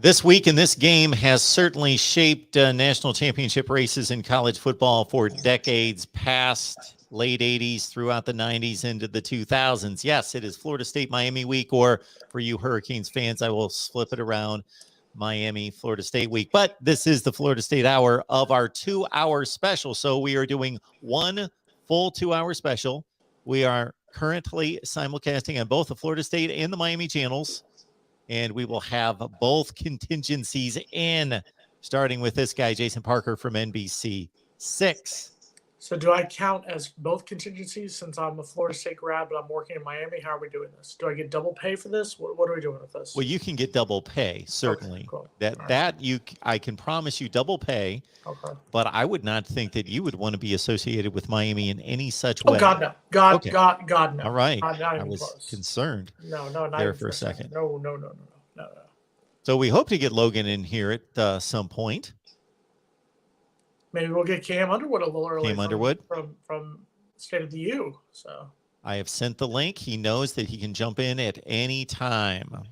This week and this game has certainly shaped national championship races in college football for decades past, late 80s, throughout the 90s, into the 2000s. Yes, it is Florida State-Miami week, or for you Hurricanes fans, I will flip it around, Miami-Florida State week. But this is the Florida State Hour of our 2-hour special. So we are doing one full 2-hour special. We are currently simulcasting on both the Florida State and the Miami channels. And we will have both contingencies in, starting with this guy, Jason Parker from NBC6. So do I count as both contingencies since I'm a Florida State grad, but I'm working in Miami? How are we doing this? Do I get double pay for this? What are we doing with this? Well, you can get double pay, certainly. Okay, cool. I can promise you double pay. Okay. But I would not think that you would want to be associated with Miami in any such way. Oh, God, no. God, no. All right. Not I was close. Concerned. No, not there for a second. No. So we hope to get Logan in here at some point. Maybe we'll get Cam Underwood a little early. Cam Underwood from State of the U. So I have sent the link. He knows that he can jump in at any time.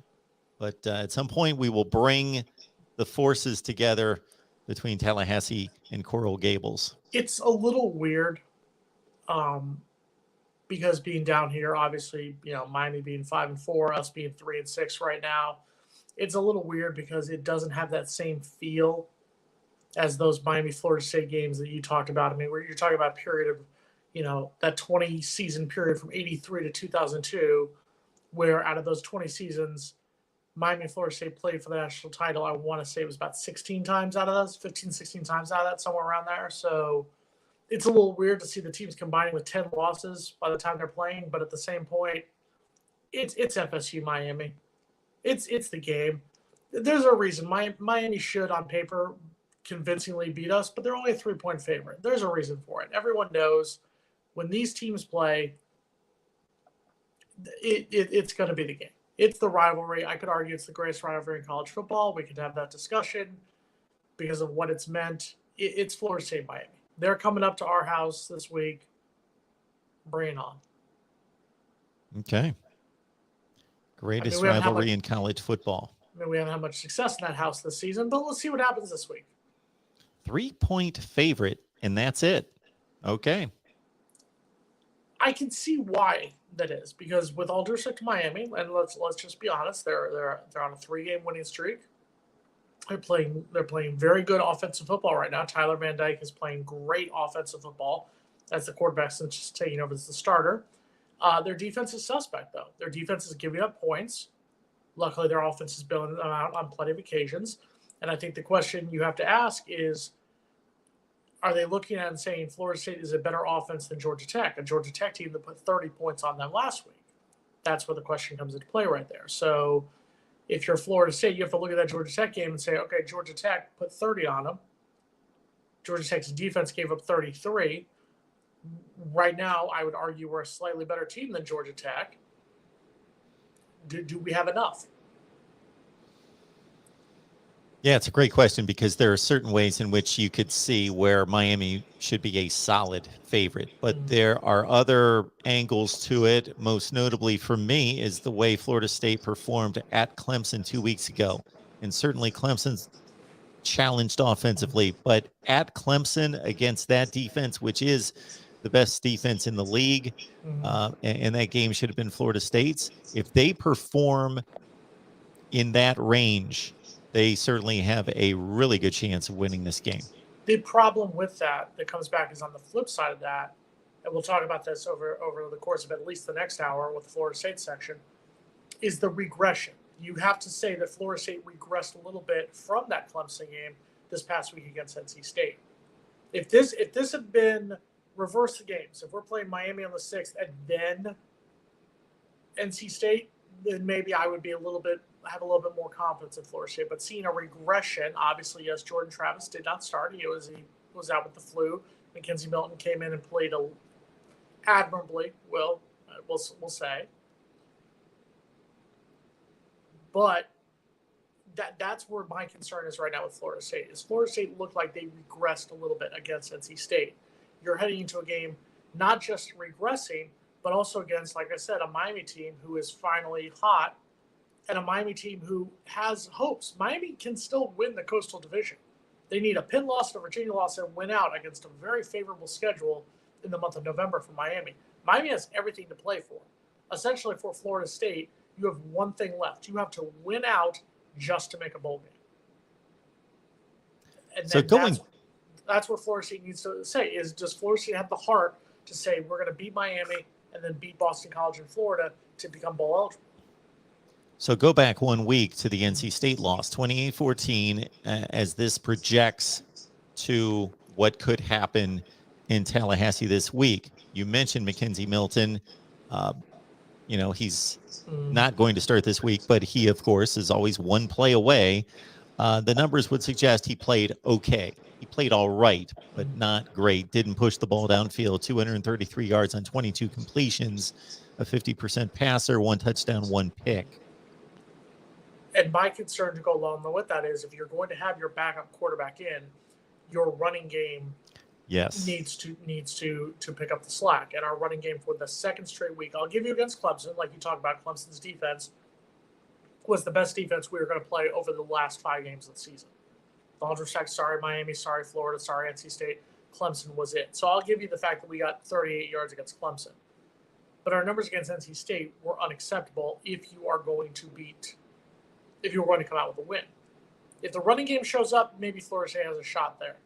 But at some point, we will bring the forces together between Tallahassee and Coral Gables. It's a little weird because being down here, obviously, Miami being 5-4, us being 3-6 right now, it's a little weird because it doesn't have that same feel as those Miami-Florida State games that you talked about. I mean, where you're talking about a period of, that 20 season period from 83 to 2002, where out of those 20 seasons, Miami and Florida State played for the national title. I want to say it was about 16 times out of those, 15, 16 times out of that, somewhere around there. So it's a little weird to see the teams combining with 10 losses by the time they're playing. But at the same point, it's FSU Miami. It's the game. There's a reason. Miami should, on paper, convincingly beat us, but they're only a 3-point favorite. There's a reason for it. Everyone knows when these teams play, it's going to be the game. It's the rivalry. I could argue it's the greatest rivalry in college football. We could have that discussion because of what it's meant. It's Florida State Miami. They're coming up to our house this week. Bring it on. Okay. Greatest rivalry in college football. I mean, we haven't had much success in that house this season, but let's see what happens this week. 3-point favorite, and that's it. Okay. I can see why that is, because with all due respect to Miami, and let's just be honest, they're on a 3-game winning streak. They're playing very good offensive football right now. Tyler Van Dyke is playing great offensive football as the quarterback since just taking over as the starter. Their defense is suspect, though. Their defense is giving up points. Luckily, their offense is bailing them out on plenty of occasions. And I think the question you have to ask is, are they looking at and saying Florida State is a better offense than Georgia Tech, a Georgia Tech team that put 30 points on them last week? That's where the question comes into play right there. So if you're Florida State, you have to look at that Georgia Tech game and say, okay, Georgia Tech put 30 on them. Georgia Tech's defense gave up 33. Right now, I would argue we're a slightly better team than Georgia Tech. Do we have enough? Yeah, it's a great question because there are certain ways in which you could see where Miami should be a solid favorite, but there are other angles to it. Most notably for me is the way Florida State performed at Clemson 2 weeks ago. And certainly Clemson's challenged offensively, but at Clemson against that defense, which is the best defense in the league, and that game should have been Florida State's. If they perform in that range, they certainly have a really good chance of winning this game. The problem with that comes back is on the flip side of that, and we'll talk about this over the course of at least the next hour with the Florida State section, is the regression. You have to say that Florida State regressed a little bit from that Clemson game this past week against NC State. If this had been reverse the games, if we're playing Miami on the 6th and then NC State, then maybe I would have a little bit more confidence in Florida State. But seeing a regression, obviously, yes, Jordan Travis did not start. He was out with the flu. Mackenzie Milton came in and played admirably. We'll say. But that's where my concern is right now with Florida State. Is Florida State looked like they regressed a little bit against NC State. You're heading into a game not just regressing, but also against, like I said, a Miami team who is finally hot and a Miami team who has hopes. Miami can still win the Coastal Division. They need a Penn loss and a Virginia loss and win out against a very favorable schedule in the month of November for Miami. Miami has everything to play for. Essentially, for Florida State, you have one thing left. You have to win out just to make a bowl game. And So that's what Florida State needs to say is, does Florida State have the heart to say we're going to beat Miami and then beat Boston College in Florida to become bowl eligible? So go back 1 week to the NC State loss, 28-14, as this projects to what could happen in Tallahassee this week. You mentioned Mackenzie Milton. He's not going to start this week, but he, of course, is always one play away. The numbers would suggest he played okay. He played all right, but not great. Didn't push the ball downfield. 233 yards on 22 completions, a 50% passer, 1 touchdown, 1 pick. And my concern to go along with that is, if you're going to have your backup quarterback in, your running game needs to pick up the slack. And our running game for the second straight week, I'll give you against Clemson, like you talked about, Clemson's defense was the best defense we were going to play over the last 5 games of the season. All due respect, sorry Miami, sorry Florida, sorry NC State, Clemson was it. So I'll give you the fact that we got 38 yards against Clemson. But our numbers against NC State were unacceptable if you are going to come out with a win. If the running game shows up, maybe Florida State has a shot there.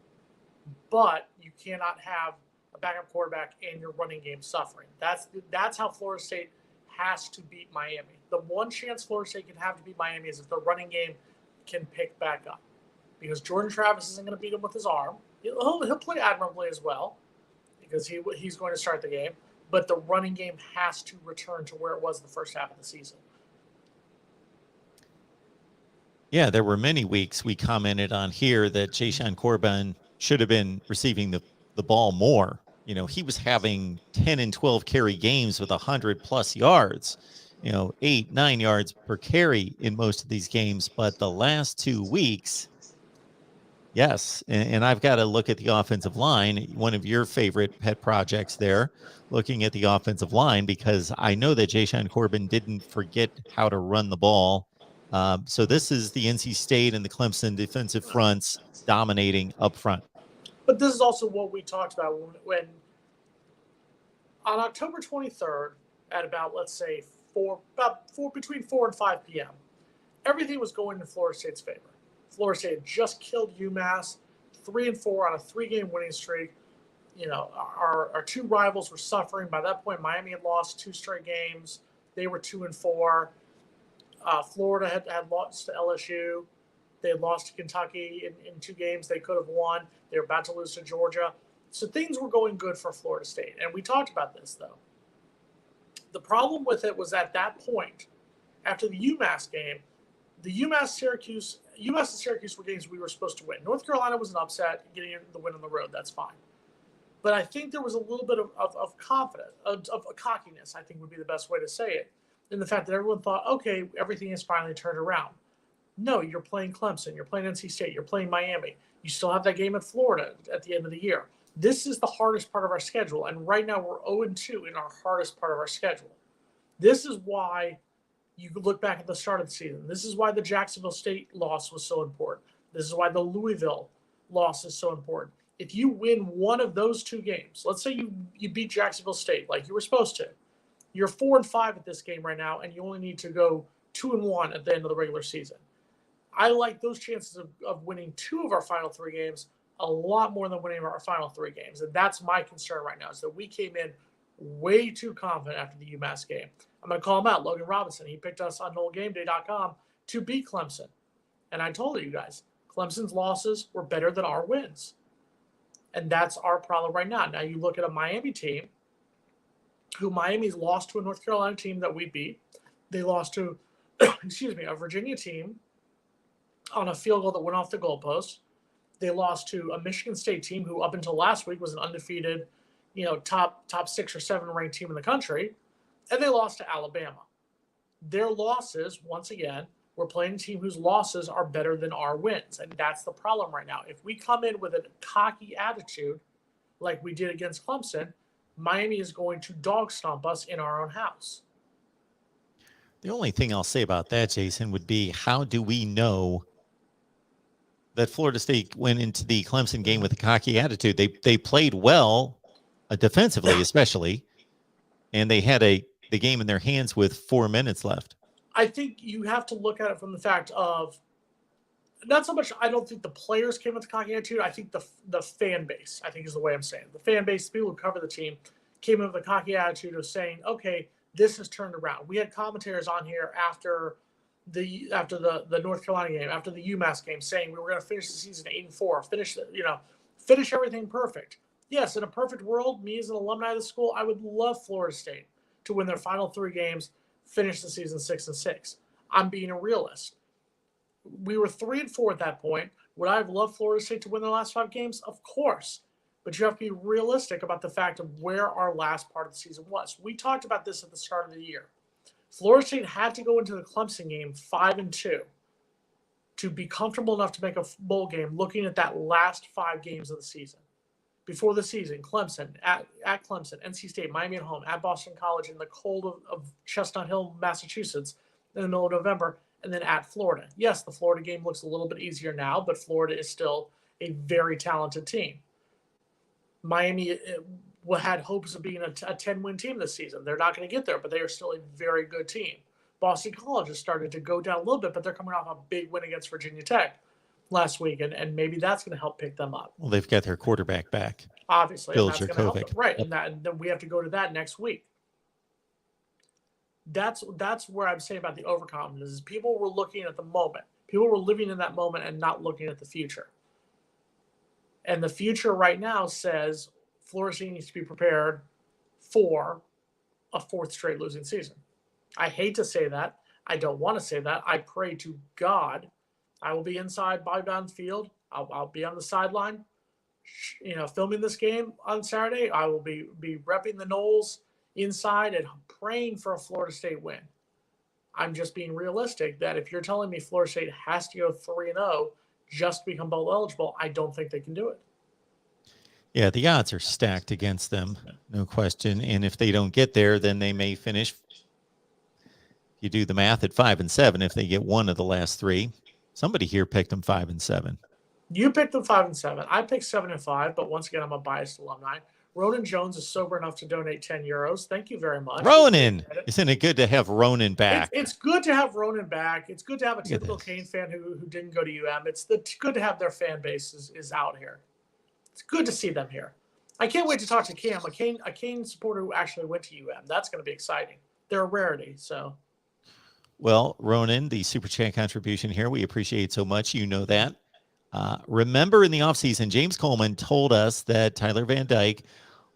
But you cannot have a backup quarterback and your running game suffering. That's how Florida State has to beat Miami. The one chance Florida State can have to beat Miami is if the running game can pick back up. Because Jordan Travis isn't going to beat him with his arm. He'll play admirably as well, because he's going to start the game. But the running game has to return to where it was the first half of the season. Yeah, there were many weeks we commented on here that Jashaun Corbin should have been receiving the ball more. He was having 10 and 12 carry games with 100+ yards, 8-9 yards per carry in most of these games. But the last 2 weeks, yes. And I've got to look at the offensive line, one of your favorite pet projects there, looking at the offensive line, because I know that Jashaun Corbin didn't forget how to run the ball. So this is the NC State and the Clemson defensive fronts dominating up front. But this is also what we talked about when on October 23rd at about, let's say, between 4 and 5 p.m., everything was going in Florida State's favor. Florida State had just killed UMass, 3-4 on a 3-game winning streak. Our 2 rivals were suffering. By that point, Miami had lost 2 straight games. They were 2-4. Florida had lost to LSU. They had lost to Kentucky in 2 games they could have won. They were about to lose to Georgia. So things were going good for Florida State. And we talked about this, though. The problem with it was at that point, after the UMass game, the UMass and Syracuse were games we were supposed to win. North Carolina was an upset, getting the win on the road. That's fine. But I think there was a little bit of confidence, of cockiness, I think would be the best way to say it, in the fact that everyone thought, okay, everything is finally turned around. No, you're playing Clemson. You're playing NC State. You're playing Miami. You still have that game at Florida at the end of the year. This is the hardest part of our schedule. And right now we're 0-2 in our hardest part of our schedule. This is why you could look back at the start of the season. This is why the Jacksonville State loss was so important. This is why the Louisville loss is so important. If you win one of those 2 games, let's say you beat Jacksonville State like you were supposed to, you're 4-5 at this game right now, and you only need to go 2-1 at the end of the regular season. I like those chances of winning 2 of our final 3 games a lot more than winning our final 3 games. And that's my concern right now, is that we came in way too confident after the UMass game. I'm going to call him out, Logan Robinson. He picked us on NoleGameDay.com to beat Clemson. And I told you guys, Clemson's losses were better than our wins. And that's our problem right now. Now you look at a Miami team, who Miami's lost to a North Carolina team that we beat. They lost to, a Virginia team on a field goal that went off the goalpost. They lost to a Michigan State team who up until last week was an undefeated, top 6 or 7 ranked team in the country. And they lost to Alabama. Their losses, once again, we're playing a team whose losses are better than our wins. And that's the problem right now. If we come in with a cocky attitude like we did against Clemson, Miami is going to dog stomp us in our own house. The only thing I'll say about that, Jason, would be how do we know that Florida State went into the Clemson game with a cocky attitude? They played well, defensively especially, and they had the game in their hands with 4 minutes left. I think you have to look at it from the fact of not so much. I don't think the players came with a cocky attitude. I think the fan base, I think, is the way I'm saying it. The fan base, the people who cover the team, came in with a cocky attitude of saying, "Okay, this has turned around." We had commentators on here after the North Carolina game, after the UMass game, saying we were going to finish the season 8-4, finish everything perfect. Yes, in a perfect world, me as an alumni of the school, I would love Florida State to win their final 3 games, finish the season 6-6. I'm being a realist. We were 3-4 at that point. Would I have loved Florida State to win their last 5 games? Of course. But you have to be realistic about the fact of where our last part of the season was. We talked about this at the start of the year. Florida State had to go into the Clemson game 5-2 to be comfortable enough to make a bowl game looking at that last 5 games of the season. Before the season, Clemson, at Clemson, NC State, Miami at home, at Boston College in the cold of Chestnut Hill, Massachusetts in the middle of November, and then at Florida. Yes, the Florida game looks a little bit easier now, but Florida is still a very talented team. Miami had hopes of being a 10-win team this season. They're not going to get there, but they are still a very good team. Boston College has started to go down a little bit, but they're coming off a big win against Virginia Tech last week, and maybe that's going to help pick them up. Well, they've got their quarterback back. Obviously, Bill and that's going to help them. Right, Yep. And then we have to go to that next week. That's where I'm saying about the overconfidence is people were looking at the moment. People were living in that moment and not looking at the future. And the future right now says Florida State needs to be prepared for a 4th straight losing season. I hate to say that. I don't want to say that. I pray to God I will be inside Bogdan Field. I'll be on the sideline, filming this game on Saturday. I will be repping the Noles inside and praying for a Florida State win. I'm just being realistic that if you're telling me Florida State has to go 3-0 just to become bowl eligible, I don't think they can do it. Yeah, the odds are stacked against them, no question. And if they don't get there, then they may finish. You do the math at 5-7 if they get one of the last 3. Somebody here picked them 5-7. You picked them 5-7. I picked 7-5, but once again, I'm a biased alumni. Ronan Jones is sober enough to donate 10 euros. Thank you very much. Ronan! Isn't it good to have Ronan back? It's good to have Ronan back. It's good to have a typical Cane fan who didn't go to UM. It's good to have their fan base is out here. It's good to see them here. I can't wait to talk to Cam, a Cane supporter who actually went to UM. That's going to be exciting. They're a rarity, so. Well, Ronan, the Super Chat contribution here, we appreciate so much. You know that. Remember in the offseason, James Coleman told us that Tyler Van Dyke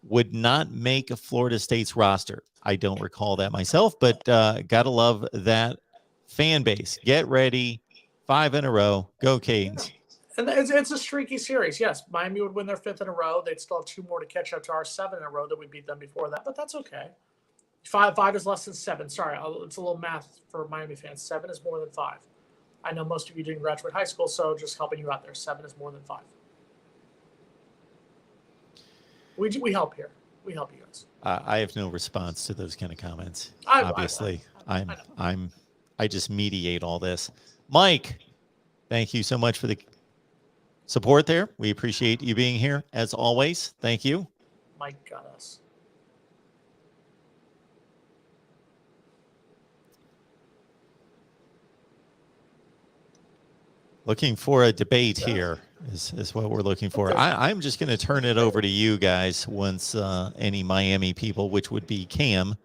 would not make Florida State's roster. I don't recall that myself, but gotta love that fan base. Get ready. 5 in a row. Go Canes. And it's a streaky series. Yes, Miami would win their 5th in a row. They'd still have 2 more to catch up to our 7 in a row that we beat them before that, but that's okay. 5 is less than 7. Sorry, it's a little math for Miami fans. 7 is more than 5. I know most of you didn't graduate high school, so just helping you out there. 7 is more than 5. We help here. We help you guys. I have no response to those kind of comments. Obviously, I just mediate all this. Mike, thank you so much for the support there. We appreciate you being here as always. Thank you. Mike got us. Looking for a debate here is what we're looking for. I'm just going to turn it over to you guys once any Miami people, which would be Cam,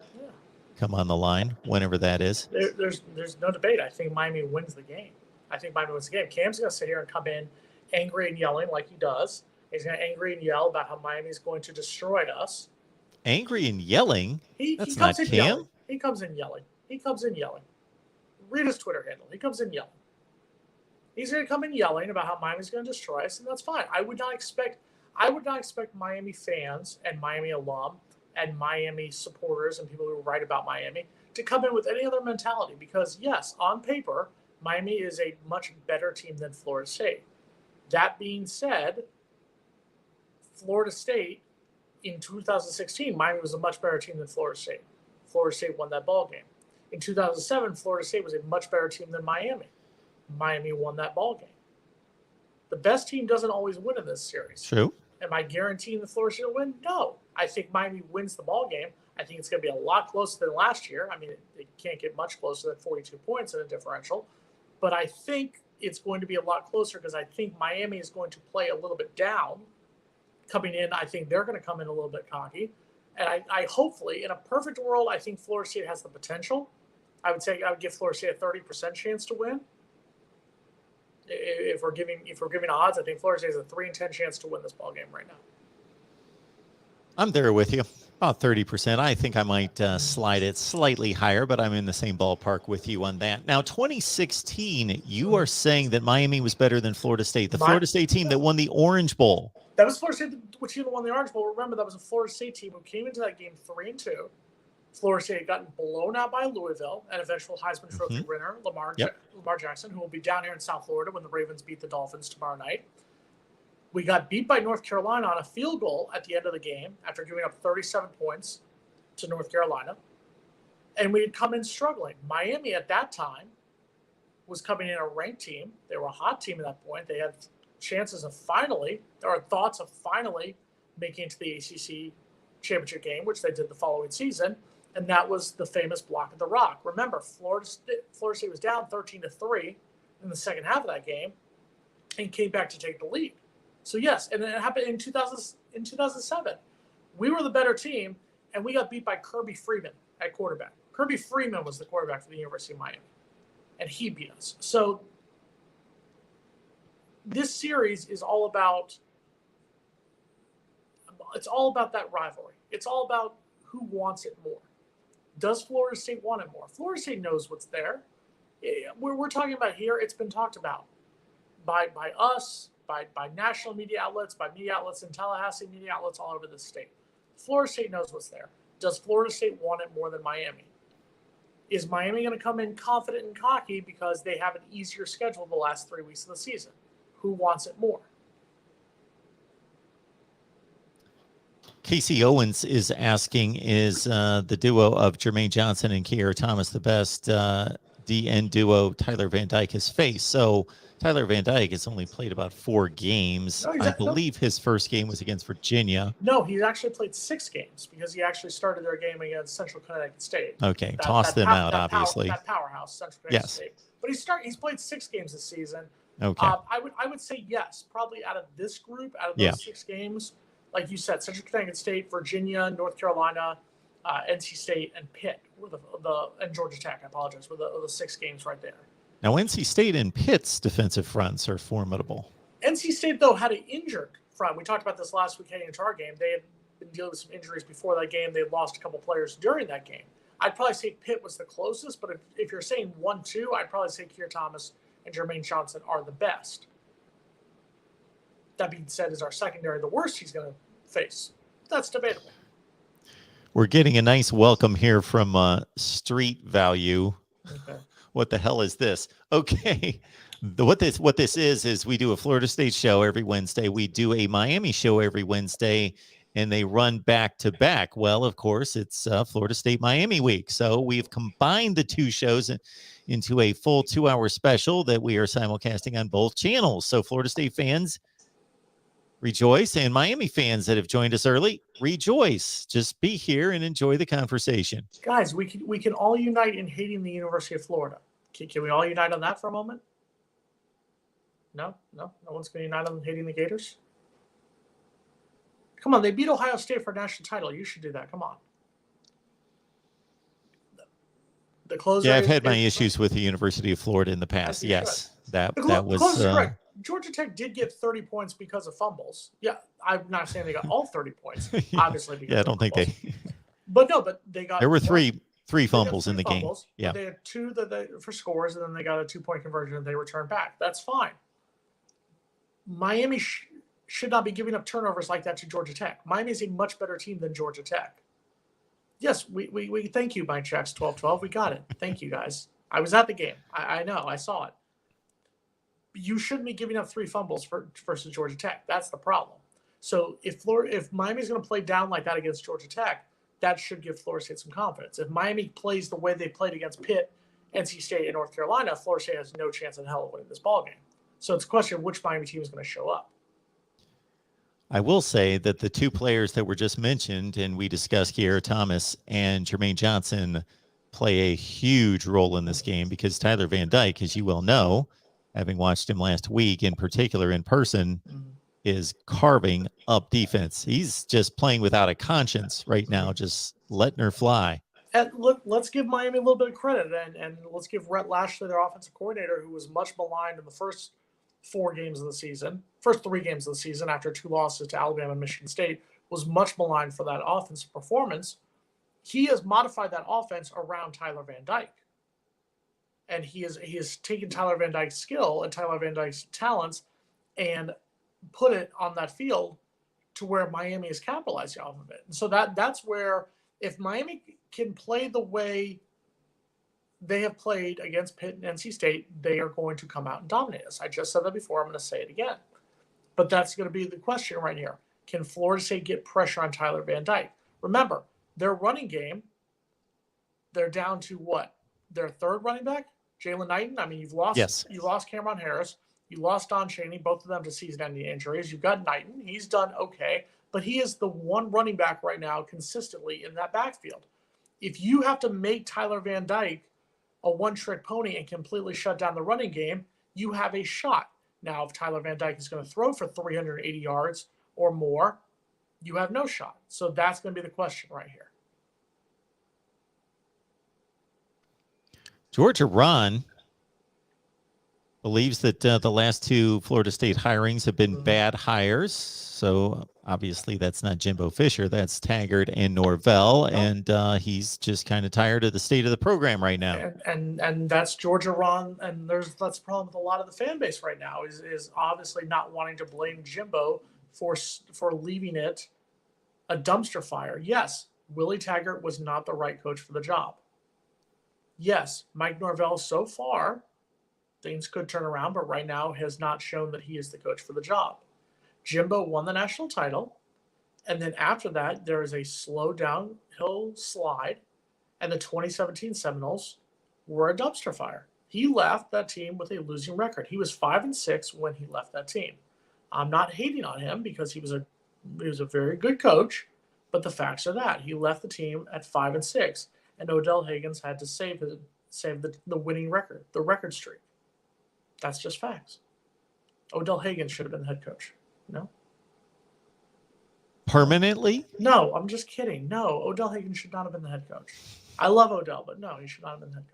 come on the line, whenever that is. There's no debate. I think Miami wins the game. Cam's going to sit here and come in angry and yelling like he does. He's going to angry and yell about how Miami's going to destroy us. Angry and yelling? That's not Cam. Yelling. He comes in yelling. Read his Twitter handle. He comes in yelling. He's going to come in yelling about how Miami's going to destroy us, and that's fine. I would not expect Miami fans and Miami alum and Miami supporters and people who write about Miami to come in with any other mentality because, yes, on paper, Miami is a much better team than Florida State. That being said, Florida State in 2016, Miami was a much better team than Florida State. Florida State won that ball game. In 2007, Florida State was a much better team than Miami. Miami won that ball game. The best team doesn't always win in this series. True. Am I guaranteeing the Florida State will win? No. I think Miami wins the ball game. I think it's going to be a lot closer than last year. I mean, it can't get much closer than 42 points in a differential. But I think it's going to be a lot closer because I think Miami is going to play a little bit down. Coming in, I think they're going to come in a little bit cocky. And I hopefully, in a perfect world, I think Florida State has the potential. I would give Florida State a 30% chance to win. If we're giving odds, I think Florida State has a 3 in 10 chance to win this ball game right now. I'm there with you. About 30%. I think I might slide it slightly higher, but I'm in the same ballpark with you on that. Now, 2016, you are saying that Miami was better than Florida State, the Florida State team that won the Orange Bowl. That was Florida State, which team won the Orange Bowl. Remember, that was a Florida State team who came into that game 3-2. Florida State had gotten blown out by Louisville, and eventual Heisman Trophy winner Lamar Jackson, who will be down here in South Florida when the Ravens beat the Dolphins tomorrow night. We got beat by North Carolina on a field goal at the end of the game after giving up 37 points to North Carolina. And we had come in struggling. Miami at that time was coming in a ranked team. They were a hot team at that point. They had chances of thoughts of finally making it to the ACC championship game, which they did the following season. And that was the famous block of the rock. Remember, Florida State was down 13-3 in the second half of that game and came back to take the lead. So, yes, and it happened in 2007. We were the better team, and we got beat by Kirby Freeman at quarterback. Kirby Freeman was the quarterback for the University of Miami, and he beat us. So this series is all about that rivalry. It's all about who wants it more. Does Florida State want it more? Florida State knows what's there. We're talking about here, it's been talked about by us, by national media outlets, by media outlets in Tallahassee, media outlets all over the state. Florida State knows what's there. Does Florida State want it more than Miami? Is Miami going to come in confident and cocky because they have an easier schedule the last 3 weeks of the season? Who wants it more? Casey Owens is asking, is the duo of Jermaine Johnson and Kiera Thomas the best DN duo Tyler Van Dyke has faced? So Tyler Van Dyke has only played about 4 games. I believe his first game was against Virginia. No, he actually played 6 games because he actually started their game against Central Connecticut State. Okay, toss them out, obviously. That powerhouse, Central Connecticut State. But he's played 6 games this season. Okay. I would say yes, probably out of this group, out of those 6 games, like you said, Central Connecticut State, Virginia, North Carolina, NC State, and Pitt, and Georgia Tech. I apologize, were the 6 games right there. Now, NC State and Pitt's defensive fronts are formidable. NC State, though, had an injured front. We talked about this last week heading into our game. They had been dealing with some injuries before that game. They had lost a couple players during that game. I'd probably say Pitt was the closest, but if you're saying 1-2, I'd probably say Kier Thomas and Jermaine Johnson are the best. That being said, is our secondary the worst he's going to face? That's debatable. We're getting a nice welcome here from Street Value. Okay. What the hell is this? Okay. What this is we do a Florida State show every Wednesday. We do a Miami show every Wednesday, and they run back to back. Well, of course, it's Florida State Miami week. So we've combined the 2 shows into a full 2-hour special that we are simulcasting on both channels. So Florida State fans, rejoice, and Miami fans that have joined us early, rejoice. Just be here and enjoy the conversation. Guys, we can all unite in hating the University of Florida. Can we all unite on that for a moment? No one's going to unite on hating the Gators. Come on, they beat Ohio State for a national title. You should do that. Come on. The closer. Yeah, I've had my issues with the University of Florida in the past. Yes, that was. Georgia Tech did get 30 points because of fumbles. Yeah, I'm not saying they got all 30 points, obviously. Because I don't think they. But they got. There were three fumbles in the game. Yeah, they had 2 for scores, and then they got a 2-point conversion and they returned back. That's fine. Miami should not be giving up turnovers like that to Georgia Tech. Miami is a much better team than Georgia Tech. Yes, we thank you, Mike Jacks 1212. We got it. Thank you, guys. I was at the game. I know. I saw it. You shouldn't be giving up 3 fumbles versus Georgia Tech. That's the problem. So if Miami's going to play down like that against Georgia Tech, that should give Florida State some confidence. If Miami plays the way they played against Pitt, NC State, and North Carolina, Florida State has no chance in hell of winning this ballgame. So it's a question of which Miami team is going to show up. I will say that the two players that were just mentioned, and we discussed Kiera Thomas and Jermaine Johnson, play a huge role in this game because Tyler Van Dyke, as you well know, having watched him last week in particular in person, is carving up defense. He's just playing without a conscience right now, just letting her fly. And look, let's give Miami a little bit of credit, and let's give Rhett Lashley, their offensive coordinator, who was much maligned in the first 4 games of the season, first 3 games of the season after 2 losses to Alabama and Michigan State, was much maligned for that offensive performance. He has modified that offense around Tyler Van Dyke. And he has taken Tyler Van Dyke's skill and Tyler Van Dyke's talents and put it on that field to where Miami is capitalizing off of it. And so that's where, if Miami can play the way they have played against Pitt and NC State, they are going to come out and dominate us. I just said that before. I'm going to say it again. But that's going to be the question right here. Can Florida State get pressure on Tyler Van Dyke? Remember, their running game, they're down to what? Their 3rd running back, Jalen Knighton. I mean, you lost Cameron Harris. You lost Don Chaney, both of them to season-ending injuries. You've got Knighton. He's done okay. But he is the one running back right now consistently in that backfield. If you have to make Tyler Van Dyke a one-trick pony and completely shut down the running game, you have a shot. Now, if Tyler Van Dyke is going to throw for 380 yards or more, you have no shot. So that's going to be the question right here. Georgia Ron believes that the last 2 Florida State hirings have been bad hires. So obviously that's not Jimbo Fisher. That's Taggart and Norvell. And he's just kind of tired of the state of the program right now. And that's Georgia Ron. And that's the problem with a lot of the fan base right now is obviously not wanting to blame Jimbo for leaving it a dumpster fire. Yes, Willie Taggart was not the right coach for the job. Yes, Mike Norvell so far, things could turn around, but right now has not shown that he is the coach for the job. Jimbo won the national title, and then after that, there is a slow downhill slide, and the 2017 Seminoles were a dumpster fire. He left that team with a losing record. He was 5-6 when he left that team. I'm not hating on him because he was a very good coach, but the facts are that he left the team at 5-6, and Odell Higgins had to save the winning record, the record streak. That's just facts. Odell Higgins should have been the head coach. No? Permanently? No, I'm just kidding. No, Odell Higgins should not have been the head coach. I love Odell, but no, he should not have been the head coach.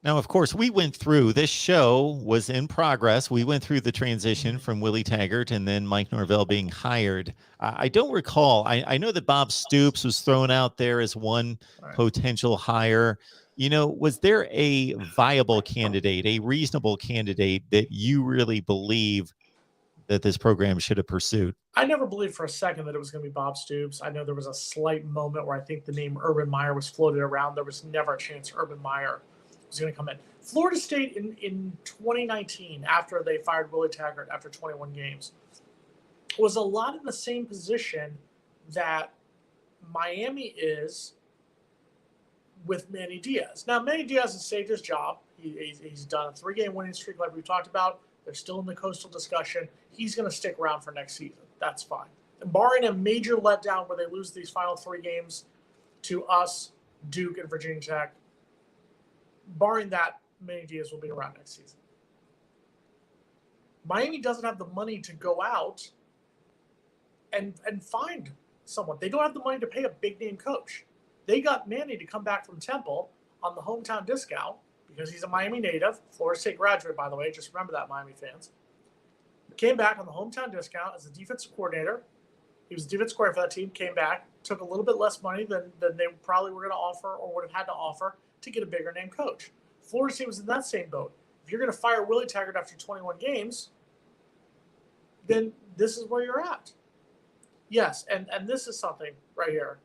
Now, of course, we went through, this show was in progress. We went through the transition from Willie Taggart and then Mike Norvell being hired. I don't recall. I know that Bob Stoops was thrown out there as one potential hire. You know, was there a viable candidate, a reasonable candidate that you really believe that this program should have pursued? I never believed for a second that it was going to be Bob Stoops. I know there was a slight moment where I think the name Urban Meyer was floated around. There was never a chance Urban Meyer was going to come in. Florida State in 2019, after they fired Willie Taggart after 21 games, was a lot in the same position that Miami is with Manny Diaz. Now, Manny Diaz has saved his job. He's done a 3-game winning streak like we've talked about. They're still in the coastal discussion. He's going to stick around for next season. That's fine. And barring a major letdown where they lose these final 3 games to us, Duke, and Virginia Tech, barring that, Manny Diaz will be around next season. Miami doesn't have the money to go out and find someone. They don't have the money to pay a big-name coach. They got Manny to come back from Temple on the hometown discount because he's a Miami native, Florida State graduate, by the way. Just remember that, Miami fans. Came back on the hometown discount as a defensive coordinator. He was the defensive coordinator for that team, came back, took a little bit less money than they probably were going to offer or would have had to offer to get a bigger name coach. Florida State was in that same boat. If you're going to fire Willie Taggart after 21 games, then this is where you're at. Yes, and this is something right here.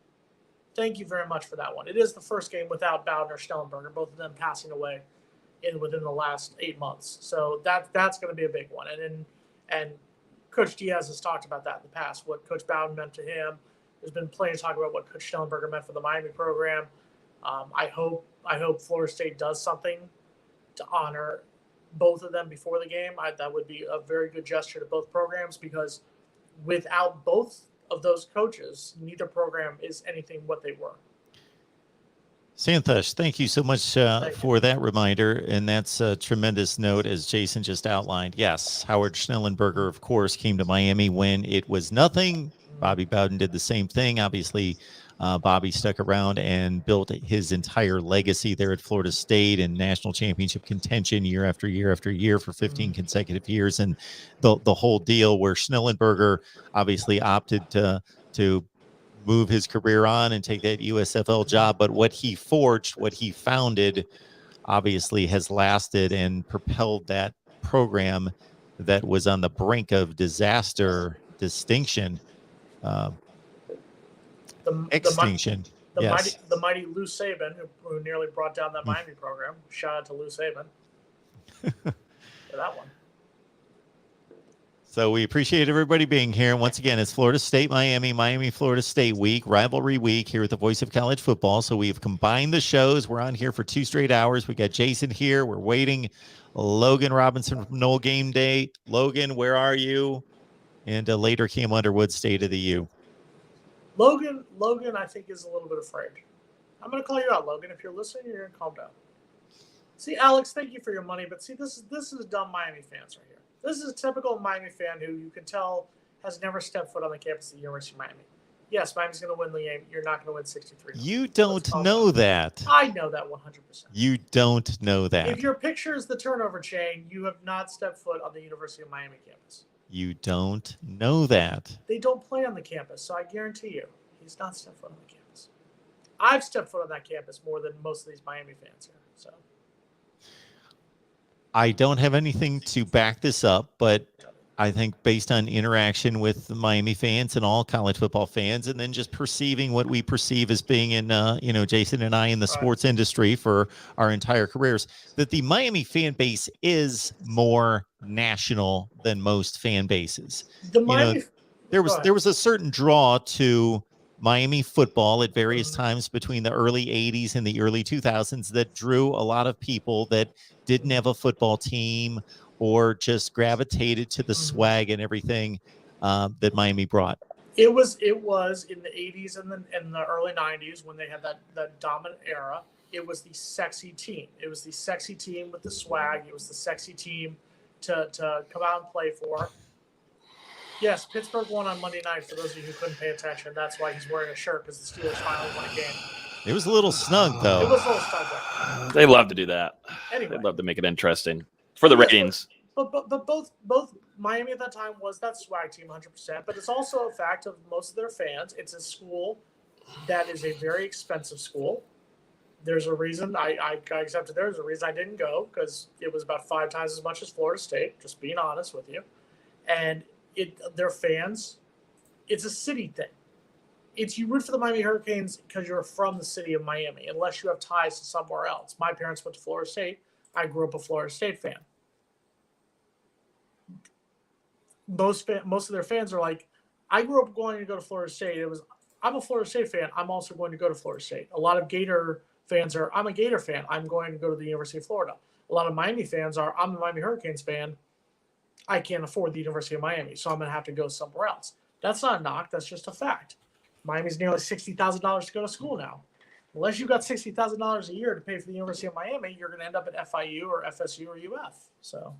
Thank you very much for that one. It is the first game without Bowden or Schnellenberger, both of them passing away within the last 8 months. So that's going to be a big one. And Coach Diaz has talked about that in the past, what Coach Bowden meant to him, There's been plenty of talk about what Coach Schnellenberger meant for the Miami program. I hope Florida State does something to honor both of them before the game. That would be a very good gesture to both programs, because without both of those coaches, neither program is anything what they were. Santosh, thank you so much for that reminder. And that's a tremendous note, as Jason just outlined. Yes, Howard Schnellenberger, of course, came to Miami when it was nothing. Bobby Bowden did the same thing. Obviously, Bobby stuck around and built his entire legacy there at Florida State and national championship contention year after year after year for 15 consecutive years. And the whole deal, where Schnellenberger obviously opted to move his career on and take that USFL job. But what he forged, what he founded, obviously has lasted and propelled that program that was on the brink of disaster, extinction. Yes. The mighty Lou Saban, who nearly brought down that Miami program. Shout out to Lou Saban for that one. So we appreciate everybody being here. And once again, it's Florida State, Miami, Florida State week, rivalry week here at the Voice of College Football. So we've combined the shows. We're on here for 2 straight hours. We got Jason here. We're waiting. Logan Robinson from Knoll Game Day. Logan, where are you? And later, Cam Underwood, State of the U. Logan, I think, is a little bit afraid. I'm going to call you out, Logan. If you're listening, you're going to calm down. See, Alex, thank you for your money. But see, this is dumb Miami fans right here. This is a typical Miami fan who you can tell has never stepped foot on the campus of the University of Miami. Yes, Miami's going to win the game. You're not going to win 63. You don't know that. I know that 100%. You don't know that. If your picture is the turnover chain, you have not stepped foot on the University of Miami campus. You don't know that. They don't play on the campus, so I guarantee you, he's not stepped foot on the campus. I've stepped foot on that campus more than most of these Miami fans here. So I don't have anything to back this up, but I think based on interaction with the Miami fans and all college football fans, and then just perceiving what we perceive as being in, Jason and I in the sports industry for our entire careers, that the Miami fan base is more national than most fan bases. There was a certain draw to Miami football at various times between the early 80s and the early 2000s that drew a lot of people that didn't have a football team or just gravitated to the swag and everything that Miami brought. It was in the 80s and the early 90s when they had that dominant era. It was the sexy team. It was the sexy team with the swag. It was the sexy team to come out and play for. Yes, Pittsburgh won on Monday night, for those of you who couldn't pay attention. That's why he's wearing a shirt, because the Steelers finally won a game. It was a little snug, though. It was a little snug. They love to do that. Anyway. They love to make it interesting for the ratings. But both Miami at that time was that swag team 100%. But it's also a fact of most of their fans. It's a school that is a very expensive school. There's a reason I accepted. There's a reason I didn't go, because it was about 5 times as much as Florida State, just being honest with you. And their fans, it's a city thing. It's you root for the Miami Hurricanes because you're from the city of Miami, unless you have ties to somewhere else. My parents went to Florida State. I grew up a Florida State fan. Most of their fans are like, I grew up going to go to Florida State. I'm a Florida State fan. I'm also going to go to Florida State. A lot of Gator fans are, I'm a Gator fan. I'm going to go to the University of Florida. A lot of Miami fans are, I'm a Miami Hurricanes fan. I can't afford the University of Miami, so I'm going to have to go somewhere else. That's not a knock. That's just a fact. Miami's nearly $60,000 to go to school now. Unless you've got $60,000 a year to pay for the University of Miami, you're going to end up at FIU or FSU or UF. So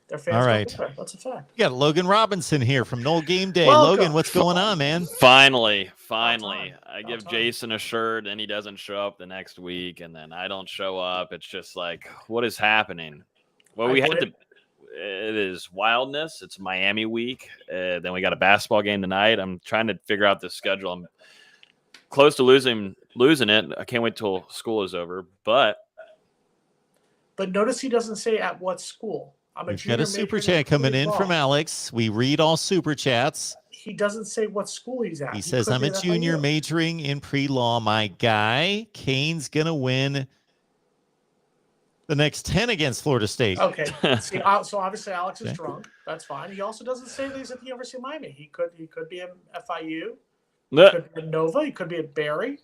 their fans. All right. That's a fact. We got Logan Robinson here from Knoll Game Day. Welcome. Logan, what's going on, man? Finally. I give Jason a shirt and he doesn't show up the next week, and then I don't show up. It's just like, what is happening? Well, it is wildness. It's Miami week. Then we got a basketball game tonight. I'm trying to figure out the schedule. I'm close to losing it. I can't wait till school is over. But notice he doesn't say at what school. We've got a super chat coming in from Alex. We read all super chats. He doesn't say what school he's at. He says, I'm a junior majoring in pre-law. My guy, Kane's going to win the next 10 against Florida State. Okay. See, so obviously Alex is drunk. That's fine. He also doesn't say that he's at the University of Miami. He could be in FIU. It could be at Nova. It could be at Barry.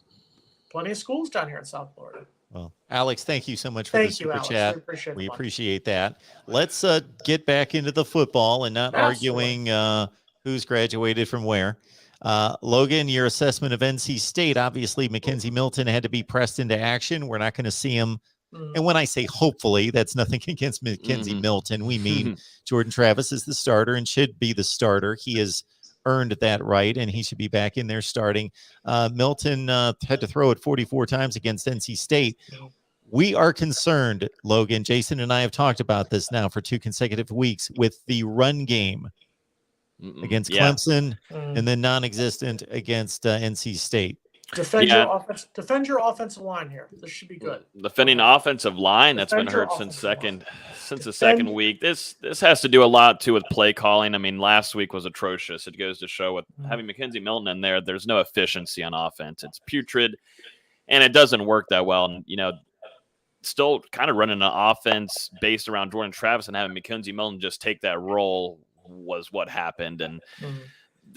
Plenty of schools down here in South Florida. Well, Alex, thank you so much for the super chat. We appreciate that. Let's get back into the football and not arguing who's graduated from where. Logan, your assessment of NC State, obviously Mackenzie Milton had to be pressed into action. We're not going to see him. And when I say hopefully, that's nothing against Mackenzie Milton. We mean Jordan Travis is the starter and should be the starter. He has earned that right, and he should be back in there starting. Milton had to throw it 44 times against NC State. We are concerned, Logan. Jason and I have talked about this now for 2 consecutive weeks with the run game against Clemson and then non-existent against NC State. Defend your offensive line here. This should be good. Defending offensive line that's been hurt since the second week. This has to do a lot too with play calling. I mean, last week was atrocious. It goes to show with having Mackenzie Milton in there, there's no efficiency on offense. It's putrid, and it doesn't work that well. And still kind of running an offense based around Jordan Travis and having Mackenzie Milton just take that role was what happened. And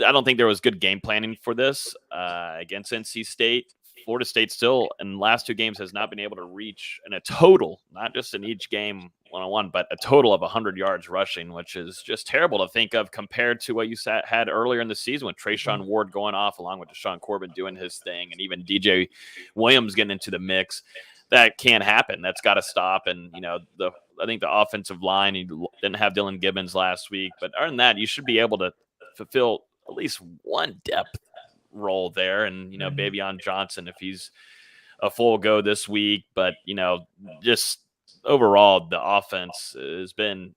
I don't think there was good game planning for this against NC State. Florida State still in the last 2 games has not been able to reach in a total, not just in each game one-on-one, but a total of 100 yards rushing, which is just terrible to think of compared to what you had earlier in the season with Trayshawn Ward going off along with Deshaun Corbin doing his thing and even DJ Williams getting into the mix. That can't happen. That's got to stop. And, I think the offensive line, you didn't have Dylan Gibbons last week, but other than that, you should be able to fulfill at least one depth role there. And, Bavion Johnson, if he's a full go this week, but, just overall, the offense has been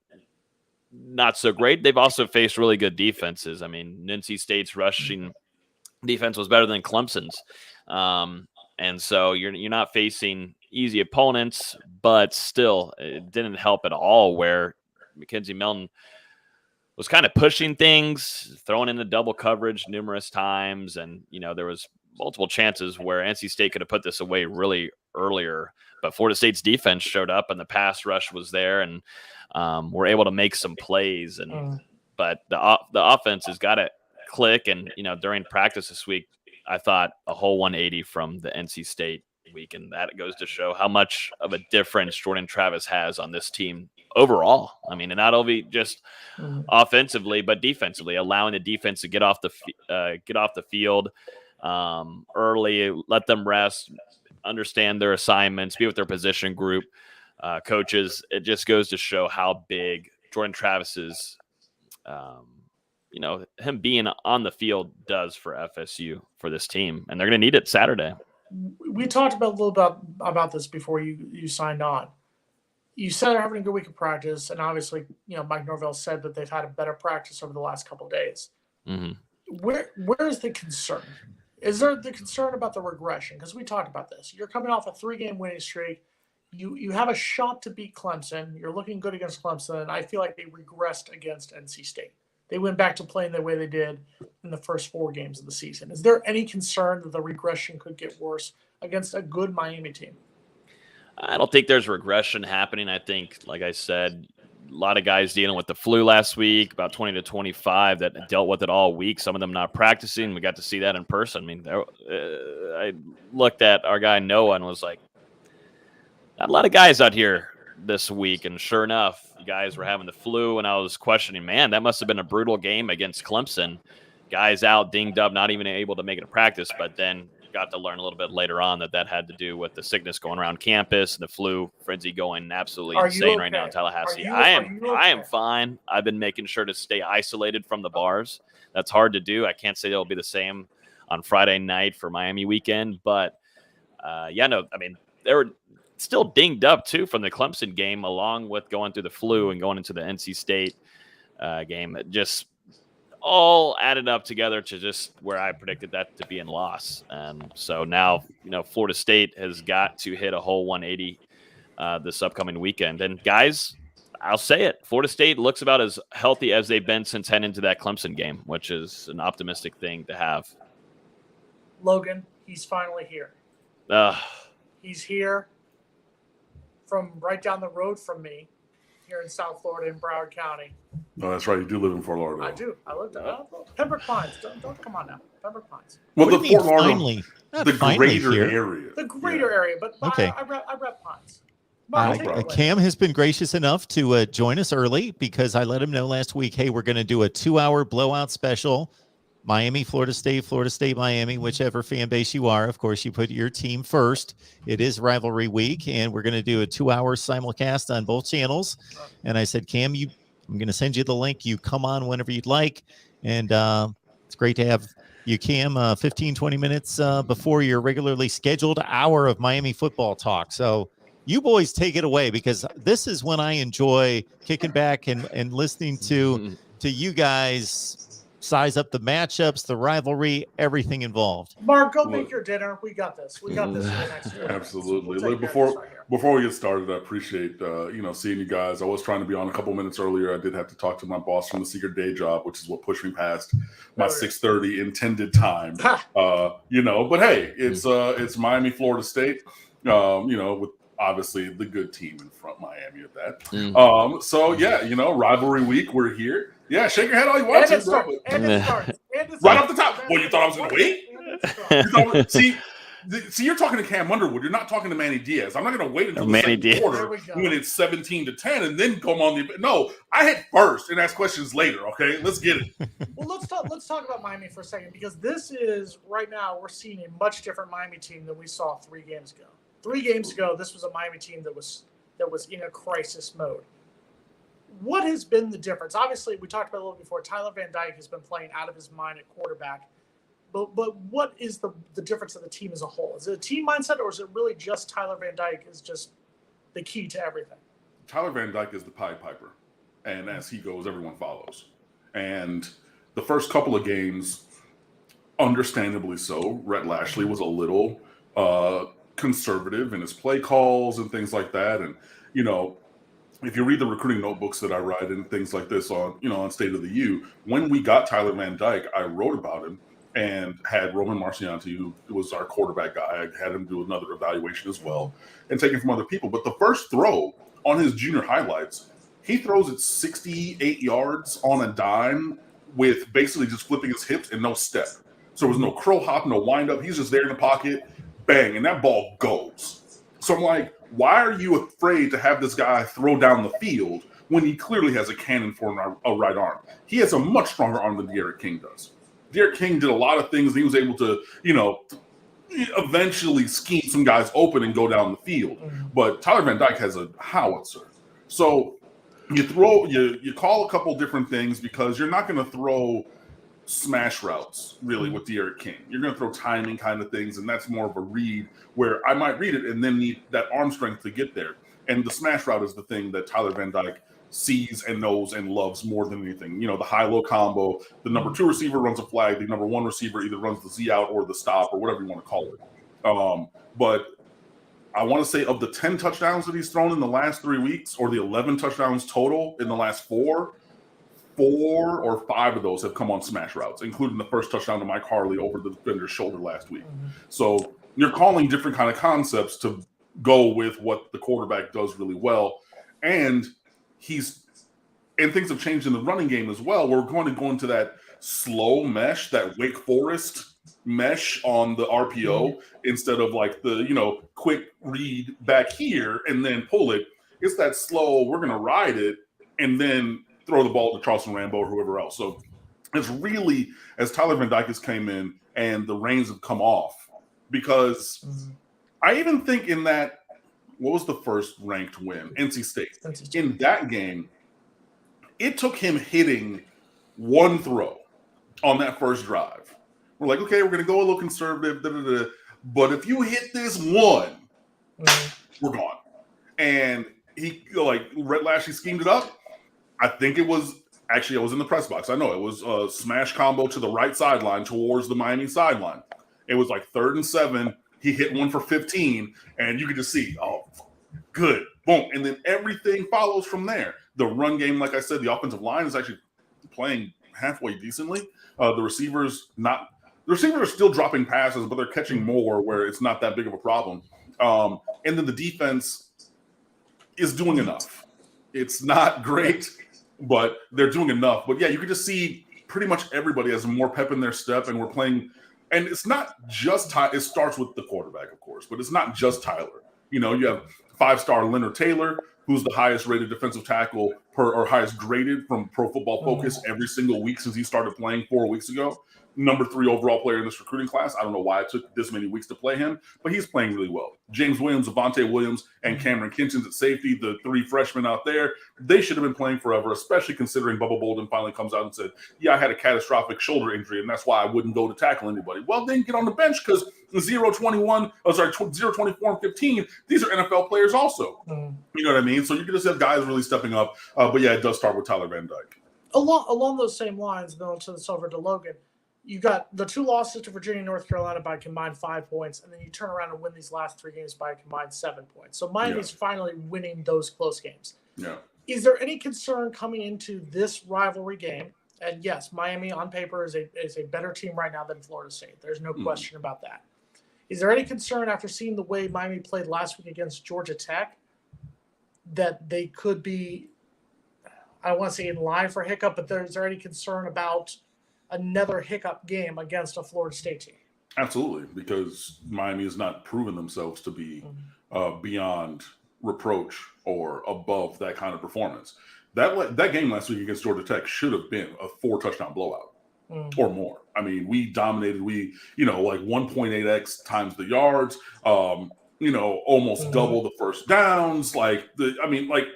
not so great. They've also faced really good defenses. I mean, NC State's rushing defense was better than Clemson's. And so you're not facing easy opponents, but still it didn't help at all where Mackenzie Milton was kind of pushing things, throwing in the double coverage numerous times. And, there was multiple chances where NC State could have put this away really earlier, but Florida State's defense showed up and the pass rush was there and were able to make some plays. And but the offense has got to click. And, during practice this week, I thought a whole 180 from the NC State week, and that goes to show how much of a difference Jordan Travis has on this team overall. I mean, and not only just offensively, but defensively, allowing the defense to get off the field early, let them rest, understand their assignments, be with their position group coaches. It just goes to show how big Jordan Travis's him being on the field does for FSU, for this team, and they're going to need it Saturday. We talked a little bit about this before you signed on. You said they're having a good week of practice, and obviously, Mike Norvell said that they've had a better practice over the last couple of days. Where is the concern? Is there the concern about the regression? Because we talked about this. You're coming off a 3-game winning streak. You have a shot to beat Clemson. You're looking good against Clemson, and I feel like they regressed against NC State. They went back to playing the way they did in the first 4 games of the season. Is there any concern that the regression could get worse against a good Miami team? I don't think there's regression happening. I think, like I said, a lot of guys dealing with the flu last week, about 20 to 25 that dealt with it all week. Some of them not practicing. We got to see that in person. I mean, I looked at our guy Noah and was like, not a lot of guys out here this week, and sure enough, guys were having the flu, and I was questioning, man, that must have been a brutal game against Clemson. Guys out, dinged up, not even able to make it a practice, but then got to learn a little bit later on that had to do with the sickness going around campus, the flu frenzy going absolutely insane right now in Tallahassee. I am fine. I've been making sure to stay isolated from the bars. That's hard to do. I can't say it'll be the same on Friday night for Miami weekend, but they were still dinged up too from the Clemson game, along with going through the flu and going into the NC State game. It just all added up together to just where I predicted that to be in loss. And so now, Florida State has got to hit a whole 180 this upcoming weekend. And guys, I'll say it, Florida State looks about as healthy as they've been since heading into that Clemson game, which is an optimistic thing to have. Logan, he's finally here. He's here from right down the road from me here in South Florida in Broward County. Oh, that's right. You do live in Fort Lauderdale. I do. I live there. Pembroke Pines. Don't come on now. Pembroke Pines. Well, What the do you mean Fort Lauderdale, finally? Not the finally greater here. area. The greater area, but Okay. I rep Pines. Mark, take it away. Cam has been gracious enough to join us early because I let him know last week, hey, we're going to do a 2-hour blowout special. Miami, Florida State, Miami, whichever fan base you are. Of course, you put your team first. It is rivalry week, and we're going to do a 2-hour simulcast on both channels. And I said, Cam, I'm going to send you the link. You come on whenever you'd like. And it's great to have you, Cam, 15, 20 minutes before your regularly scheduled hour of Miami football talk. So you boys take it away, because this is when I enjoy kicking back and listening to you guys size up the matchups, the rivalry, everything involved. Mark, go make your dinner. We got this. We got this for the next few minutes. Absolutely. We'll Like, before we get started, I appreciate seeing you guys. I was trying to be on a couple minutes earlier. I did have to talk to my boss from the secret day job, which is what pushed me past my 6:30 intended time. But hey, it's Miami, Florida State. With obviously the good team in front, Miami at that. So yeah, rivalry week. We're here. Yeah, shake your head all you want to, bro. Right off the top. Well, you thought I was going to wait? See, you're talking to Cam Underwood. You're not talking to Manny Diaz. I'm not going to wait until the second quarter when it's 17-10 and then come on the. No, I hit first and ask questions later. Okay, let's get it. Well, let's talk about Miami for a second, because this is right now we're seeing a much different Miami team than we saw 3 games ago. 3 games ago, this was a Miami team that was in a crisis mode. What has been the difference? Obviously, we talked about it a little before. Tyler Van Dyke has been playing out of his mind at quarterback. But what is the difference of the team as a whole? Is it a team mindset, or is it really just Tyler Van Dyke is just the key to everything? Tyler Van Dyke is the Pied Piper. And as he goes, everyone follows. And the first couple of games, understandably so, Rhett Lashley was a little conservative in his play calls and things like that. And, if you read the recruiting notebooks that I write and things like this on State of the U, when we got Tyler Van Dyke, I wrote about him and had Roman Marcianti, who was our quarterback guy. I had him do another evaluation as well and taken from other people. But the first throw on his junior highlights, he throws it 68 yards on a dime with basically just flipping his hips and no step. So there was no crow hop, no wind up. He's just there in the pocket, bang, and that ball goes. So I'm like, why are you afraid to have this guy throw down the field when he clearly has a cannon for a right arm? He has a much stronger arm than Derek King does. Derek King did a lot of things. He was able to, eventually scheme some guys open and go down the field. But Tyler Van Dyke has a howitzer. So you call a couple different things, because you're not going to throw smash routes really with Derek King. You're going to throw timing kind of things, and that's more of a read where I might read it and then need that arm strength to get there. And the smash route is the thing that Tyler Van Dyke sees and knows and loves more than anything. The high-low combo, the number 2 receiver runs a flag, the number 1 receiver either runs the Z out or the stop or whatever you want to call it. But I want to say of the 10 touchdowns that he's thrown in the last 3 weeks, or the 11 touchdowns total in the last 4 or 5 of those have come on smash routes, including the first touchdown to Mike Harley over the defender's shoulder last week. So you're calling different kind of concepts to go with what the quarterback does really well. And things have changed in the running game as well. We're going to go into that slow mesh, that Wake Forest mesh on the RPO instead of like the, quick read back here and then pull it. It's that slow, we're going to ride it and then throw the ball to Charleston Rambo or whoever else. So it's really, as Tyler Van Dyke has came in and the reins have come off, because I even think in that, what was the first ranked win? NC State. In that game, it took him hitting 1 throw on that first drive. We're like, okay, we're going to go a little conservative, but if you hit this one, we're gone. And he, Rhett Lashley schemed it up. I think it was, actually, I was in the press box. I know it was a smash combo to the right sideline towards the Miami sideline. It was like 3rd and 7. He hit 1 for 15, and you could just see, oh, good, boom. And then everything follows from there. The run game, like I said, the offensive line is actually playing halfway decently. The receivers are still dropping passes, but they're catching more where it's not that big of a problem. And then the defense is doing enough. It's not great, but they're doing enough. But yeah, you can just see pretty much everybody has more pep in their step, and we're playing. And it's not just it starts with the quarterback, of course, but it's not just Tyler. You know, you have 5-star Leonard Taylor, who's the highest rated defensive tackle or highest graded from Pro Football Focus every single week since he started playing 4 weeks ago. Number 3 overall player in this recruiting class. I don't know why it took this many weeks to play him, but he's playing really well. James Williams, Avante Williams, and Cameron Kinchins at safety, the 3 freshmen out there, they should have been playing forever, especially considering Bubba Bolden finally comes out and said, yeah, I had a catastrophic shoulder injury, and that's why I wouldn't go to tackle anybody. Well, then get on the bench because 0-21, 0-24 and 15, these are NFL players also. You know what I mean? So you can just have guys really stepping up. But yeah, it does start with Tyler Van Dyke. Along those same lines, though, to the over to Logan, you got the 2 losses to Virginia and North Carolina by combined 5 points, and then you turn around and win these last 3 games by a combined 7 points. So Miami's finally winning those close games. Yeah. Is there any concern coming into this rivalry game? And yes, Miami on paper is a better team right now than Florida State. There's no question about that. Is there any concern after seeing the way Miami played last week against Georgia Tech that they could be, I don't want to say in line for hiccup, but is there any concern about another hiccup game against a Florida State team? Absolutely, because Miami has not proven themselves to be beyond reproach or above that kind of performance. That game last week against Georgia Tech should have been a 4-touchdown blowout or more. I mean, we dominated. We, like 1.8x times the yards. Almost double the first downs. Like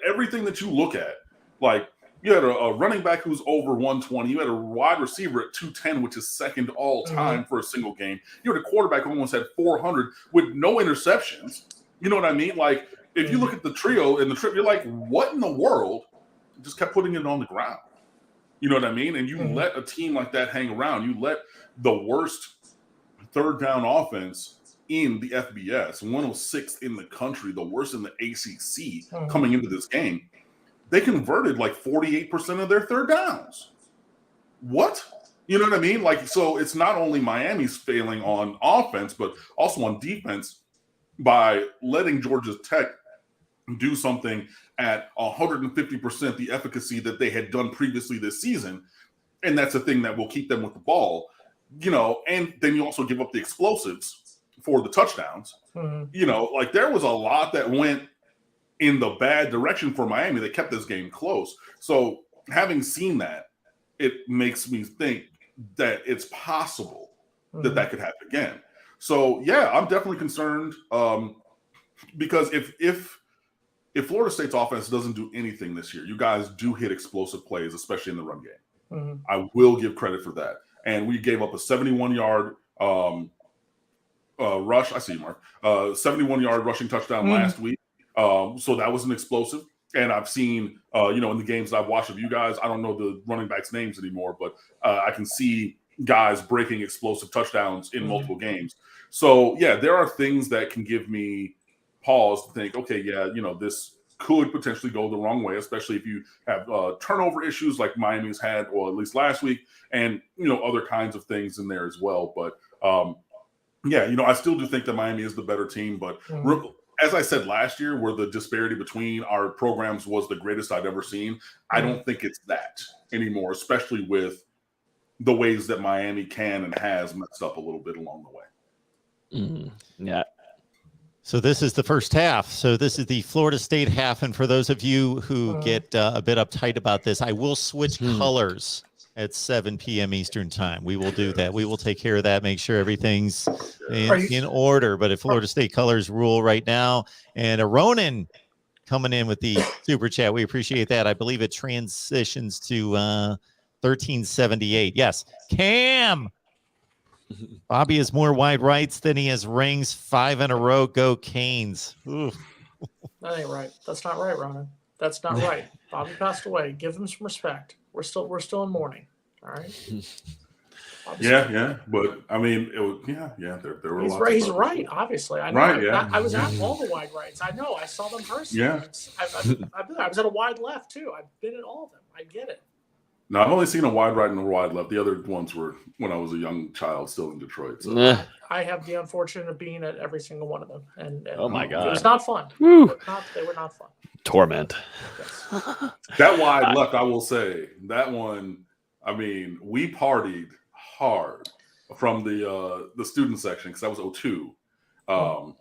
everything that you look at, like. You had a running back who's over 120. You had a wide receiver at 210, which is second all time for a single game. You had a quarterback who almost had 400 with no interceptions. You know what I mean? Like, if you look at the trio and the trip, you're like, what in the world? Just kept putting it on the ground. You know what I mean? And you let a team like that hang around. You let the worst third down offense in the FBS, 106th in the country, the worst in the ACC coming into this game. They converted like 48% of their third downs. What? You know what I mean? Like, so it's not only Miami's failing on offense, but also on defense by letting Georgia Tech do something at 150% the efficacy that they had done previously this season. And that's the thing that will keep them with the ball, and then you also give up the explosives for the touchdowns. Like there was a lot that went in the bad direction for Miami. They kept this game close. So having seen that, it makes me think that it's possible that could happen again. So yeah, I'm definitely concerned because if Florida State's offense doesn't do anything this year, you guys do hit explosive plays, especially in the run game. I will give credit for that. And we gave up a 71-yard rush. I see you, Mark. 71-yard rushing touchdown last week. So that was an explosive. And I've seen, in the games that I've watched of you guys, I don't know the running backs' names anymore, but I can see guys breaking explosive touchdowns in multiple games. So, yeah, there are things that can give me pause to think, okay, yeah, this could potentially go the wrong way, especially if you have turnover issues like Miami's had, or at least last week, and, other kinds of things in there as well. But, I still do think that Miami is the better team, but as I said last year, where the disparity between our programs was the greatest I'd ever seen, I don't think it's that anymore, especially with the ways that Miami can and has messed up a little bit along the way. Yeah. So this is the first half. So this is the Florida State half. And for those of you who get a bit uptight about this, I will switch colors at 7 p.m. Eastern time. We will do that. We will take care of that, make sure everything's in order. But if Florida State colors rule right now, and a Ronan coming in with the super chat, we appreciate that. I believe it transitions to 1378. Yes. Cam. Bobby has more wide rights than he has rings. 5 in a row. Go Canes. Oof. That ain't right. That's not right, Ronan. That's not right. Bobby passed away. Give him some respect. We're still in mourning. All right. Yeah. But I mean, it was, there were. He's right. He's right. Obviously, I know. Right. Yeah. I was at all the wide rights. I know. I saw them personally. Yeah. I was at a wide left too. I've been at all of them. I get it. No, I've only seen a wide right and a wide left. The other ones were when I was a young child, still in Detroit. So. I have the unfortunate of being at every single one of them, and Oh my God, it was not fun. Woo. They were not fun. Torment. Yes. That wide left, I will say, that one. I mean, we partied hard from the student section because that was 02. So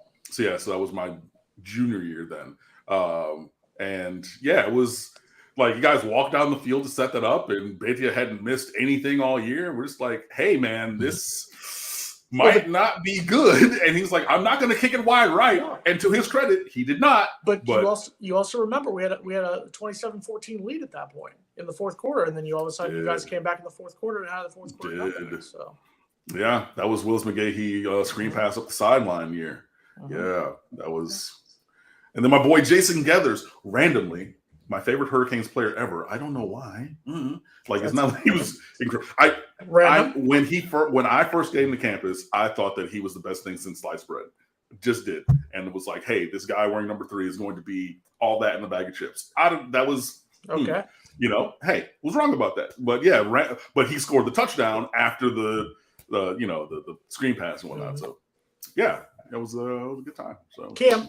that was my junior year then. And yeah, it was like you guys walked down the field to set that up, and Bethia hadn't missed anything all year. We're just like, hey man, this might not be good. And he's like, I'm not going to kick it wide right. No. And to his credit, he did not. But you also remember we had a 27-14 lead at that point in the fourth quarter, and then all of a sudden you guys came back in the fourth quarter and had the fourth quarter. Nothing, so. Yeah, that was Willis McGahee screen pass up the sideline year. Yeah, that was. And then my boy Jason Geathers, randomly, my favorite Hurricanes player ever. I don't know why. Like it's not like he was incredible. When I first came to campus, I thought that he was the best thing since sliced bread. Just did, and it was like, hey, this guy wearing number 3 is going to be all that in a bag of chips. That was okay. Hey, was wrong about that. But yeah, but he scored the touchdown after the screen pass and whatnot. So yeah. It was a good time. So Cam,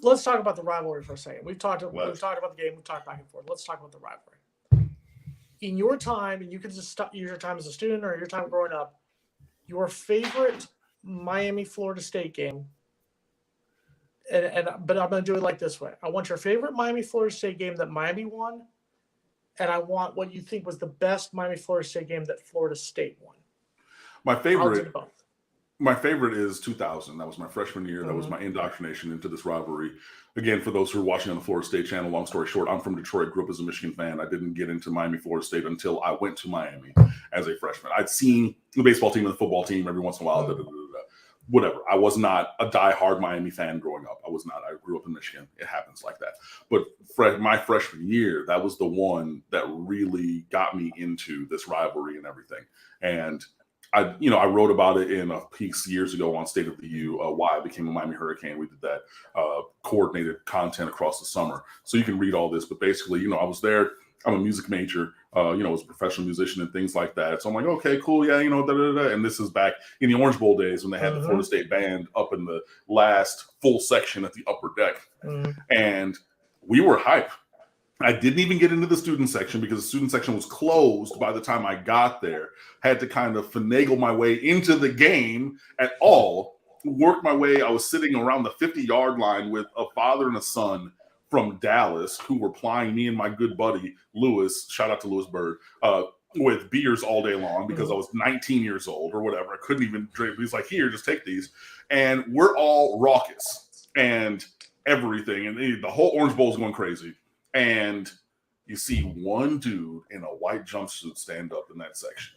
let's talk about the rivalry for a second. We've talked about the game. We've talked back and forth. Let's talk about the rivalry. In your time, and you can just use your time as a student or your time growing up, your favorite Miami-Florida State game. But I'm going to do it like this way. I want your favorite Miami-Florida State game that Miami won, and I want what you think was the best Miami-Florida State game that Florida State won. My favorite. I'll do both. My favorite is 2000. That was my freshman year. That was my indoctrination into this rivalry. Again, for those who are watching on the Florida State channel, long story short, I'm from Detroit, grew up as a Michigan fan. I didn't get into Miami, Florida State until I went to Miami as a freshman. I'd seen the baseball team and the football team every once in a while, whatever. I was not a diehard Miami fan growing up. I was not. I grew up in Michigan. It happens like that. But my freshman year, that was the one that really got me into this rivalry and everything. And I wrote about it in a piece years ago on State of the U, why I became a Miami Hurricane. We did that coordinated content across the summer. So you can read all this. But basically, I was there. I'm a music major, was a professional musician and things like that. So I'm like, okay, cool. Yeah, And this is back in the Orange Bowl days when they had the Florida State band up in the last full section at the upper deck. And we were hype. I didn't even get into the student section because the student section was closed by the time I got there. Had to kind of finagle my way into the game at all. Worked my way. I was sitting around the 50-yard line with a father and a son from Dallas who were plying me and my good buddy, Lewis, shout out to Lewis Bird, with beers all day long because I was 19 years old or whatever. I couldn't even drink. He's like, here, just take these. And we're all raucous and everything. And the whole Orange Bowl is going crazy. And you see one dude in a white jumpsuit stand up in that section.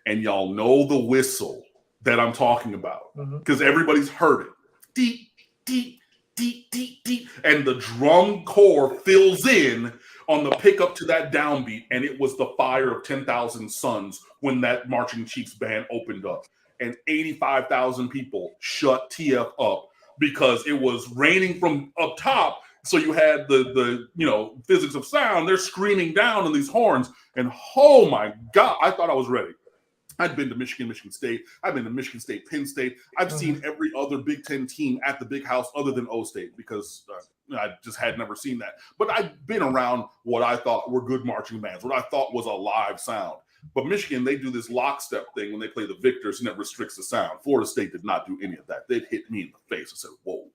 And y'all know the whistle that I'm talking about because everybody's heard it. Deep, deep, deep, deep, deep. And the drum corps fills in on the pickup to that downbeat. And it was the fire of 10,000 suns when that Marching Chiefs band opened up. And 85,000 people shut TF up because it was raining from up top. So you had the physics of sound. They're screaming down on these horns. And oh my God, I thought I was ready. I'd been to Michigan State. I've been to Michigan State, Penn State. I've seen every other Big Ten team at the big house other than O State because I just had never seen that. But I'd been around what I thought were good marching bands, what I thought was a live sound. But Michigan, they do this lockstep thing when they play the victors and it restricts the sound. Florida State did not do any of that. They'd hit me in the face and said, whoa.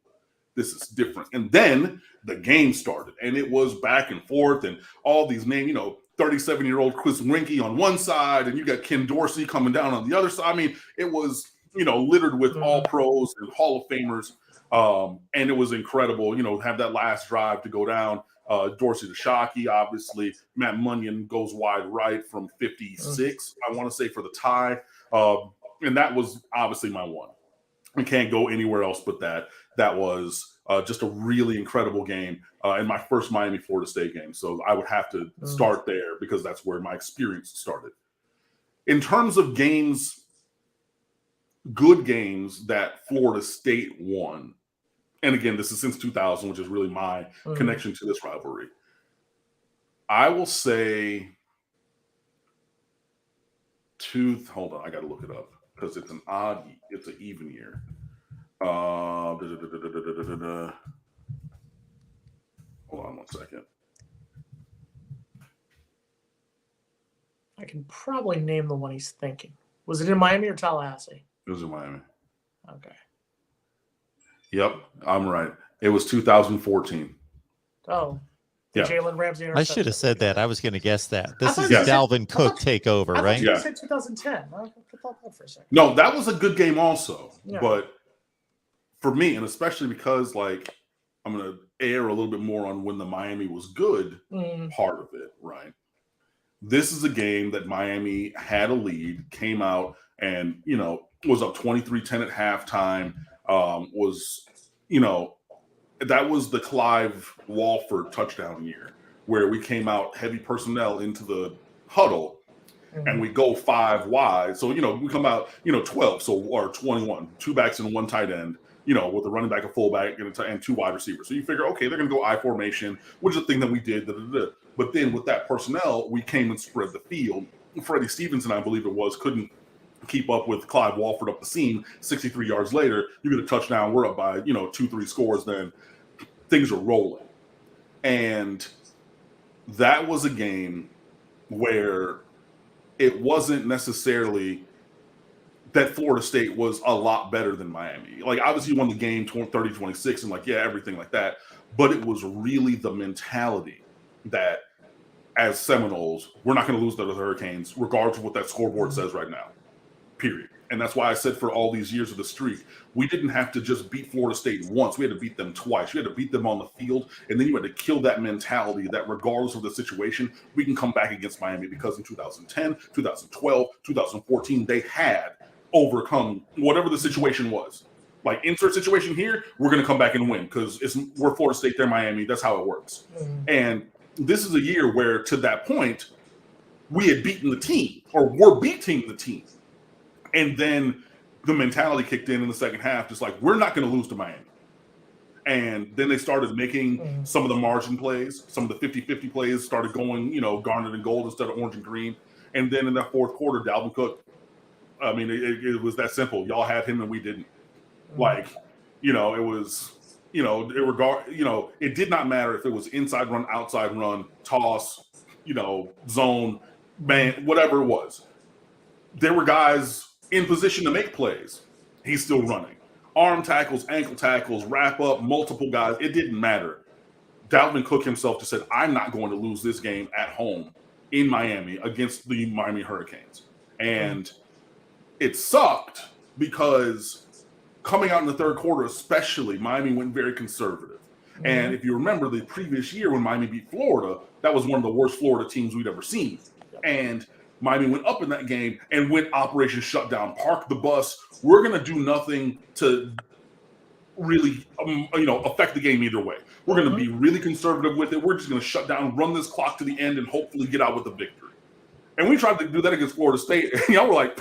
This is different. And then the game started and it was back and forth and all these names, 37-year-old Chris Winkie on one side and you got Ken Dorsey coming down on the other side. I mean, it was, littered with all pros and Hall of Famers. And it was incredible, have that last drive to go down. Dorsey to Shockey, obviously. Matt Munyon goes wide right from 56, I want to say, for the tie. And that was obviously my one. We can't go anywhere else but that. That was just a really incredible game and my first Miami Florida State game. So I would have to start there because that's where my experience started. In terms of games, good games that Florida State won, and again, this is since 2000, which is really my connection to this rivalry. I will say Hold on, I got to look it up because it's an even year. Hold on one second. I can probably name the one he's thinking. Was it in Miami or Tallahassee? It was in Miami. Okay. Yep, I'm right. It was 2014. Oh. Yeah. Jalen Ramsey. I should have said that. I was going to guess that. This is Yeah. Dalvin Cook take over, right? I thought you said 2010. I thought that for a second. No, that was a good game also. Yeah. But for me, and especially because like I'm going to err a little bit more on when the Miami was good part of it, right? This is a game that Miami had a lead, came out and, was up 23-10 at halftime. That was the Clive Walford touchdown year where we came out heavy personnel into the huddle and we go 5 wide. So, we come out, 12, or 21, 2 backs and 1 tight end, with a running back, a fullback, and 2 wide receivers. So you figure, okay, they're going to go I formation, which is the thing that we did. But then with that personnel, we came and spread the field. Freddie Stevenson, I believe it was, couldn't keep up with Clive Walford up the seam. 63 yards later, you get a touchdown. We're up by, 2-3 scores. Then things are rolling. And that was a game where it wasn't necessarily that Florida State was a lot better than Miami. Like, obviously, you won the game 30-26 and, everything like that. But it was really the mentality that, as Seminoles, we're not going to lose to the Hurricanes, regardless of what that scoreboard says right now. Period. And that's why I said for all these years of the streak, we didn't have to just beat Florida State once. We had to beat them twice. You had to beat them on the field, and then you had to kill that mentality that regardless of the situation, we can come back against Miami because in 2010, 2012, 2014, they had overcome whatever the situation was. Like, insert situation here, we're going to come back and win because we're Florida State, they're Miami. That's how it works. And this is a year where, to that point, we had beaten the team, or were beating the team. And then the mentality kicked in the second half, just like, we're not going to lose to Miami. And then they started making some of the margin plays, some of the 50-50 plays started going, garnet and gold instead of orange and green. And then in that fourth quarter, Dalvin Cook, I mean, it was that simple. Y'all had him and we didn't. Like, it was, it did not matter if it was inside run, outside run, toss, zone, man, whatever it was. There were guys in position to make plays. He's still running. Arm tackles, ankle tackles, wrap up, multiple guys. It didn't matter. Dalvin Cook himself just said, I'm not going to lose this game at home in Miami against the Miami Hurricanes. And it sucked because coming out in the third quarter, especially, Miami went very conservative. And if you remember the previous year when Miami beat Florida, that was one of the worst Florida teams we'd ever seen. And Miami went up in that game and went Operation Shutdown, park the bus. We're going to do nothing to really, affect the game either way. We're going to be really conservative with it. We're just going to shut down, run this clock to the end, and hopefully get out with a victory. And we tried to do that against Florida State, and y'all were like,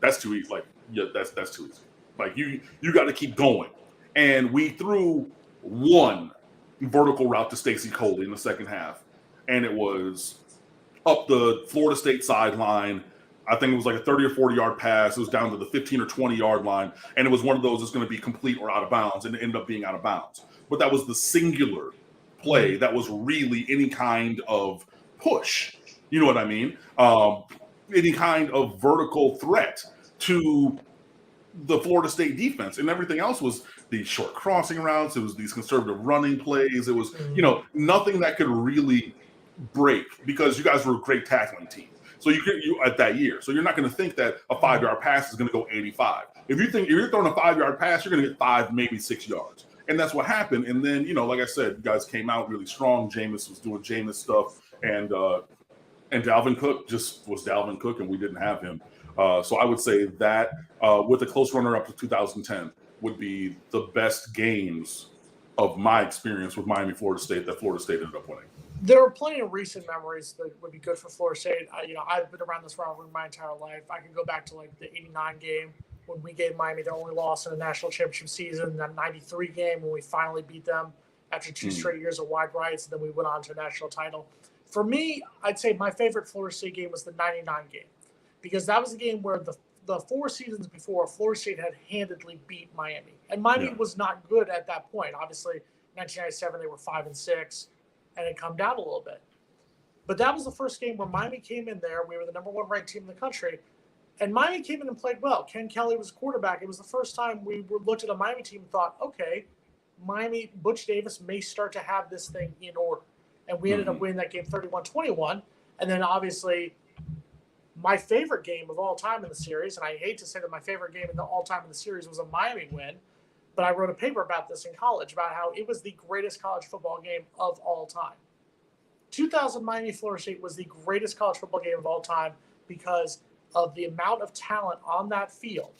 that's too easy. Like, yeah, that's too easy. Like, you got to keep going. And we threw one vertical route to Stacey Coley in the second half, and it was up the Florida State sideline. I think it was like a 30 or 40-yard pass. It was down to the 15 or 20-yard line, and it was one of those that's going to be complete or out of bounds, and it ended up being out of bounds. But that was the singular play that was really any kind of push. You know what I mean? Any kind of vertical threat to the Florida State defense, and everything else was these short crossing routes. It was these conservative running plays. It was, nothing that could really break because you guys were a great tackling team. So you at that year. So you're not going to think that a 5-yard pass is going to go 85. If you're throwing a 5-yard pass, you're going to get 5, maybe 6 yards. And that's what happened. And then, like I said, you guys came out really strong. Jameis was doing Jameis stuff, and Dalvin Cook just was Dalvin Cook, and we didn't have him. So I would say that with a close runner up to 2010 would be the best games of my experience with Miami, Florida State that Florida State ended up winning. There are plenty of recent memories that would be good for Florida State. I've been around this rivalry my entire life. I can go back to like the '89 game when we gave Miami their only loss in a national championship season. That '93 game when we finally beat them after 2 straight years of wide rights, and then we went on to a national title. For me, I'd say my favorite Florida State game was the '99 game because that was the game where the 4 seasons before, Florida State had handedly beat Miami. And Miami was not good at that point. Obviously, 1997, they were 5-6, and it come down a little bit. But that was the first game where Miami came in there. We were the number 1 ranked team in the country. And Miami came in and played well. Ken Kelly was quarterback. It was the first time we looked at a Miami team and thought, okay, Miami, Butch Davis may start to have this thing in order. And we ended up winning that game 31-21. And then obviously my favorite game of all time in the series, and I hate to say that my favorite game in the all time in the series was a Miami win, but I wrote a paper about this in college about how it was the greatest college football game of all time. 2000 Miami Florida State was the greatest college football game of all time because of the amount of talent on that field.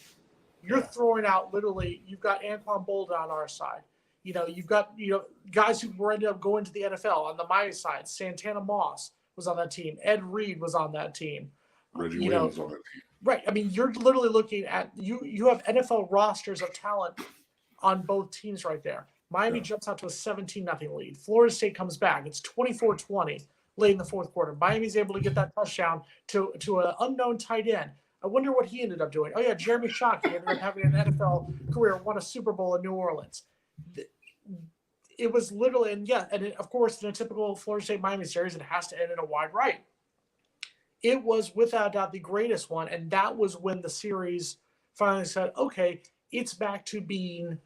You're throwing out literally, you've got Anquan Bolden on our side. You've got, guys who were ended up going to the NFL on the Miami side. Santana Moss was on that team. Ed Reed was on that team. Reggie Williams on that team. Right. I mean, you're literally looking at, you have NFL rosters of talent on both teams right there. Miami jumps out to a 17-0 lead. Florida State comes back. It's 24-20 late in the fourth quarter. Miami's able to get that touchdown to an unknown tight end. I wonder what he ended up doing. Oh, yeah, Jeremy Shockey ended up having an NFL career, won a Super Bowl in New Orleans. It was literally, and of course, in a typical Florida State-Miami series, it has to end in a wide right. It was without doubt the greatest one, and that was when the series finally said, okay, it's back to being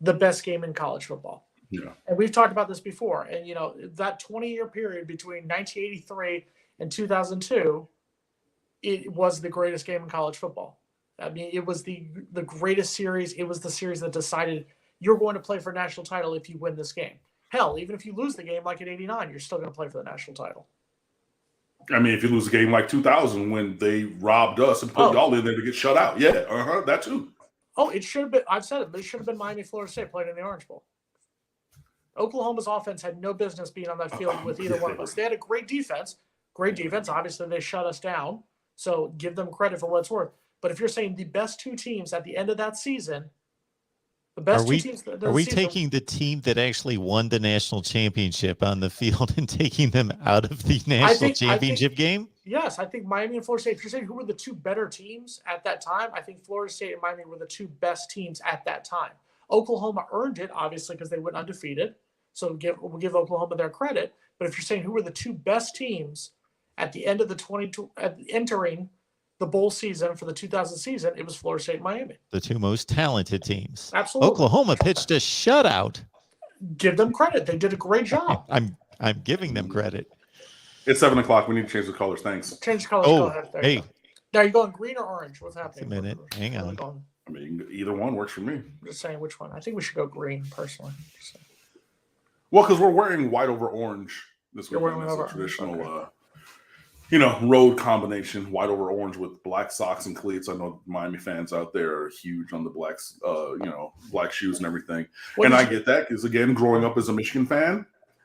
the best game in college football. Yeah. And we've talked about this before. And, that 20-year period between 1983 and 2002, it was the greatest game in college football. I mean, it was the greatest series. It was the series that decided you're going to play for a national title if you win this game. Hell, even if you lose the game like in 89, you're still going to play for the national title. I mean, if you lose a game like 2000 when they robbed us and put y'all in there to get shut out. Yeah, that too. Oh, it should have been. I've said it, but it should have been Miami, Florida State playing in the Orange Bowl. Oklahoma's offense had no business being on that field with either one of us. They had a great defense. Obviously, they shut us down. So give them credit for what it's worth. But if you're saying the best 2 teams at the end of that season, the best 2 teams. Are we taking the team that actually won the national championship on the field and taking them out of the national championship game? Yes, I think Miami and Florida State. If you're saying who were the 2 better teams at that time, I think Florida State and Miami were the 2 best teams at that time. Oklahoma earned it, obviously, because they went undefeated. So we'll give Oklahoma their credit. But if you're saying who were the 2 best teams at the end of entering the bowl season for the 2000 season, it was Florida State and Miami. The 2 most talented teams. Absolutely. Oklahoma pitched a shutout. Give them credit. They did a great job. I'm giving them credit. It's 7 o'clock. We need to change the colors. Thanks. Change the colors. Oh, go ahead. There hey. you go. Now, are you going green or orange? What's happening? A minute. Hang on. I mean, either one works for me. I'm just saying which one. I think we should go green, personally. Well, because we're wearing white over orange this You're weekend. wearing That's over a traditional, okay. road combination, white over orange with black socks and cleats. I know Miami fans out there are huge on the blacks, black shoes and everything. I get that because, again, growing up as a Michigan fan,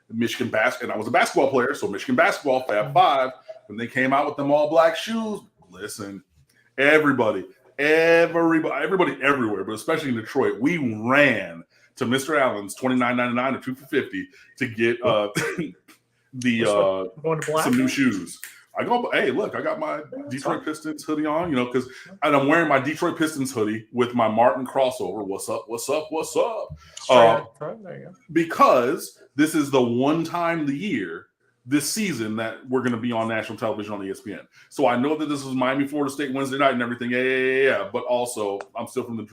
and I was a basketball player, so Michigan basketball, Fab Five, when they came out with them all black shoes, listen, everybody everywhere, but especially in Detroit, we ran to Mr. Allen's $29.99 or $2 for $50 to get some new shoes. I go, hey, look, I got my Detroit Pistons hoodie on, because I'm wearing my Detroit Pistons hoodie with my Martin crossover. What's up? There you go. Because this is the one time the year this season that we're going to be on national television on ESPN. So I know that this is Miami, Florida State Wednesday night and everything. Yeah. But also, I'm still from the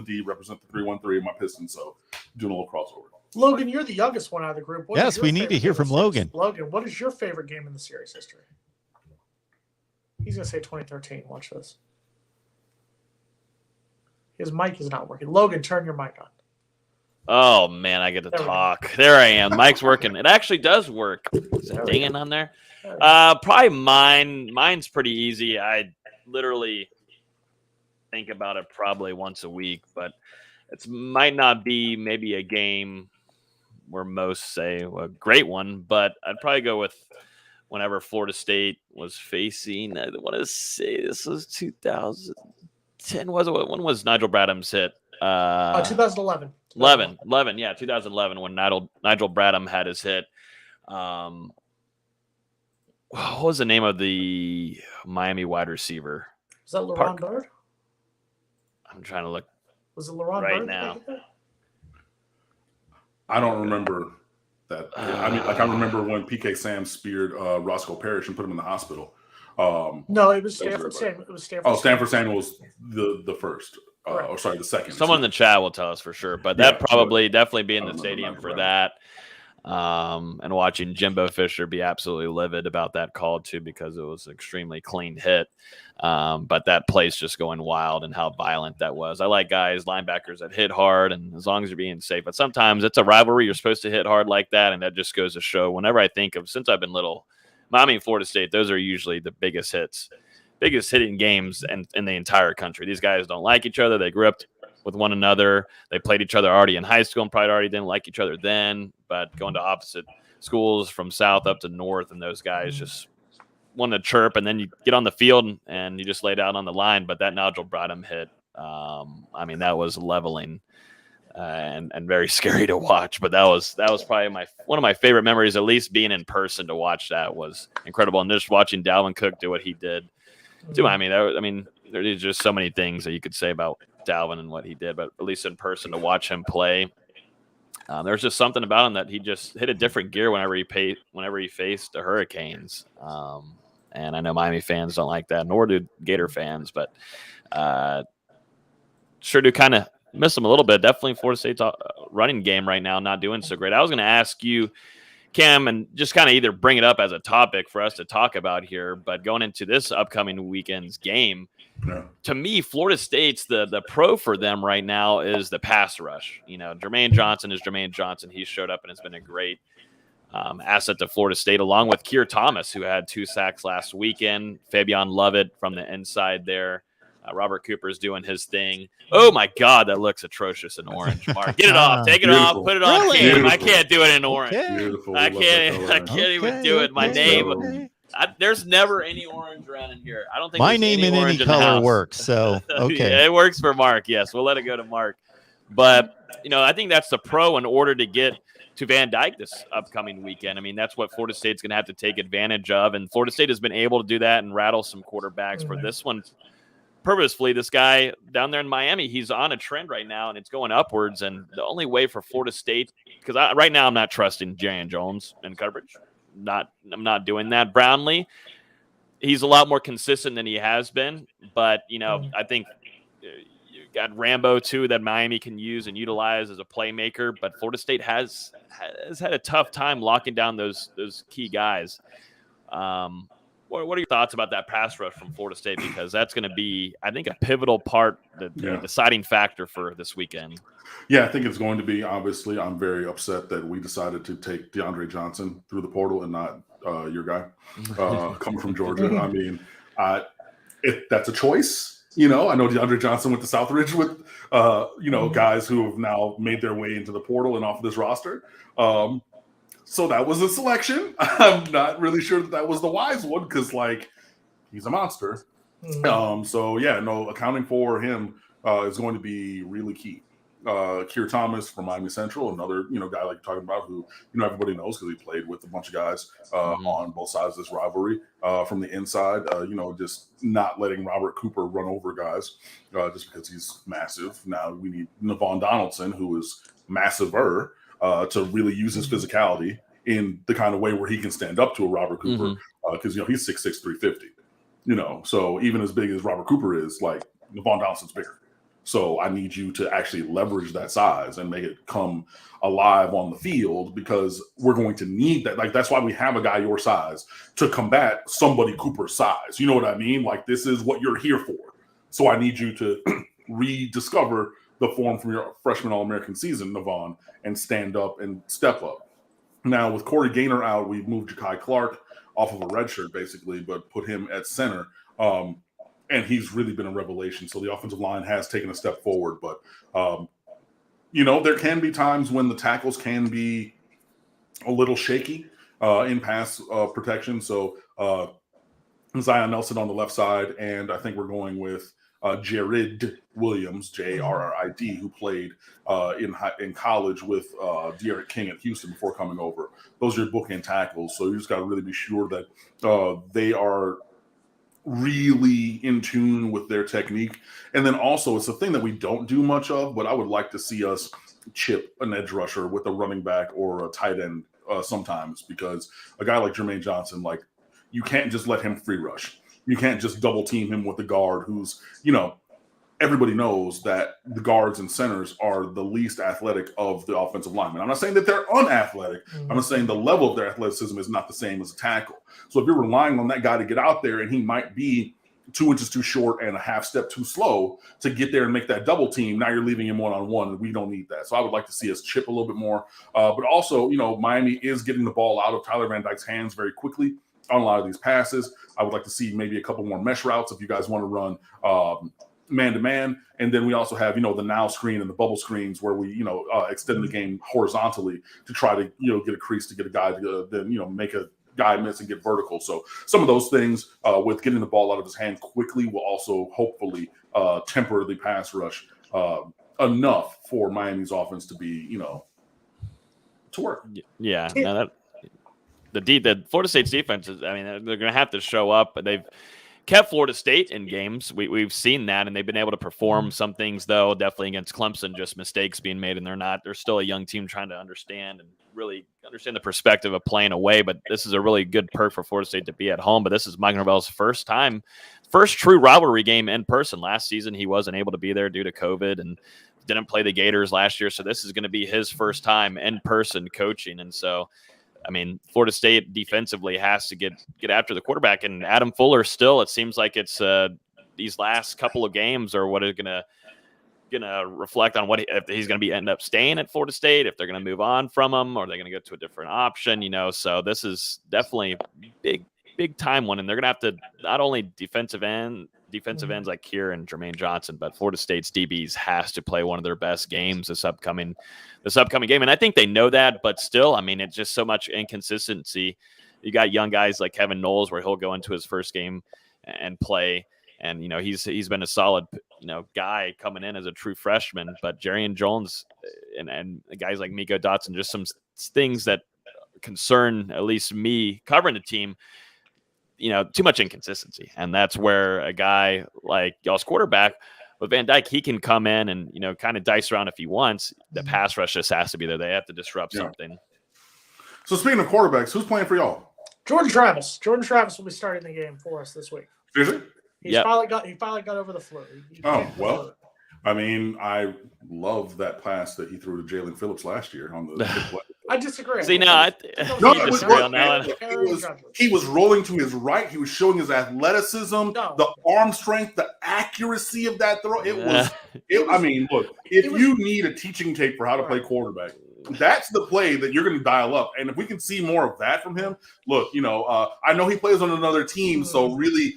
D, represent the 313 of my Pistons. So doing a little crossover. Logan, you're the youngest one out of the group. Yes, we need to hear from Logan. Logan, what is your favorite game in the series history? He's going to say 2013. Watch this. His mic is not working. Logan, turn your mic on. Oh, man, I get to talk. There I am. Mic's working. It actually does work. Is it dinging on there? Probably mine. Mine's pretty easy. I literally think about it probably once a week, but it might not be maybe a game where most say a great one, but I'd probably go with whenever Florida State was facing, I want to say this was 2010. Was it? When was Nigel Bradham's hit? 2011. 2011, when Nigel Bradham had his hit. what was the name of the Miami wide receiver? Is that LaRon Bird? I'm trying to look. Was it LaRon right Bird? now. I don't remember that. I mean, like I remember when PK Sam speared Roscoe Parrish and put him in the hospital. No, it was Stanford Samuel. It was Stanford. Oh, Stanford Samuel was the first. Or sorry, the second. Someone in the chat will tell us for sure, but that definitely be in the stadium for that. And watching Jimbo Fisher be absolutely livid about that call too, because it was an extremely clean hit. But that place just going wild and how violent that was. I like guys, linebackers that hit hard, and as long as you're being safe. But sometimes it's a rivalry. You're supposed to hit hard like that, and that just goes to show. Whenever I think of, since I've been little, Miami and Florida State, those are usually the biggest hitting games in the entire country. These guys don't like each other. They grew up with one another. They played each other already in high school and probably already didn't like each other then, but going to opposite schools from south up to north, and those guys just wanted to chirp, and then you get on the field and you just lay down on the line. But that Nigel Bradham hit, I mean, that was leveling and very scary to watch. But that was probably one of my favorite memories, at least being in person to watch that was incredible. And just watching Dalvin Cook do what he did too. I mean, there's just so many things that you could say about Dalvin and what he did, but at least in person to watch him play, there's just something about him that he just hit a different gear whenever he faced the Hurricanes. And I know Miami fans don't like that, nor do Gator fans, but sure do kind of miss him a little bit. Definitely Florida State's running game right now not doing so great. I was going to ask you, Cam, and just kind of either bring it up as a topic for us to talk about here, but going into this upcoming weekend's game, to me, Florida State's the pro for them right now is the pass rush. You know, Jermaine Johnson is Jermaine Johnson. He showed up and has been a great asset to Florida State, along with Keir Thomas, who had 2 sacks last weekend. Fabian Lovett from the inside there. Robert Cooper's doing his thing. Oh, my God, that looks atrocious in orange. Mark, get it off. Take it off. Put it on cam. I can't do it in orange. I can't even do it. My name. There's never any orange around in here. I don't think my name in any color works. So, okay. Yeah, it works for Mark. Yes, we'll let it go to Mark. But, you know, I think that's the pro in order to get to Van Dyke this upcoming weekend. I mean, that's what Florida State's going to have to take advantage of. And Florida State has been able to do that and rattle some quarterbacks for this one. Purposefully, this guy down there in Miami, he's on a trend right now, and it's going upwards. And the only way for Florida State, because right now I'm not trusting Jarian Jones in coverage. I'm not doing that. Brownlee, he's a lot more consistent than he has been. But, you know, I think you got Rambo, too, that Miami can use and utilize as a playmaker. But Florida State has had a tough time locking down those key guys. What are your thoughts about that pass rush from Florida State? Because that's going to be, I think, a pivotal part, the deciding factor for this weekend. Yeah, I think it's going to be. Obviously, I'm very upset that we decided to take DeAndre Johnson through the portal and not your guy coming from Georgia. I mean, if that's a choice, you know, I know DeAndre Johnson went to Southridge with, you know, guys who have now made their way into the portal and off this roster. So that was a selection. I'm not really sure that was the wise one because, like, he's a monster. So, yeah, no, accounting for him is going to be really key. Keir Thomas from Miami Central, another, you know, guy like you're talking about who, you know, everybody knows because he played with a bunch of guys on both sides of this rivalry from the inside, you know, just not letting Robert Cooper run over guys just because he's massive. Now we need Navon Donaldson, who is massiver, to really use his physicality in the kind of way where he can stand up to a Robert Cooper because, you know, he's 6'6", 350, you know, so even as big as Robert Cooper is, like, Navon Donaldson's bigger. So I need you to actually leverage that size and make it come alive on the field because we're going to need that. Like, that's why we have a guy your size to combat somebody Cooper's size. You know what I mean? Like, this is what you're here for. So I need you to rediscover the form from your freshman All-American season, Navon, and stand up and step up. Now, with Corey Gaynor out, we've moved Ja'Kai Clark off of a red shirt, basically, but put him at center. And he's really been a revelation. So the offensive line has taken a step forward. But, you know, there can be times when the tackles can be a little shaky in pass protection. So Zion Nelson on the left side, and I think we're going with Jared Williams, Jarrid, who played in college with De'Aaron King at Houston before coming over. Those are your bookend tackles. So you just got to really be sure that they are really in tune with their technique. And then also, it's a thing that we don't do much of, but I would like to see us chip an edge rusher with a running back or a tight end sometimes, because a guy like Jermaine Johnson, like, you can't just let him free rush. You can't just double team him with the guard who's, everybody knows that the guards and centers are the least athletic of the offensive linemen. I'm not saying that they're unathletic. I'm just saying the level of their athleticism is not the same as a tackle. So if you're relying on that guy to get out there and he might be 2 inches too short and a half step too slow to get there and make that double team, now you're leaving him one-on-one, and we don't need that. So I would like to see us chip a little bit more. But also, Miami is getting the ball out of Tyler Van Dyke's hands very quickly on a lot of these passes. I would like to see maybe a couple more mesh routes if you guys want to run man-to-man. And then we also have, the now screen and the bubble screens where we, extend the game horizontally to try to, get a crease to get a guy to then, make a guy miss and get vertical. So some of those things with getting the ball out of his hand quickly will also hopefully temper the pass rush enough for Miami's offense to be, to work. Yeah. No, the Florida State's defense is, they're going to have to show up, but they've kept Florida State in games. We've seen that, and they've been able to perform some things, though, definitely against Clemson, just mistakes being made, and they're still a young team trying to understand the perspective of playing away. But this is a really good perk for Florida State to be at home. But this is Mike Norvell's first true rivalry game in person. Last season, he wasn't able to be there due to COVID and didn't play the Gators last year. So this is going to be his first time in person coaching. And so, Florida State defensively has to get after the quarterback, and Adam Fuller still, it seems like it's these last couple of games are what are gonna reflect on if he's gonna end up staying at Florida State, if they're gonna move on from him, or they're gonna go to a different option. So this is definitely big time one, and they're gonna have to not only defensive ends like Kier and Jermaine Johnson, but Florida State's DBs has to play one of their best games this upcoming game. And I think they know that, but still, it's just so much inconsistency. You got young guys like Kevin Knowles, where he'll go into his first game and play. And, he's been a solid, guy coming in as a true freshman, but Jerrion Jones and guys like Miko Dotson, just some things that concern at least me covering the team. Too much inconsistency. And that's where a guy like y'all's quarterback with Van Dyke, he can come in and, kind of dice around if he wants. The pass rush just has to be there. They have to disrupt something. So speaking of quarterbacks, who's playing for y'all? Jordan Travis. Jordan Travis will be starting the game for us this week. Is it? He finally got over the flu. I love that pass that he threw to Jalen Phillips last year on the play. I disagree. See, now you disagree on that one. He was rolling to his right. He was showing his athleticism, the arm strength, the accuracy of that throw. Look, if you need a teaching tape for how to play quarterback, that's the play that you're going to dial up. And if we can see more of that from him, look, I know he plays on another team, so really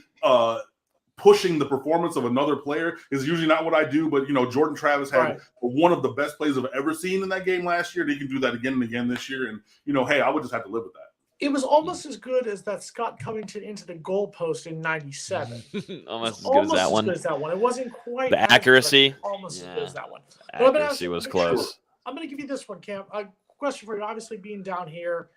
pushing the performance of another player is usually not what I do, but Jordan Travis had one of the best plays I've ever seen in that game last year, and he can do that again and again this year. And hey, I would just have to live with that. It was almost as good as that Scott Covington into the goalpost in '97. almost as good as that one. It wasn't quite the accuracy. Almost as good as that one. Accuracy was close. I'm going to give you this one, Cam. A question for you. Obviously, being down here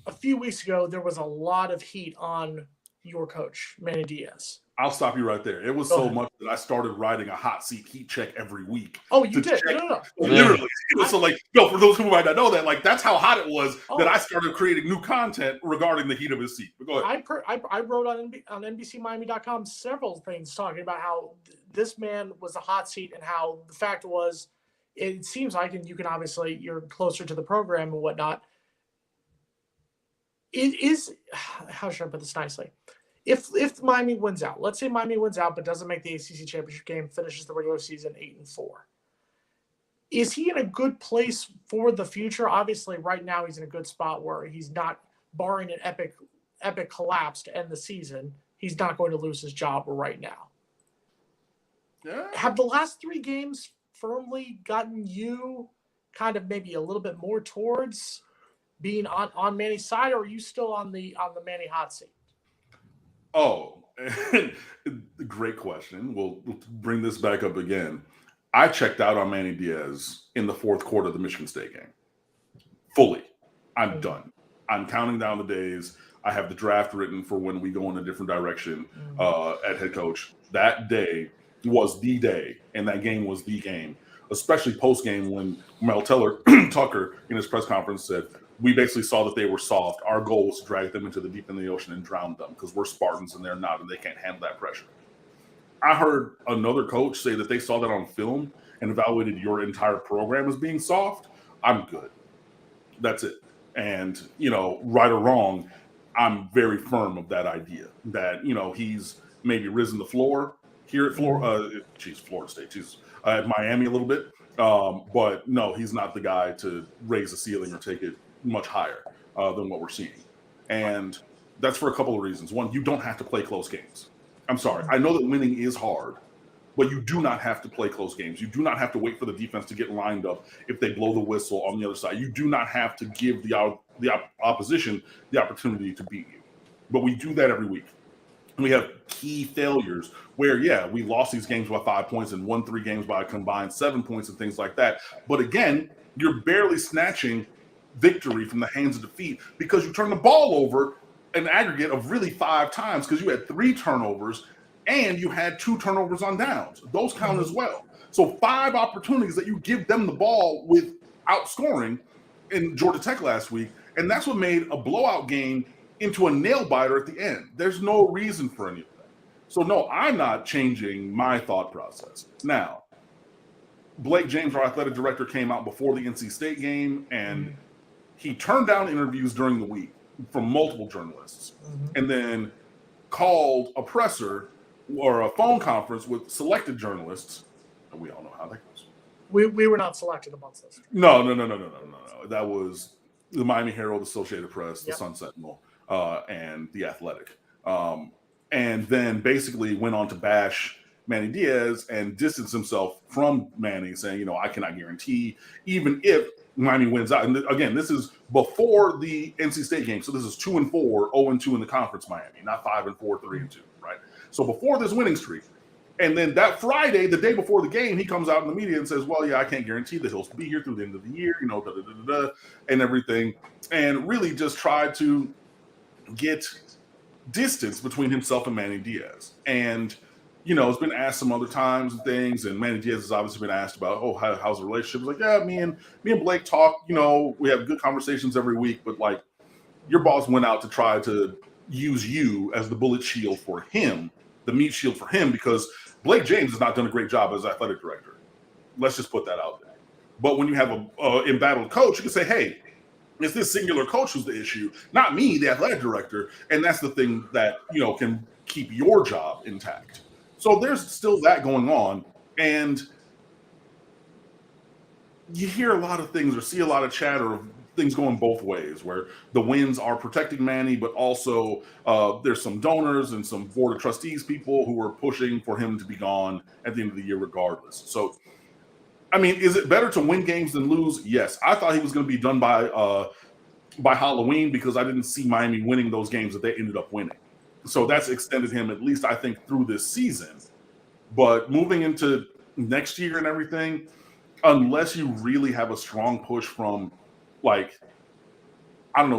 a few weeks ago, there was a lot of heat on your coach, Manny Diaz. I'll stop you right there. It was so much that I started writing a hot seat heat check every week. Oh, you did? No. Literally. For those who might not know that, that's how hot it was that I started creating new content regarding the heat of his seat. But go ahead. I wrote on NBCMiami.com several things talking about how this man was a hot seat, and how the fact was, it seems like, and you can obviously, you're closer to the program and whatnot. It is, how should I put this nicely? If Miami wins out, let's say Miami wins out but doesn't make the ACC championship game, finishes the regular season 8-4, is he in a good place for the future? Obviously, right now he's in a good spot where he's not, barring an epic collapse to end the season, he's not going to lose his job right now. Yeah. Have the last 3 games firmly gotten you kind of maybe a little bit more towards being on Manny's side, or are you still on the Manny hot seat? Oh, Great question. We'll bring this back up again. I checked out on Manny Diaz in the fourth quarter of the Michigan State game. Fully. I'm done. I'm counting down the days. I have the draft written for when we go in a different direction at head coach. That day was the day, and that game was the game, especially post-game when Mel Taylor Tucker in his press conference said, we basically saw that they were soft. Our goal was to drag them into the deep in the ocean and drown them because we're Spartans and they're not, and they can't handle that pressure. I heard another coach say that they saw that on film and evaluated your entire program as being soft. I'm good. That's it. And, right or wrong, I'm very firm of that idea that, he's maybe risen the floor here at Florida State, at Miami a little bit. But no, he's not the guy to raise the ceiling or take it much higher than what we're seeing. And that's for a couple of reasons. One, you don't have to play close games. I'm sorry. I know that winning is hard, but you do not have to play close games. You do not have to wait for the defense to get lined up if they blow the whistle on the other side. You do not have to give the opposition the opportunity to beat you. But we do that every week. And we have key failures where, we lost these games by 5 points and won 3 games by a combined 7 points and things like that. But again, you're barely snatching victory from the hands of defeat because you turn the ball over an aggregate of really 5 times because you had 3 turnovers and you had 2 turnovers on downs. Those count as well. So 5 opportunities that you give them the ball without scoring in Georgia Tech last week. And that's what made a blowout game into a nail biter at the end. There's no reason for any of that. So no, I'm not changing my thought process. Now, Blake James, our athletic director, came out before the NC State game and he turned down interviews during the week from multiple journalists and then called a presser or a phone conference with selected journalists. And we all know how that goes. We were not selected amongst us. No. That was the Miami Herald, Associated Press, the Sun Sentinel, and the Athletic. And then basically went on to bash Manny Diaz and distance himself from Manny, saying, I cannot guarantee, even if Miami wins out. And again, this is before the NC State game. So this is 2-4, 0-2 in the conference, Miami, not 5-4, 3-2, right? So before this winning streak. And then that Friday, the day before the game, he comes out in the media and says, well, I can't guarantee that he'll be here through the end of the year, and everything. And really just tried to get distance between himself and Manny Diaz. And, it's been asked some other times and things. And Manny Diaz has obviously been asked about, how's the relationship? It's like, me and Blake talk, we have good conversations every week. But like your boss went out to try to use you as the bullet shield for him, the meat shield for him, because Blake James has not done a great job as athletic director. Let's just put that out there. But when you have a embattled coach, you can say, hey, it's this singular coach who's the issue, not me, the athletic director. And that's the thing that, can keep your job intact. So there's still that going on. And you hear a lot of things or see a lot of chatter of things going both ways, where the wins are protecting Manny, but also there's some donors and some board of trustees people who are pushing for him to be gone at the end of the year regardless. So, is it better to win games than lose? Yes. I thought he was going to be done by Halloween because I didn't see Miami winning those games that they ended up winning. So that's extended him, at least I think, through this season. But moving into next year and everything, unless you really have a strong push from,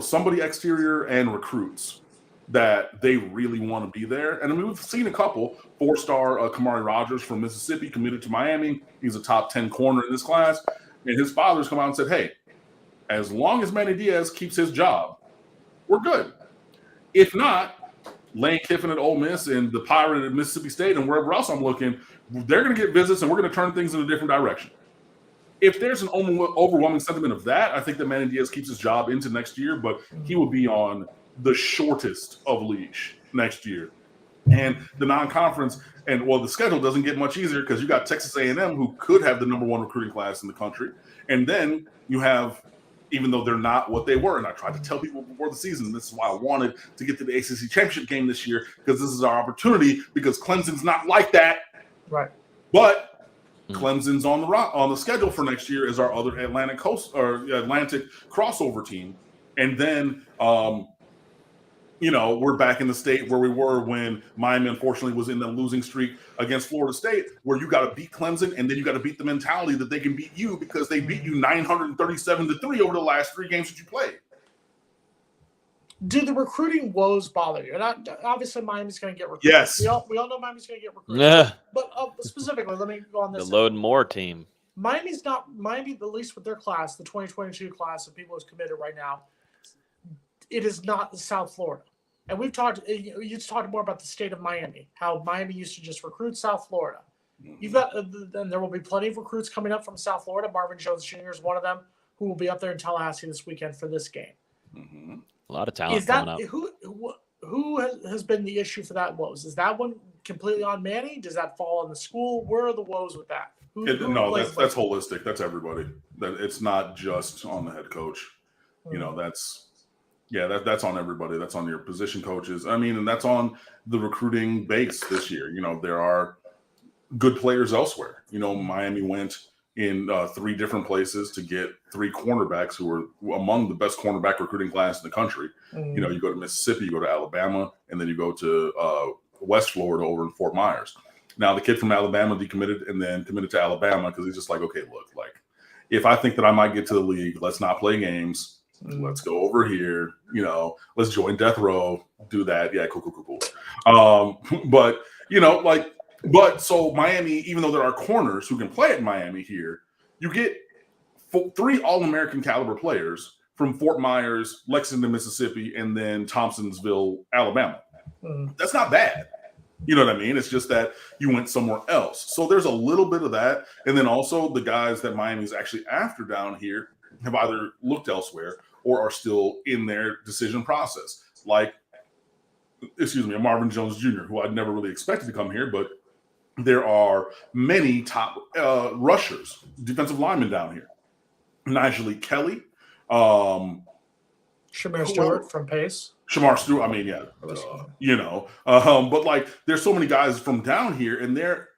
somebody exterior and recruits that they really want to be there. And we've seen a couple. 4-star Kamari Rogers from Mississippi committed to Miami. He's a top 10 corner in this class. And his father's come out and said, hey, as long as Manny Diaz keeps his job, we're good. If not, Lane Kiffin at Ole Miss and the Pirate at Mississippi State and wherever else I'm looking, they're going to get visits and we're going to turn things in a different direction. If there's an overwhelming sentiment of that, I think that Manny Diaz keeps his job into next year, but he will be on the shortest of leash next year. And the non-conference, the schedule doesn't get much easier because you got Texas A&M, who could have the number 1 recruiting class in the country. And then you have, even though they're not what they were, and I tried to tell people before the season, this is why I wanted to get to the ACC championship game this year, because this is our opportunity, because Clemson's not like that. Right. But Clemson's on the schedule for next year as our other Atlantic crossover team. And then we're back in the state where we were when Miami unfortunately was in the losing streak against Florida State, where you got to beat Clemson and then you got to beat the mentality that they can beat you because they beat you 937-3 over the last 3 games that you played. Do the recruiting woes bother you? And obviously, Miami's going to get recruited. Yes. We all know Miami's going to get recruited. Yeah. But specifically, let me go on The this. Load More team. Miami, at least with their class, the 2022 class of people who's committed right now, it is not South Florida. And we've talked, you just talked more about the state of Miami, how Miami used to just recruit South Florida. You've got, and there will be plenty of recruits coming up from South Florida. Marvin Jones Jr. is one of them who will be up there in Tallahassee this weekend for this game. Mm-hmm. A lot of talent Is that coming up. who has been the issue for that woes? Is that one completely on Manny? Does that fall on the school? Where are the woes with that? No, that's holistic. That's everybody. That it's not just on the head coach. That's on everybody. That's on your position coaches. I mean, and that's on the recruiting base this year. There are good players elsewhere. Miami went in 3 different places to get 3 cornerbacks who were among the best cornerback recruiting class in the country. You go to Mississippi, you go to Alabama, and then you go to West Florida over in Fort Myers. Now, the kid from Alabama decommitted and then committed to Alabama because he's just like, okay, look, like, if I think that I might get to the league, let's not play games. Let's go over here. Let's join Death Row. Do that. Yeah, cool. But so Miami, even though there are corners who can play at Miami here, you get 3 All-American caliber players from Fort Myers, Lexington, Mississippi, and then Thompsonsville, Alabama. That's not bad. You know what I mean? It's just that you went somewhere else. So there's a little bit of that. And then also the guys that Miami's actually after down here have either looked elsewhere or are still in their decision process. Like, a Marvin Jones Jr., who I'd never really expected to come here, but there are many top rushers, defensive linemen down here. Nigel Kelly. Shamar Stewart from Pace. Shamar Stewart, I mean, yeah, but like, there's so many guys from down here, and they're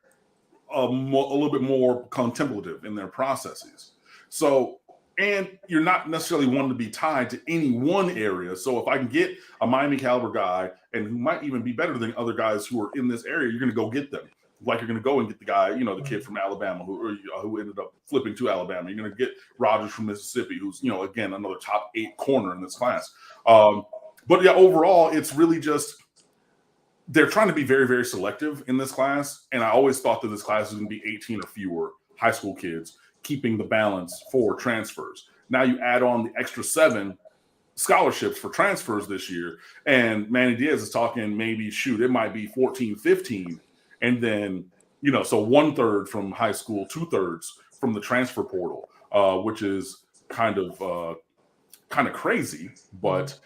a little bit more contemplative in their processes. So, and you're not necessarily wanting to be tied to any one area. So if I can get a Miami caliber guy, and who might even be better than other guys who are in this area, you're going to go get them. Like you're going to go and get the guy, the kid from Alabama who ended up flipping to Alabama. You're going to get Rogers from Mississippi, who's, again, another top 8 corner in this class. But yeah, overall, it's really just they're trying to be very, very selective in this class. And I always thought that this class was going to be 18 or fewer high school kids, keeping the balance for transfers. Now you add on the extra 7 scholarships for transfers this year. And Manny Diaz is talking it might be 14, 15. And then, so 1/3 from high school, 2/3 from the transfer portal, which is kind of crazy, but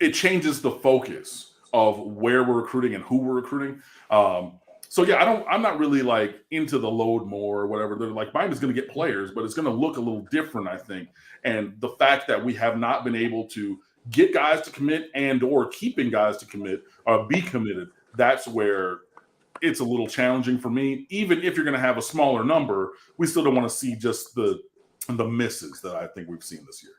it changes the focus of where we're recruiting and who we're recruiting. So yeah, I'm not really like into the load more or whatever. They're like, Miami's going to get players, but it's going to look a little different, I think. And the fact that we have not been able to get guys to commit and or keeping guys to commit or be committed, that's where it's a little challenging for me. Even if you're going to have a smaller number, we still don't want to see just the misses that I think we've seen this year.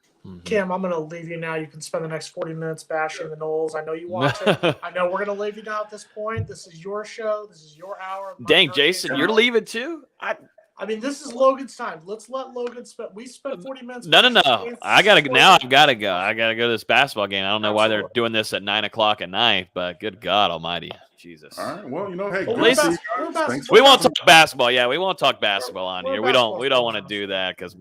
Cam, I'm going to leave you now. You can spend the next 40 minutes bashing the Noles. I know you want to. I know we're going to leave you now at this point. This is your show. This is your hour. Dang, Jason, you're leaving too? I mean, this is Logan's time. Let's let Logan spend. We spent 40 minutes. No. I've got to go. I got to go to this basketball game. I don't know why they're doing this at 9:00 at night, but good God Almighty, Jesus. All right. Well, hey, we won't talk basketball. Yeah, we won't talk basketball on here. We don't want to do that because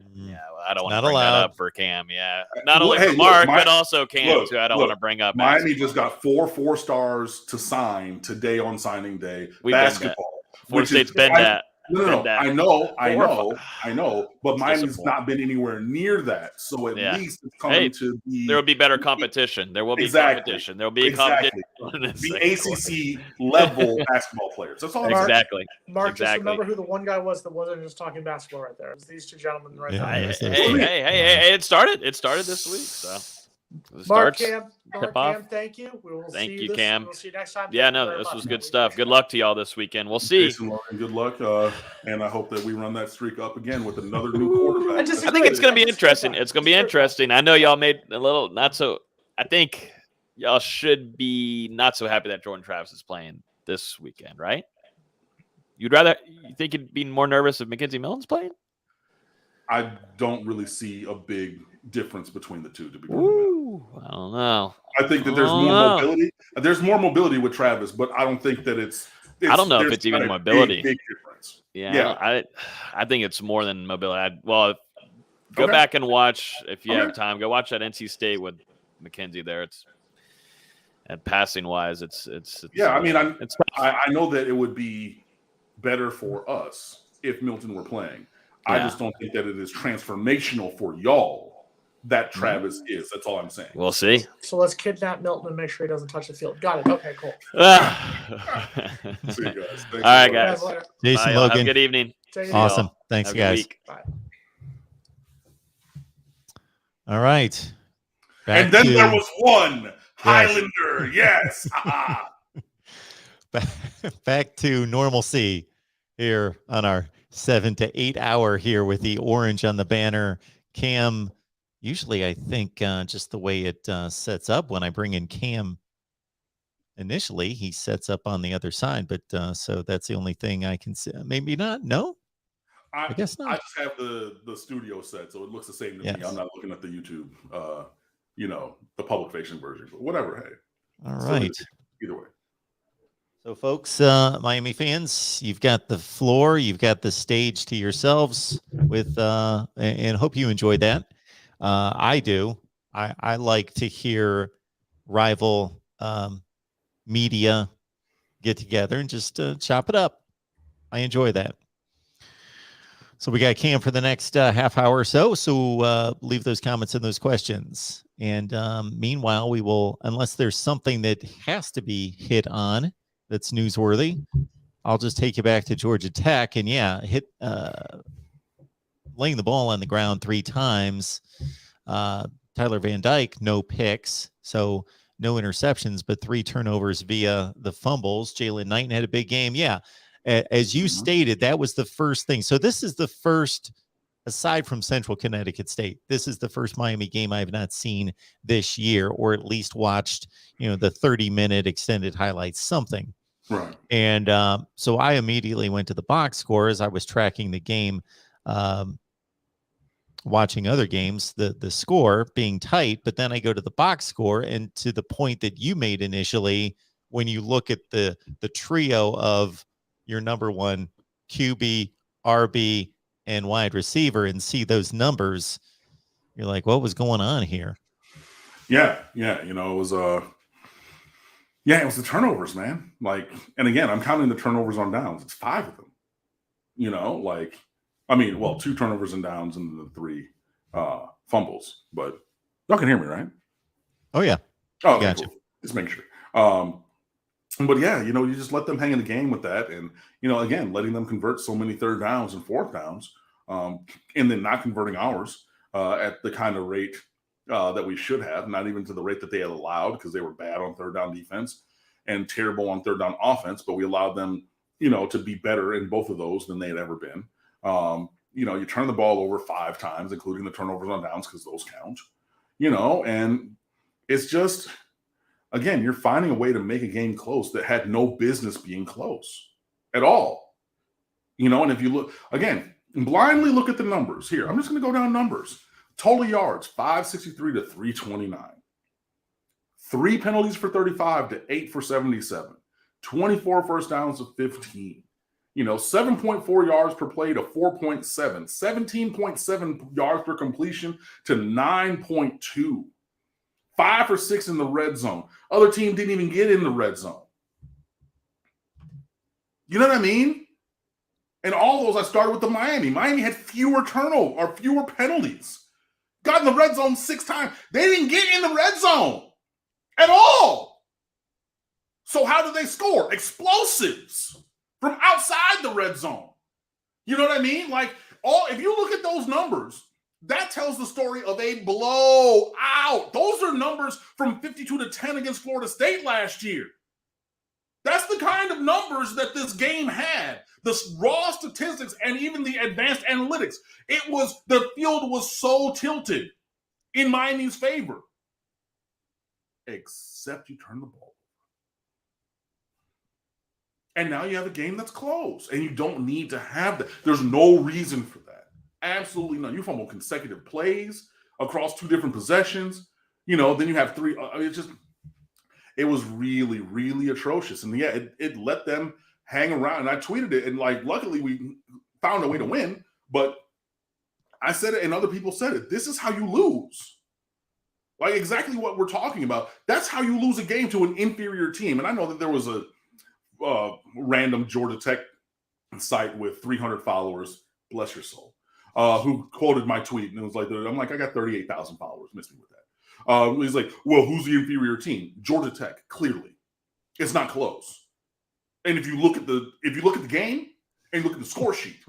I don't want to bring that up for Cam. Yeah, not only for Mark, but also Cam too. I don't want to bring up. Miami just got 4 stars to sign today on signing day. Basketball. Florida State's been that. No. I know. But Miami's not been anywhere near that. So at least it's coming to be. There will be better competition. There will be competition. There will be competition. The ACC level basketball players. That's all. Exactly. Mark, just remember who the one guy was that wasn't just talking basketball right there. It was these 2 gentlemen right there. Hey! It started this week. So. Mark, Cam, thank you. We will thank you, Cam. We'll see you next time. Yeah, this was good stuff. Good luck to y'all this weekend. We'll see. Jason, good luck, and I hope that we run that streak up again with another new quarterback. I think it's going to be interesting. It's going to be interesting. I know y'all made a little not so I think y'all should be not so happy that Jordan Travis is playing this weekend, right? You think you'd be more nervous if Mackenzie Milton's playing? I don't really see a big difference between the two, to be perfectly honest. I don't know. I think that there's more mobility. There's more mobility with Travis, but I don't think that it's I don't know if it's even mobility. Big difference. Yeah. I think it's more than mobility. Go back and watch, if you have time, go watch that NC State with Mackenzie there. It's and passing wise, it's I mean, I know that it would be better for us if Milton were playing. I just don't think that it is transformational for y'all that Travis is. That's all I'm saying. We'll see. So let's kidnap Milton and make sure he doesn't touch the field. Got it. Okay, cool. See you guys. All right, guys. Jason Bye, Logan. have a good evening. Awesome. Thanks, guys. Bye. All right. And then there was one Highlander. Yes. Back to normalcy here on our 7 to 8 hour here with the orange on the banner. Cam, usually I think just the way it sets up when I bring in Cam initially, he sets up on the other side. But so that's the only thing I can say. Maybe not. No, I guess not. I just have the studio set, so it looks the same to me. I'm not looking at the YouTube, the public facing version, but whatever. Hey, all right. Either way. So, folks, Miami fans, you've got the floor, you've got the stage to yourselves with, and hope you enjoyed that. I do. I like to hear rival media get together and just chop it up. I enjoy that. So we got Cam for the next half hour or so. So leave those comments and those questions. And meanwhile, we will, unless there's something that has to be hit on that's newsworthy, I'll just take you back to Georgia Tech and hit laying the ball on the ground 3 times. Tyler Van Dyke, no picks, so no interceptions, but 3 turnovers via the fumbles. Jalen Knighton had a big game. Yeah, as you stated, that was the first thing. So this is the first, aside from Central Connecticut State, this is the first Miami game I have not seen this year, or at least watched, the 30-minute extended highlights, something. Right. And so I immediately went to the box score as I was tracking the game, watching other games, the score being tight. But then I go to the box score, and to the point that you made initially, when you look at the trio of your number one QB, RB, and wide receiver and see those numbers, you're like, what was going on here? Yeah. It was it was the turnovers, man. And again, I'm counting the turnovers on downs. It's 5 of them. 2 turnovers and downs and the 3 fumbles. But y'all can hear me, right? Oh yeah. Oh, gotcha. Cool. Just make sure. But you just let them hang in the game with that, and again, letting them convert so many 3rd downs and 4th downs, and then not converting ours at the kind of rate that we should have, not even to the rate that they had allowed, because they were bad on 3rd down defense and terrible on 3rd down offense, but we allowed them, to be better in both of those than they had ever been. You turn the ball over 5 times, including the turnovers on downs, because those count, and it's just, again, you're finding a way to make a game close that had no business being close at all. And if you look, again, blindly look at the numbers here. I'm just going to go down numbers. Total yards, 563 to 329. 3 penalties for 35 to 8 for 77. 24 first downs to 15. 7.4 yards per play to 4.7. 17.7 yards per completion to 9.2. 5 for 6 in the red zone. Other team didn't even get in the red zone. You know what I mean? And all those, I started with the Miami. Miami had fewer penalties. Got in the red zone 6 times. They didn't get in the red zone at all. So how did they score? Explosives from outside the red zone. You know what I mean? If you look at those numbers, that tells the story of a blowout. Those are numbers from 52-10 against Florida State last year. That's the kind of numbers that this game had. The raw statistics and even the advanced analytics. The field was so tilted in Miami's favor. except you turn the ball. And now you have a game that's close, and you don't need to have that. There's no reason for that. Absolutely none. You fumble consecutive plays across 2 different possessions. Then you have 3. It was really, really atrocious. And yeah, it let them hang around. And I tweeted it, and luckily we found a way to win. But I said it, and other people said it. This is how you lose. Exactly what we're talking about. That's how you lose a game to an inferior team. And I know that there was a random Georgia Tech site with 300 followers, bless your soul, who quoted my tweet, and it was I'm like, I got 38,000 followers, miss me with that. He's like, well, who's the inferior team? Georgia Tech, clearly. It's not close. And if you look at the game and look at the score sheet,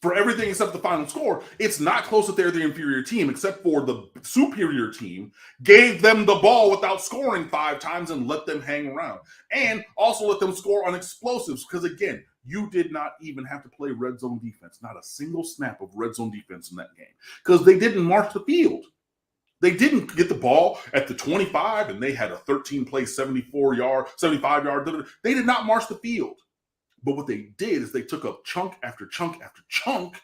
for everything except the final score, it's not close that they're the inferior team, except for the superior team gave them the ball without scoring 5 times and let them hang around. And also let them score on explosives, because, again, you did not even have to play red zone defense. Not a single snap of red zone defense in that game, because they didn't march the field. They didn't get the ball at the 25, and they had a 13-play, 75-yard. They did not march the field. But what they did is they took up chunk after chunk after chunk,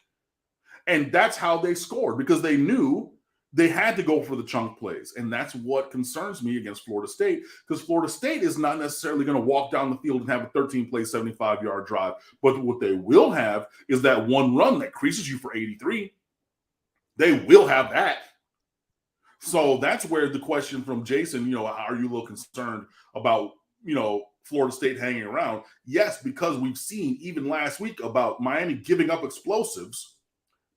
and that's how they scored, because they knew they had to go for the chunk plays. And that's what concerns me against Florida State, because Florida State is not necessarily going to walk down the field and have a 13-play, 75-yard drive. But what they will have is that one run that creases you for 83. They will have that. So that's where the question from Jason, are you a little concerned about, Florida State hanging around? Yes, because we've seen even last week about Miami giving up explosives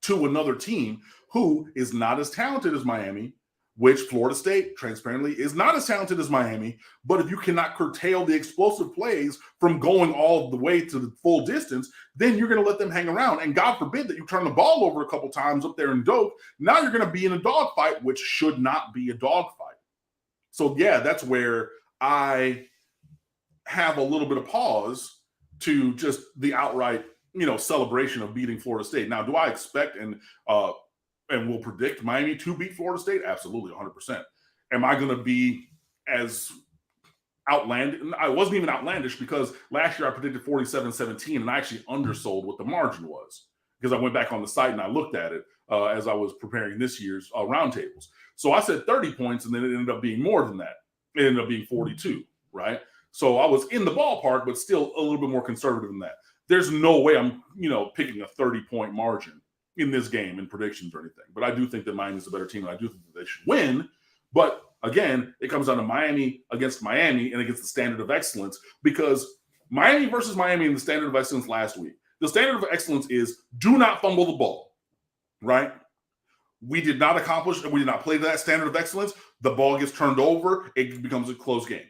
to another team who is not as talented as Miami, which Florida State, transparently, is not as talented as Miami. But if you cannot curtail the explosive plays from going all the way to the full distance, then you're going to let them hang around. And God forbid that you turn the ball over a couple times up there in Doak. Now you're going to be in a dogfight, which should not be a dogfight. So, yeah, that's where I have a little bit of pause to just the outright, celebration of beating Florida State. Now, do I expect and will predict Miami to beat Florida State? Absolutely, 100%. Am I going to be as outlandish? I wasn't even outlandish, because last year I predicted 47-17, and I actually undersold what the margin was, because I went back on the site and I looked at it as I was preparing this year's roundtables. So I said 30 points, and then it ended up being more than that. It ended up being 42, right? So I was in the ballpark, but still a little bit more conservative than that. There's no way I'm, picking a 30-point margin in this game in predictions or anything. But I do think that Miami's a better team, and I do think that they should win. But again, it comes down to Miami against Miami and against the standard of excellence, because Miami versus Miami in the standard of excellence last week. The standard of excellence is do not fumble the ball, right? We did not play to that standard of excellence. The ball gets turned over. It becomes a close game.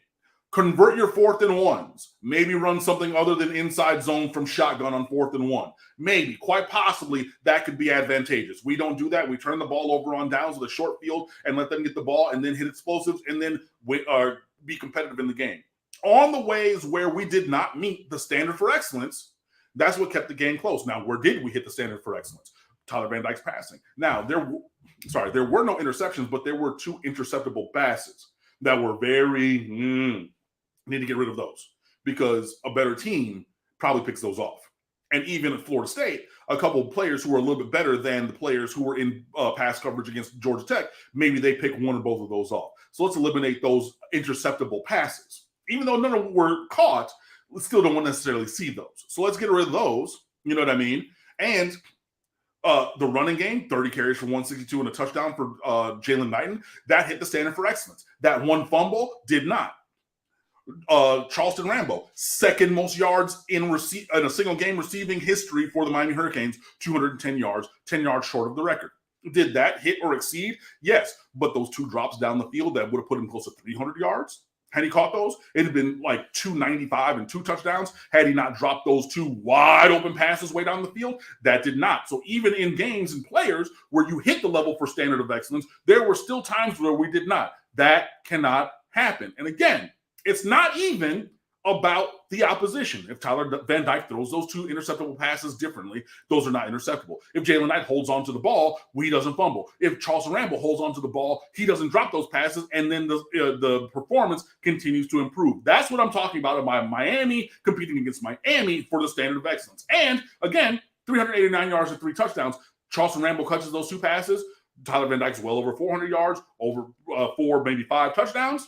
Convert your 4th and 1s. Maybe run something other than inside zone from shotgun on 4th and 1. Maybe, quite possibly, that could be advantageous. We don't do that. We turn the ball over on downs with a short field and let them get the ball and then hit explosives and then be competitive in the game. On the ways where we did not meet the standard for excellence, that's what kept the game close. Now, where did we hit the standard for excellence? Tyler Van Dyke's passing. Now, there were no interceptions, but there were 2 interceptable passes that were very need to get rid of those, because a better team probably picks those off. And even at Florida State, a couple of players who were a little bit better than the players who were in pass coverage against Georgia Tech, maybe they pick one or both of those off. So let's eliminate those interceptable passes. Even though none of them were caught, we still don't want to necessarily see those. So let's get rid of those. You know what I mean? And the running game, 30 carries for 162 and a touchdown for Jalen Knighton, that hit the standard for excellence. That one fumble did not. Charleston Rambo, 2nd most yards in a single game receiving history for the Miami Hurricanes, 210 yards, 10 yards short of the record. Did that hit or exceed? Yes, but those 2 drops down the field that would have put him close to 300 yards. Had he caught those, it'd have been like 295 and 2 touchdowns. Had he not dropped those 2 wide open passes way down the field, that did not. So even in games and players where you hit the level for standard of excellence, there were still times where we did not. That cannot happen. And again, it's not even about the opposition. If Tyler Van Dyke throws those 2 interceptable passes differently, those are not interceptable. If Jalen Knight holds on to the ball, he doesn't fumble. If Charleston Rambo holds on to the ball, he doesn't drop those passes, and then the performance continues to improve. That's what I'm talking about in Miami competing against Miami for the standard of excellence. And again, 389 yards and 3 touchdowns. Charleston Rambo catches those 2 passes. Tyler Van Dyke's well over 400 yards, over 4, maybe 5 touchdowns.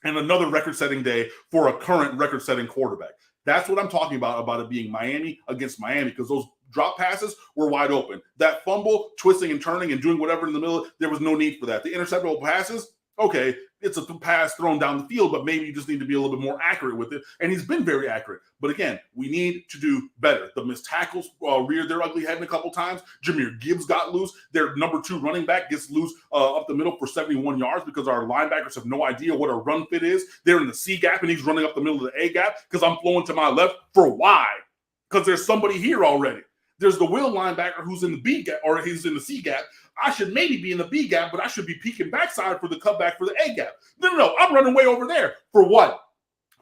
And another record-setting day for a current record-setting quarterback. That's what I'm talking about it being Miami against Miami, because those drop passes were wide open. That fumble, twisting and turning and doing whatever in the middle, there was no need for that. The interceptable passes, okay, it's a pass thrown down the field, but maybe you just need to be a little bit more accurate with it. And he's been very accurate. But again, we need to do better. The missed tackles reared their ugly head a couple times. Jameer Gibbs got loose. Their number 2 running back gets loose up the middle for 71 yards because our linebackers have no idea what a run fit is. They're in the C gap and he's running up the middle of the A gap because I'm flowing to my left for why? Because there's somebody here already. There's the will linebacker who's in the B gap, or he's in the C gap. I should maybe be in the B gap, but I should be peeking backside for the cutback for the A gap. No, I'm running way over there. For what?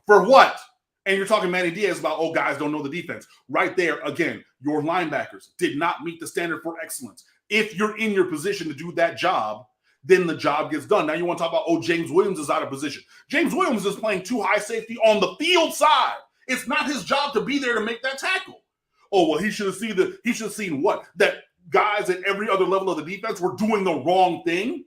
For what? And you're talking Manny Diaz about, oh, guys don't know the defense. Right there, again, your linebackers did not meet the standard for excellence. If you're in your position to do that job, then the job gets done. Now you want to talk about, oh, James Williams is out of position. James Williams is playing 2 high safety on the field side. It's not his job to be there to make that tackle. Oh, well, he should have seen what? That guys at every other level of the defense were doing the wrong thing.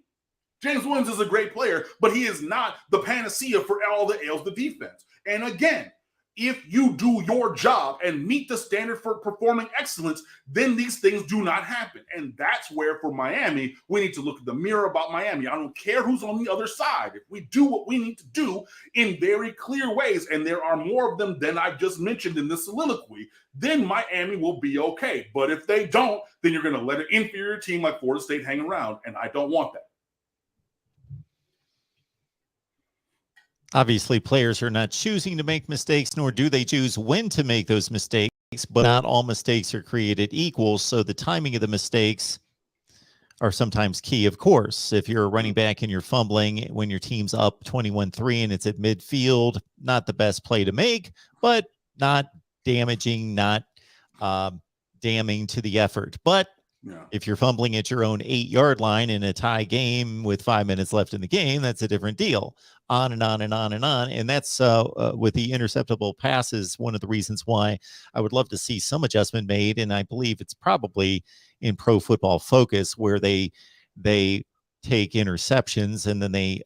James Williams is a great player, but he is not the panacea for all that ails the defense. And again, if you do your job and meet the standard for performing excellence, then these things do not happen. And that's where, for Miami, we need to look at the mirror about Miami. I don't care who's on the other side. If we do what we need to do in very clear ways, and there are more of them than I've just mentioned in this soliloquy, then Miami will be okay. But if they don't, then you're going to let an inferior team like Florida State hang around, and I don't want that. Obviously, players are not choosing to make mistakes, nor do they choose when to make those mistakes, but not all mistakes are created equal. So the timing of the mistakes are sometimes key, of course. If you're a running back and you're fumbling when your team's up 21-3 and it's at midfield, not the best play to make, but not damaging, not damning to the effort. But if you're fumbling at your own 8-yard line in a tie game with 5 minutes left in the game, that's a different deal. On and on and on and on. And that's with the interceptable passes, one of the reasons why I would love to see some adjustment made. And I believe it's probably in Pro Football Focus where they take interceptions and then they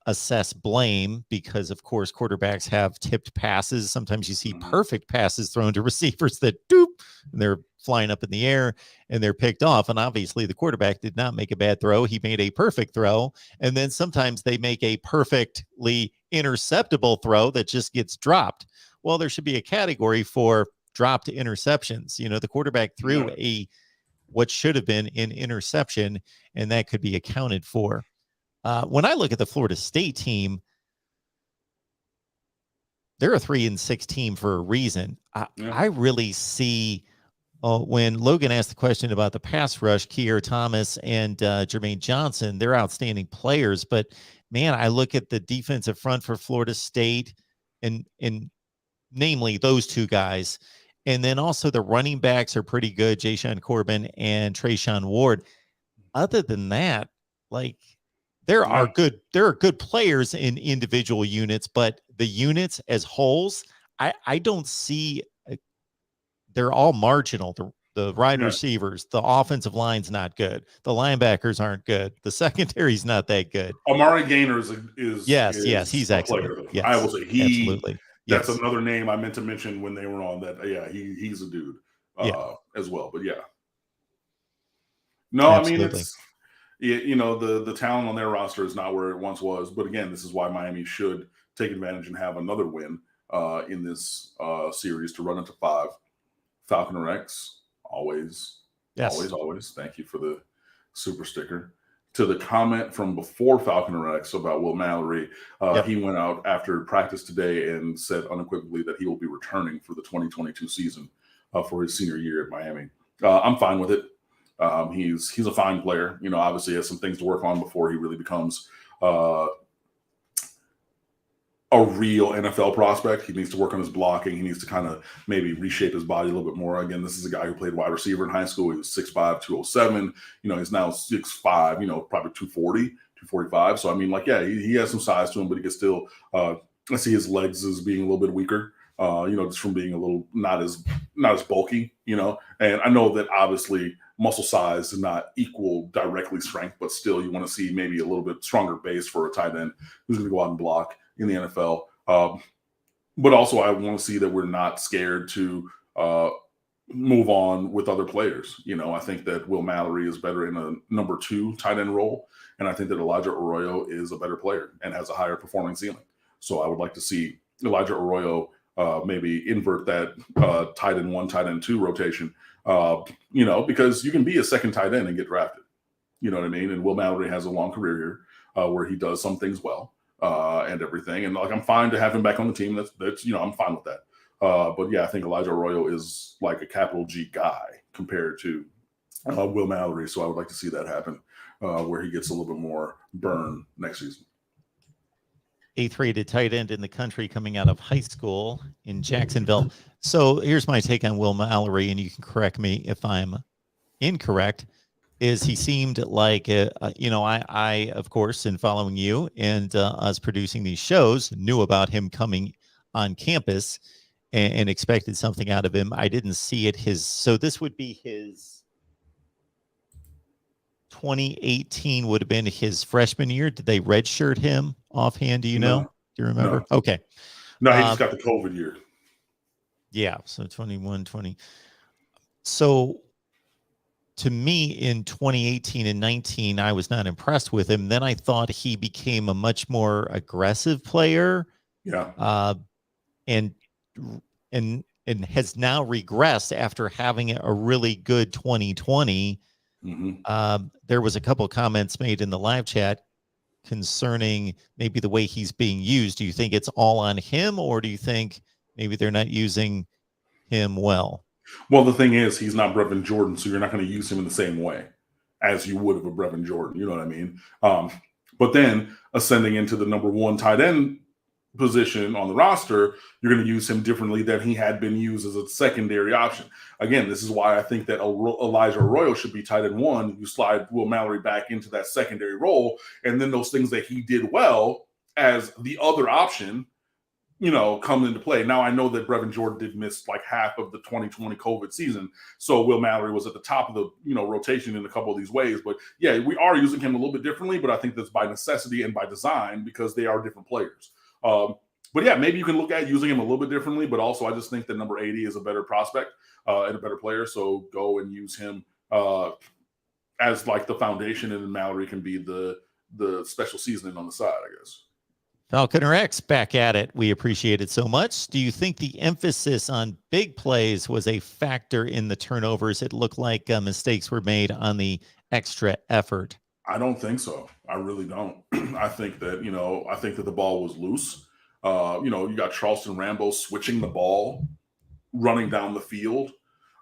assess blame because, of course, quarterbacks have tipped passes. Sometimes you see perfect passes thrown to receivers that doop, and they're flying up in the air and they're picked off. And obviously the quarterback did not make a bad throw. He made a perfect throw. And then sometimes they make a perfectly interceptable throw that just gets dropped. Well, there should be a category for dropped interceptions. You know, the quarterback threw what should have been an interception, and that could be accounted for. When I look at the Florida State team, they're a 3-6 team for a reason. I really see when Logan asked the question about the pass rush, Keir Thomas and Jermaine Johnson, they're outstanding players. But man, I look at the defensive front for Florida State and namely those 2 guys. And then also the running backs are pretty good, Jayshon Corbin and Trayshawn Ward. Other than that, like, there are good players in individual units, but the units as wholes, I don't see. They're all marginal. The wide receivers, the offensive line's not good. The linebackers aren't good. The secondary's not that good. Amari Gaynor is yes, he's excellent. Yes, I will say absolutely. That's another name I meant to mention when they were on that. Yeah, he's a dude as well. But no, absolutely. I mean it's. You know, the talent on their roster is not where it once was. But again, this is why Miami should take advantage and have another win in this series to run into 5. Falcon Rex, always. Thank you for the super sticker. To the comment from before Falcon Rex about Will Mallory, he went out after practice today and said unequivocally that he will be returning for the 2022 season for his senior year at Miami. I'm fine with it. He's a fine player. You know, obviously has some things to work on before he really becomes a real NFL prospect. He needs to work on his blocking. He needs to kind of maybe reshape his body a little bit more. Again, this is a guy who played wide receiver in high school. He was 6'5", 207. He's now 6'5", probably 240, 245. So, I mean, like, yeah, he has some size to him, but he can still I see his legs as being a little bit weaker, just from being a little not as bulky, And I know that obviously muscle size does not equal directly strength, but still you want to see maybe a little bit stronger base for a tight end who's going to go out and block in the NFL. But also I want to see that we're not scared to move on with other players. I think that Will Mallory is better in a number 2 tight end role. And I think that Elijah Arroyo is a better player and has a higher performing ceiling. So I would like to see Elijah Arroyo maybe invert that tight end 1, tight end 2 rotation, because you can be a second tight end and get drafted. You know what I mean? And Will Mallory has a long career here where he does some things well and everything. And like, I'm fine to have him back on the team. That's I'm fine with that. But yeah, I think Elijah Arroyo is like a capital G guy compared to Will Mallory. So I would like to see that happen where he gets a little bit more burn next season. 8th rated tight end in the country coming out of high school in Jacksonville. So here's my take on Will Mallory, and you can correct me if I'm incorrect. Is he seemed like, I, of course, in following you and us producing these shows, knew about him coming on campus and expected something out of him. I didn't see it. So this would be his 2018 would have been his freshman year. Did they redshirt him offhand? Do you know? Do you remember? No. Okay. No, he just got the COVID year. Yeah. So 21, 20. So to me in 2018 and 19, I was not impressed with him. Then I thought he became a much more aggressive player. Yeah. And has now regressed after having a really good 2020. Mm-hmm. There was a couple of comments made in the live chat concerning maybe the way he's being used. Do you think it's all on him, or do you think maybe they're not using him well? Well, the thing is, he's not Brevin Jordan, so you're not going to use him in the same way as you would of a Brevin Jordan. You know what I mean? But then ascending into the number 1 tight end position on the roster, you're going to use him differently than he had been used as a secondary option. Again, this is why I think that Elijah Arroyo should be tight end 1. You slide Will Mallory back into that secondary role, and then those things that he did well as the other option, come into play. Now, I know that Brevin Jordan did miss like half of the 2020 COVID season, so Will Mallory was at the top of the rotation in a couple of these ways. But yeah, we are using him a little bit differently, but I think that's by necessity and by design because they are different players. But yeah, maybe you can look at using him a little bit differently, but also I just think that number 80 is a better prospect and a better player. So go and use him as like the foundation, and then Mallory can be the special seasoning on the side, I guess. Falconer X back at it. We appreciate it so much. Do you think the emphasis on big plays was a factor in the turnovers? It looked like mistakes were made on the extra effort. I don't think so. I really don't. I think that, the ball was loose. You got Charleston Rambo switching the ball, running down the field.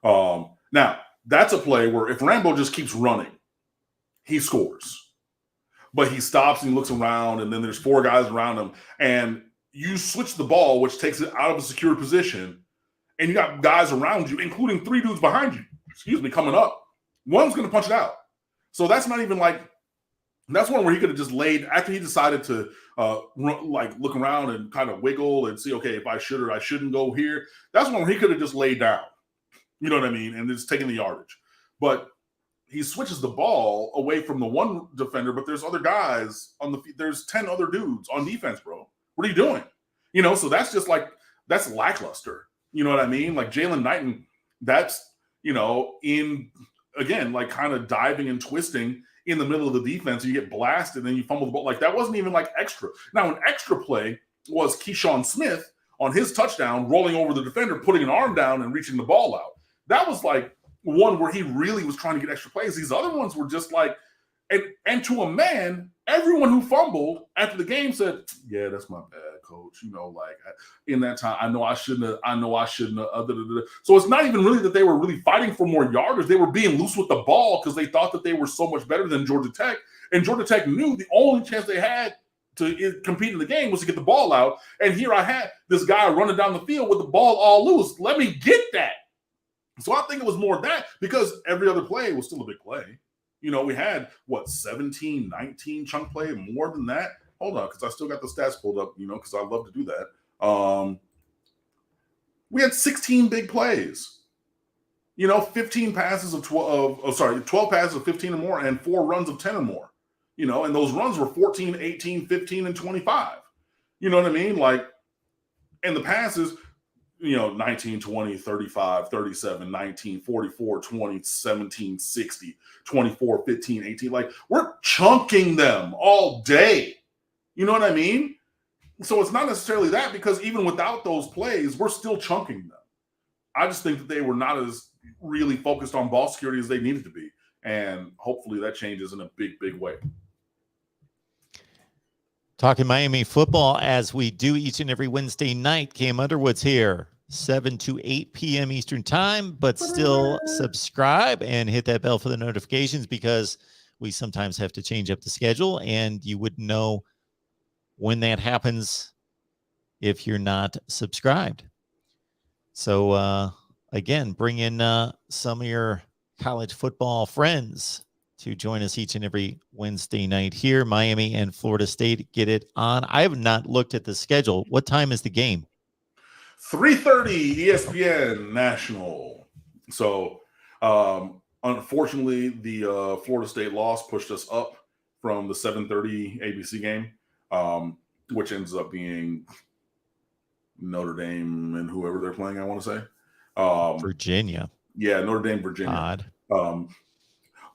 Now, that's a play where if Rambo just keeps running, he scores. But he stops and he looks around, and then there's 4 guys around him, and you switch the ball, which takes it out of a secure position, and you got guys around you, including 3 dudes behind you, coming up. One's going to punch it out. So that's not even like, that's one where he could have just laid, after he decided to look around and kind of wiggle and see, okay, if I should or I shouldn't go here. That's one where he could have just laid down. You know what I mean? And it's taking the yardage. But he switches the ball away from the one defender, but there's other guys there's 10 other dudes on defense, bro. What are you doing? So that's just like, that's lackluster. You know what I mean? Like Jalen Knighton, that's, in, again, like kind of diving and twisting in the middle of the defense, you get blasted and then you fumble the ball. Like that wasn't even like extra. Now, an extra play was Keyshawn Smith on his touchdown, rolling over the defender, putting an arm down and reaching the ball out. That was like one where he really was trying to get extra plays. These other ones were just like, and to a man, everyone who fumbled after the game said, yeah, that's my bad, coach. In that time, I know I shouldn't have. So it's not even really that they were really fighting for more yardage. They were being loose with the ball because they thought that they were so much better than Georgia Tech. And Georgia Tech knew the only chance they had to compete in the game was to get the ball out. And here I had this guy running down the field with the ball all loose. Let me get that. So I think it was more that, because every other play was still a big play. You know, we had, 17, 19 chunk play, more than that? Hold on, because I still got the stats pulled up, you know, because I love to do that. We had 16 big plays. You know, 15 passes of 12 passes of 15 or more, and 4 runs of 10 or more. You know, and those runs were 14, 18, 15, and 25. You know what I mean? Like, and the passes, you know, 19, 20, 35, 37, 19, 44, 20, 17, 60, 24, 15, 18. Like, we're chunking them all day. You know what I mean? So it's not necessarily that, because even without those plays, we're still chunking them. I just think that they were not as really focused on ball security as they needed to be. And hopefully that changes in a big, big way. Talking Miami football as we do each and every Wednesday night. Cam Underwood's here, 7 to 8 p.m. Eastern time, but still subscribe and hit that bell for the notifications, because we sometimes have to change up the schedule, and you wouldn't know when that happens if you're not subscribed. So, again, bring in some of your college football friends to join us each and every Wednesday night here. Miami and Florida State get it on. I have not looked at the schedule. What time is the game? 3:30 ESPN National. So, unfortunately, the Florida State loss pushed us up from the 7:30 ABC game, which ends up being Notre Dame and whoever they're playing, I want to say. Virginia. Yeah, Notre Dame, Virginia. Odd.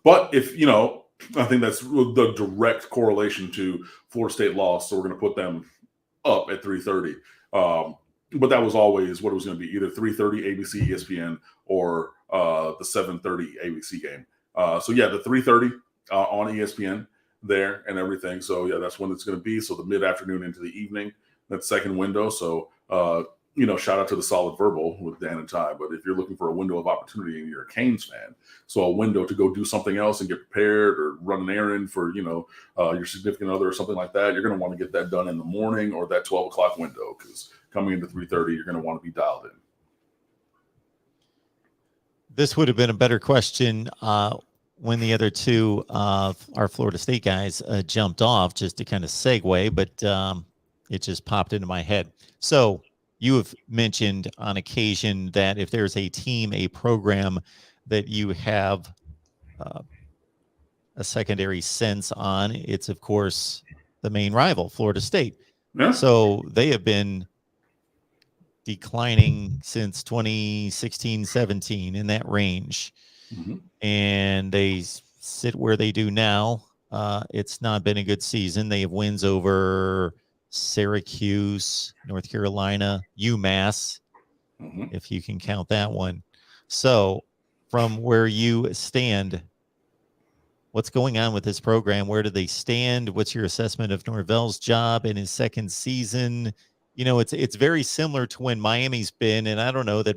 But if, you know, I think that's the direct correlation to Florida State loss. So we're going to put them up at 3:30. But that was always what it was going to be, either 3:30 ABC, ESPN, or the 7:30 ABC game. So yeah, the 3:30 on ESPN there and everything. So yeah, that's when it's going to be. So the mid-afternoon into the evening, that second window. So, you know, shout out to the Solid Verbal with Dan and Ty. But if you're looking for a window of opportunity and you're a Canes fan, so a window to go do something else and get prepared or run an errand for, you know, your significant other or something like that, you're going to want to get that done in the morning or that 12 o'clock window, because coming into 3:30, you're going to want to be dialed in. This would have been a better question when the other two of our Florida State guys jumped off, just to kind of segue, but it just popped into my head. So you have mentioned on occasion that if there's a team, a program that you have a secondary sense on, it's, of course, the main rival, Florida State. Yeah. So they have been declining since 2016, 17, in that range. Mm-hmm. And they sit where they do now. It's not been a good season. They have wins over Syracuse, North Carolina, UMass, if you can count that one. So from where you stand, what's going on with this program? Where do they stand? What's your assessment of Norvell's job in his second season? You know, it's very similar to when Miami's been, and I don't know that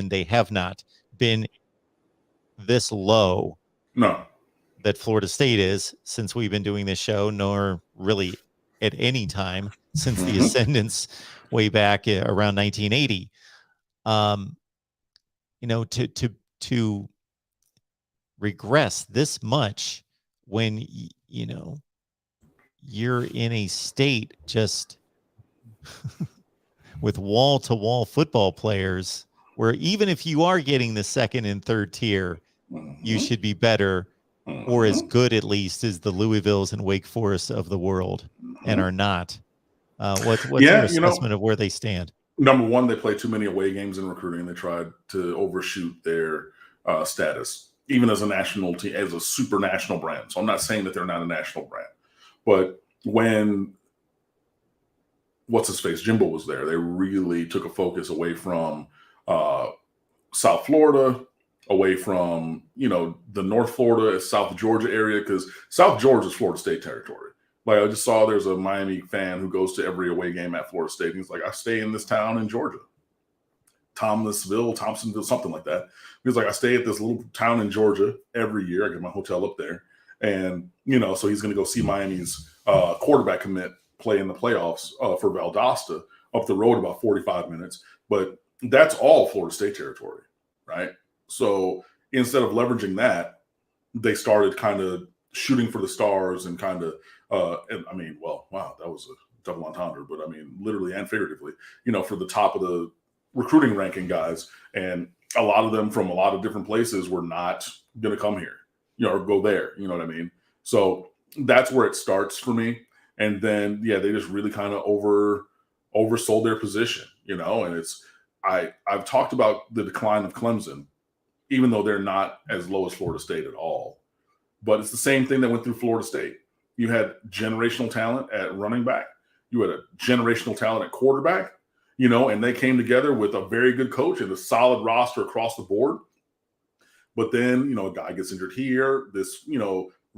they have not been this low. No. That Florida State is, since we've been doing this show, nor really at any time since the ascendance way back around 1980. You know, to regress this much when, you know, you're in a state just with wall-to-wall football players, where even if you are getting the second and third tier, you should be better, or as good at least as the Louisvilles and Wake Forest of the world, and are not. What's your assessment of where they stand? Number one, they play too many away games in recruiting. They tried to overshoot their status, even as a national team, as a super national brand. So I'm not saying that they're not a national brand, but when Jimbo was there, they really took a focus away from South Florida, away from, you know, the North Florida, South Georgia area, because South Georgia is Florida State territory. Like, I just saw there's a Miami fan who goes to every away game at Florida State. And he's like, I stay in this town in Georgia. Thomasville, Thompsonville, something like that. He's like, I stay at this little town in Georgia every year. I get my hotel up there. And, you know, so he's going to go see Miami's quarterback commit play in the playoffs for Valdosta up the road about 45 minutes. But that's all Florida State territory, right? So instead of leveraging that, they started kind of shooting for the stars and kind of, and I mean, well, wow, that was a double entendre, but I mean, literally and figuratively, for the top of the recruiting ranking guys. And a lot of them from a lot of different places were not going to come here, or go there. You know what I mean? So that's where it starts for me. And then, yeah, they just really kind of oversold their position, and it's, I've talked about the decline of Clemson, even though they're not as low as Florida State at all. But it's the same thing that went through Florida State. You had generational talent at running back. You had a generational talent at quarterback, and they came together with a very good coach and a solid roster across the board. But then, a guy gets injured here, this,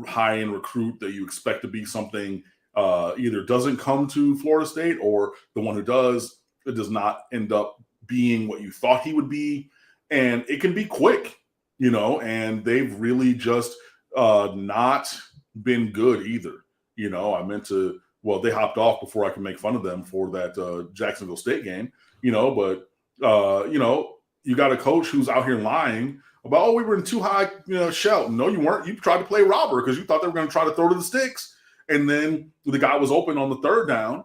high-end recruit that you expect to be something either doesn't come to Florida State, or the one who does, it does not end up being what you thought he would be. And it can be quick, and they've really just not been good either. I meant to, well, they hopped off before I could make fun of them for that Jacksonville State game, but you got a coach who's out here lying about, oh, we were in too high, shell. No, you weren't. You tried to play robber because you thought they were going to try to throw to the sticks. And then the guy was open on the third down,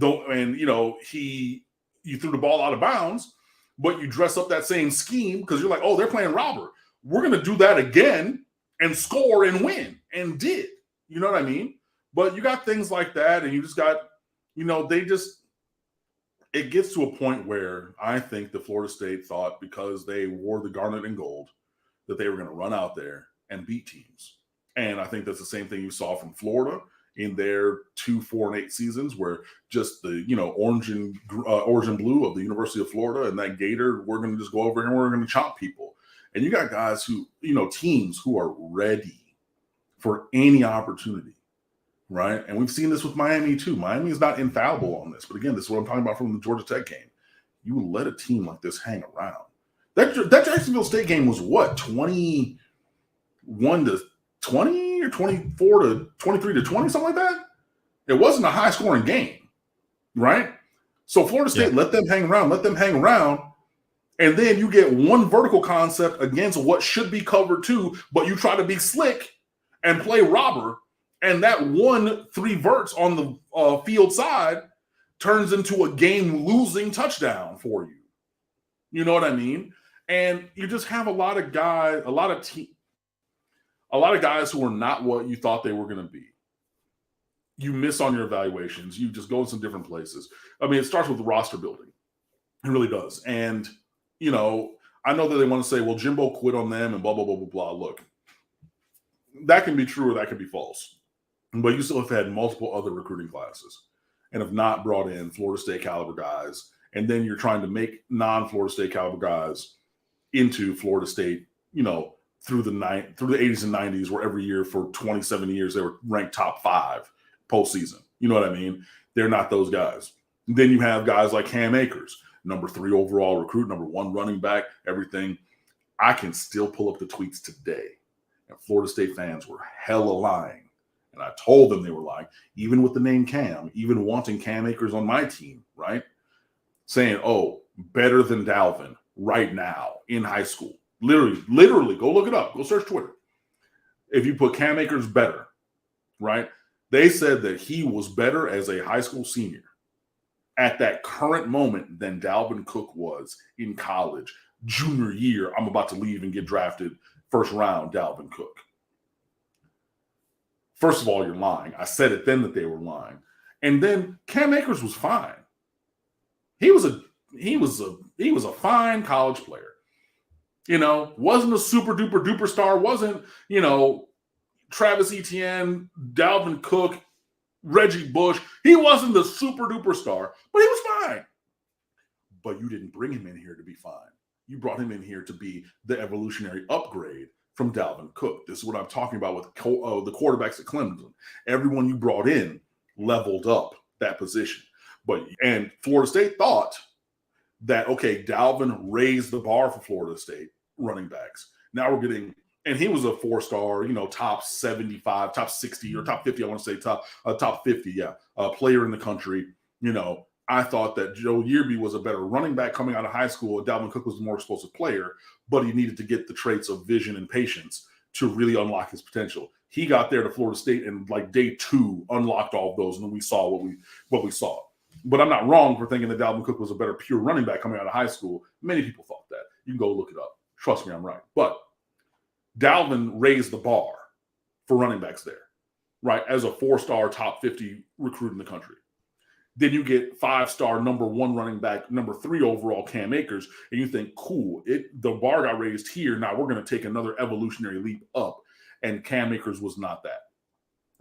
and you threw the ball out of bounds, but you dress up that same scheme because you're like, oh, they're playing robber. We're going to do that again and score and win, and did. You know what I mean? But you got things like that, and you just got, it gets to a point where I think the Florida State thought because they wore the garnet and gold that they were going to run out there and beat teams. And I think that's the same thing you saw from Florida in their 2, 4, and 8 seasons, where just the, orange and blue of the University of Florida and that Gator, we're going to just go over here and we're going to chop people. And you got guys who, teams who are ready for any opportunity, right? And we've seen this with Miami too. Miami is not infallible on this. But again, this is what I'm talking about from the Georgia Tech game. You let a team like this hang around. That Jacksonville State game was what, 21-20 or 24-23-20, something like that? It wasn't a high-scoring game, right? So Florida State let them hang around, and then you get one vertical concept against what should be covered too, but you try to be slick and play robber, and that 1-3 verts on the field side turns into a game-losing touchdown for you. You know what I mean? And you just have a lot of guys who are not what you thought they were going to be. You miss on your evaluations. You just go in some different places. I mean, it starts with the roster building. It really does. And, I know that they want to say, well, Jimbo quit on them and blah, blah, blah, blah, blah. Look, that can be true or that can be false. But you still have had multiple other recruiting classes and have not brought in Florida State caliber guys. And then you're trying to make non-Florida State caliber guys into Florida State, through the 80s and 90s, where every year for 27 years they were ranked top 5 postseason. You know what I mean? They're not those guys. And then you have guys like Cam Akers, number 3 overall recruit, number 1 running back, everything. I can still pull up the tweets today. And Florida State fans were hella lying. And I told them they were lying, even with the name Cam, even wanting Cam Akers on my team, right? Saying, oh, better than Dalvin right now in high school. Literally, go look it up. Go search Twitter. If you put Cam Akers better, right? They said that he was better as a high school senior at that current moment than Dalvin Cook was in college. Junior year, I'm about to leave and get drafted first round, Dalvin Cook. First of all, you're lying. I said it then that they were lying. And then Cam Akers was fine. He was a fine college player. Wasn't a super duper duper star, wasn't, Travis Etienne, Dalvin Cook, Reggie Bush. He wasn't the super duper star, but he was fine. But you didn't bring him in here to be fine. You brought him in here to be the evolutionary upgrade from Dalvin Cook. This is what I'm talking about with the quarterbacks at Clemson. Everyone you brought in leveled up that position. And Florida State thought that, okay, Dalvin raised the bar for Florida State running backs. Now we're getting and he was a 4-star, top 75, top 60, or top 50. I want to say top 50, player in the country. I thought that Joe Yearby was a better running back coming out of high school. Dalvin Cook was a more explosive player, but he needed to get the traits of vision and patience to really unlock his potential. He got there to Florida State and like day 2 unlocked all of those, and then we saw what we saw. But I'm not wrong for thinking that Dalvin Cook was a better pure running back coming out of high school. Many people thought that. You can go look it up. Trust me, I'm right. But Dalvin raised the bar for running backs there, right? As a 4-star top 50 recruit in the country. Then you get 5-star number 1 running back, number 3 overall Cam Akers, and you think, cool, the bar got raised here. Now we're going to take another evolutionary leap up. And Cam Akers was not that.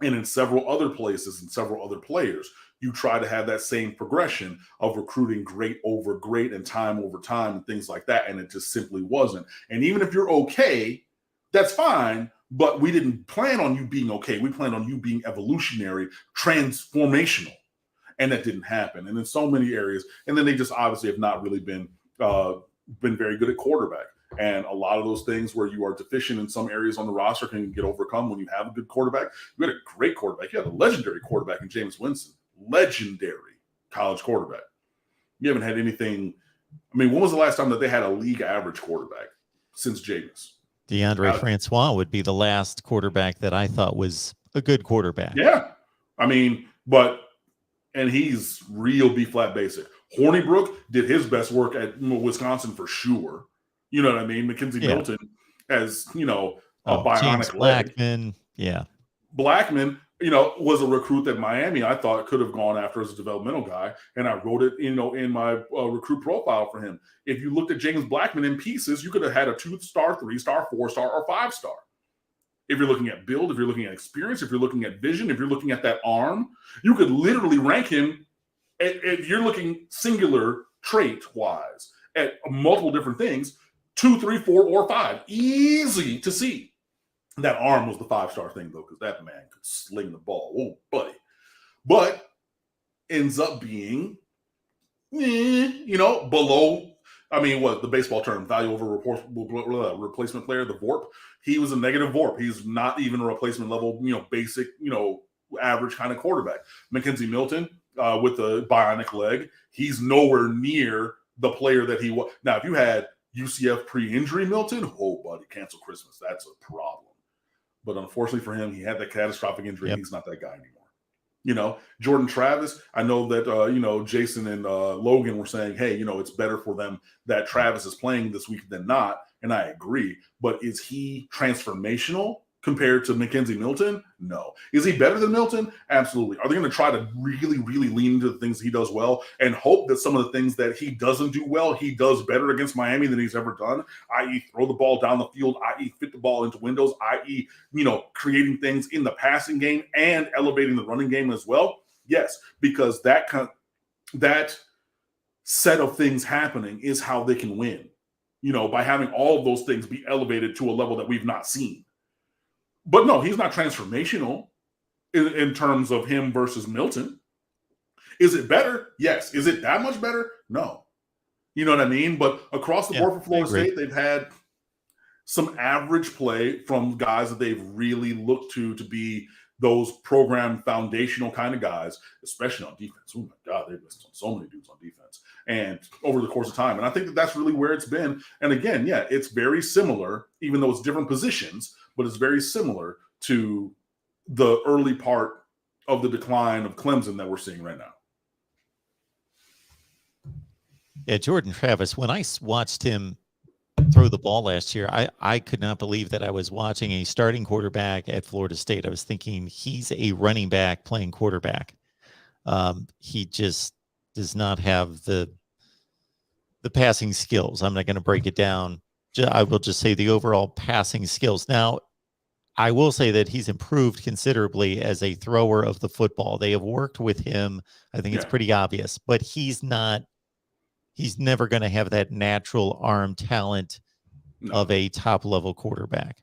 And in several other places and several other players, you try to have that same progression of recruiting great over great and time over time and things like that. And it just simply wasn't. And even if you're okay, that's fine. But we didn't plan on you being okay. We planned on you being evolutionary, transformational. And that didn't happen. And in so many areas. And then they just obviously have not really been very good at quarterback. And a lot of those things where you are deficient in some areas on the roster can get overcome when you have a good quarterback. You had a great quarterback. You had a legendary quarterback in Jameis Winston. Legendary college quarterback. You haven't had anything. I mean, when was the last time that they had a league average quarterback since Jameis? DeAndre Francois would be the last quarterback that I thought was a good quarterback. Yeah. I mean, and he's real B-flat basic. Hornibrook did his best work at Wisconsin for sure. You know what I mean? Mackenzie Milton as, a bionic James Blackman. Yeah. Blackman, was a recruit that Miami, I thought, could have gone after as a developmental guy. And I wrote it, in my recruit profile for him. If you looked at James Blackman in pieces, you could have had a 2-star, 3-star, 4-star, or 5-star. If you're looking at build, if you're looking at experience, if you're looking at vision, if you're looking at that arm, you could literally rank him if you're looking singular trait-wise at multiple different things, 2, 3, 4, or 5. Easy to see. That arm was the 5-star thing, though, because that man could sling the ball. Oh, buddy. But ends up being, below. I mean, what the baseball term, value over replacement player, the VORP. He was a negative VORP. He's not even a replacement level, basic, average kind of quarterback. Mackenzie Milton with the bionic leg, he's nowhere near the player that he was. Now, if you had UCF pre-injury Milton, oh, buddy, cancel Christmas. That's a problem. But unfortunately for him, he had that catastrophic injury. Yep. And he's not that guy anymore. Jordan Travis, I know that, Jason and Logan were saying, hey, it's better for them that Travis is playing this week than not. And I agree. But is he transformational compared to Mackenzie Milton? No. Is he better than Milton? Absolutely. Are they going to try to really, really lean into the things he does well and hope that some of the things that he doesn't do well, he does better against Miami than he's ever done, i.e. throw the ball down the field, i.e. fit the ball into windows, i.e. creating things in the passing game and elevating the running game as well? Yes, because that set of things happening is how they can win, by having all of those things be elevated to a level that we've not seen. But no, he's not transformational in terms of him versus Milton. Is it better? Yes. Is it that much better? No. You know what I mean? But across the board for Florida State, they've had some average play from guys that they've really looked to be those program foundational kind of guys, especially on defense. Oh my God, they've missed on so many dudes on defense and over the course of time. And I think that that's really where it's been. And again, it's very similar, even though it's different positions, but it's very similar to the early part of the decline of Clemson that we're seeing right now. Yeah, Jordan Travis, when I watched him throw the ball last year, I could not believe that I was watching a starting quarterback at Florida State. I was thinking he's a running back playing quarterback. He just does not have the passing skills. I'm not going to break it down. I will just say the overall passing skills. Now, I will say that he's improved considerably as a thrower of the football. They have worked with him. I think it's pretty obvious, but he's never going to have that natural arm talent of a top level quarterback.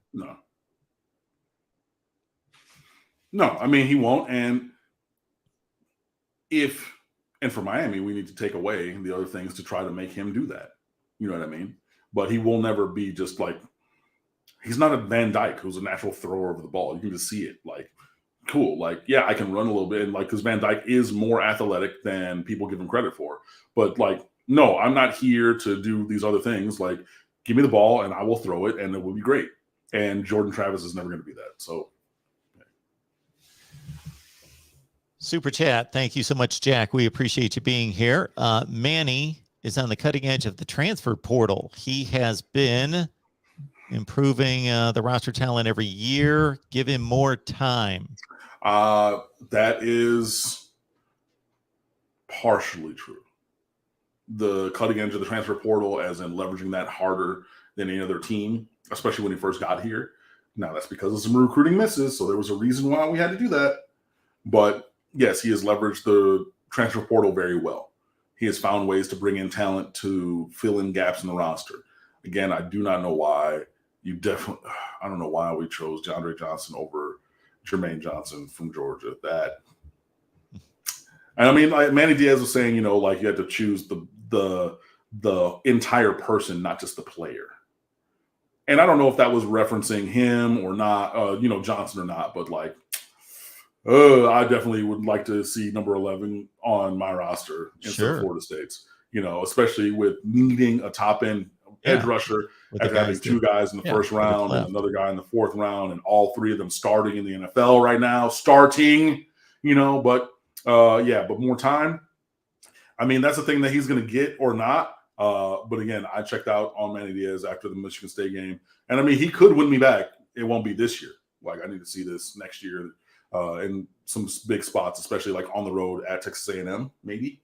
No, I mean, he won't. And for Miami, we need to take away the other things to try to make him do that. You know what I mean? But he will never be just like, He's not a Van Dyke who's a natural thrower of the ball. You can just see it. Like, cool. Like, yeah, I can run a little bit. And like, because Van Dyke is more athletic than people give him credit for. But like, no, I'm not here to do these other things. Like, give me the ball and I will throw it and it will be great. And Jordan Travis is never going to be that. So, Super chat. Thank you so much, Jack. We appreciate you being here. Manny is on the cutting edge of the transfer portal. He has been improving the roster talent every year. Give him more time. That is partially true. The cutting edge of the transfer portal, as in leveraging that harder than any other team, especially when he first got here. Now, that's because of some recruiting misses, so there was a reason why we had to do that. But yes, he has leveraged the transfer portal very well. He has found ways to bring in talent to fill in gaps in the roster. Again, I do not know why I don't know why we chose DeAndre Johnson over Jermaine Johnson from Georgia. And I mean, like Manny Diaz was saying, you know, like you had to choose the entire person, not just the player. And I don't know if that was referencing him or not, you know, Johnson or not, but like, I definitely would like to see number 11 on my roster instead of Florida State's, you know, especially with needing a top end edge rusher after having two guys in the first round and another guy in the fourth round, and all three of them starting in the NFL right now, you know, but but more time. I mean, that's the thing that he's going to get or not. But again, I checked out on Manny Diaz after the Michigan State game, and I mean, he could win me back. It won't be this year. Like, I need to see this next year in some big spots, especially like on the road at Texas A&M, maybe.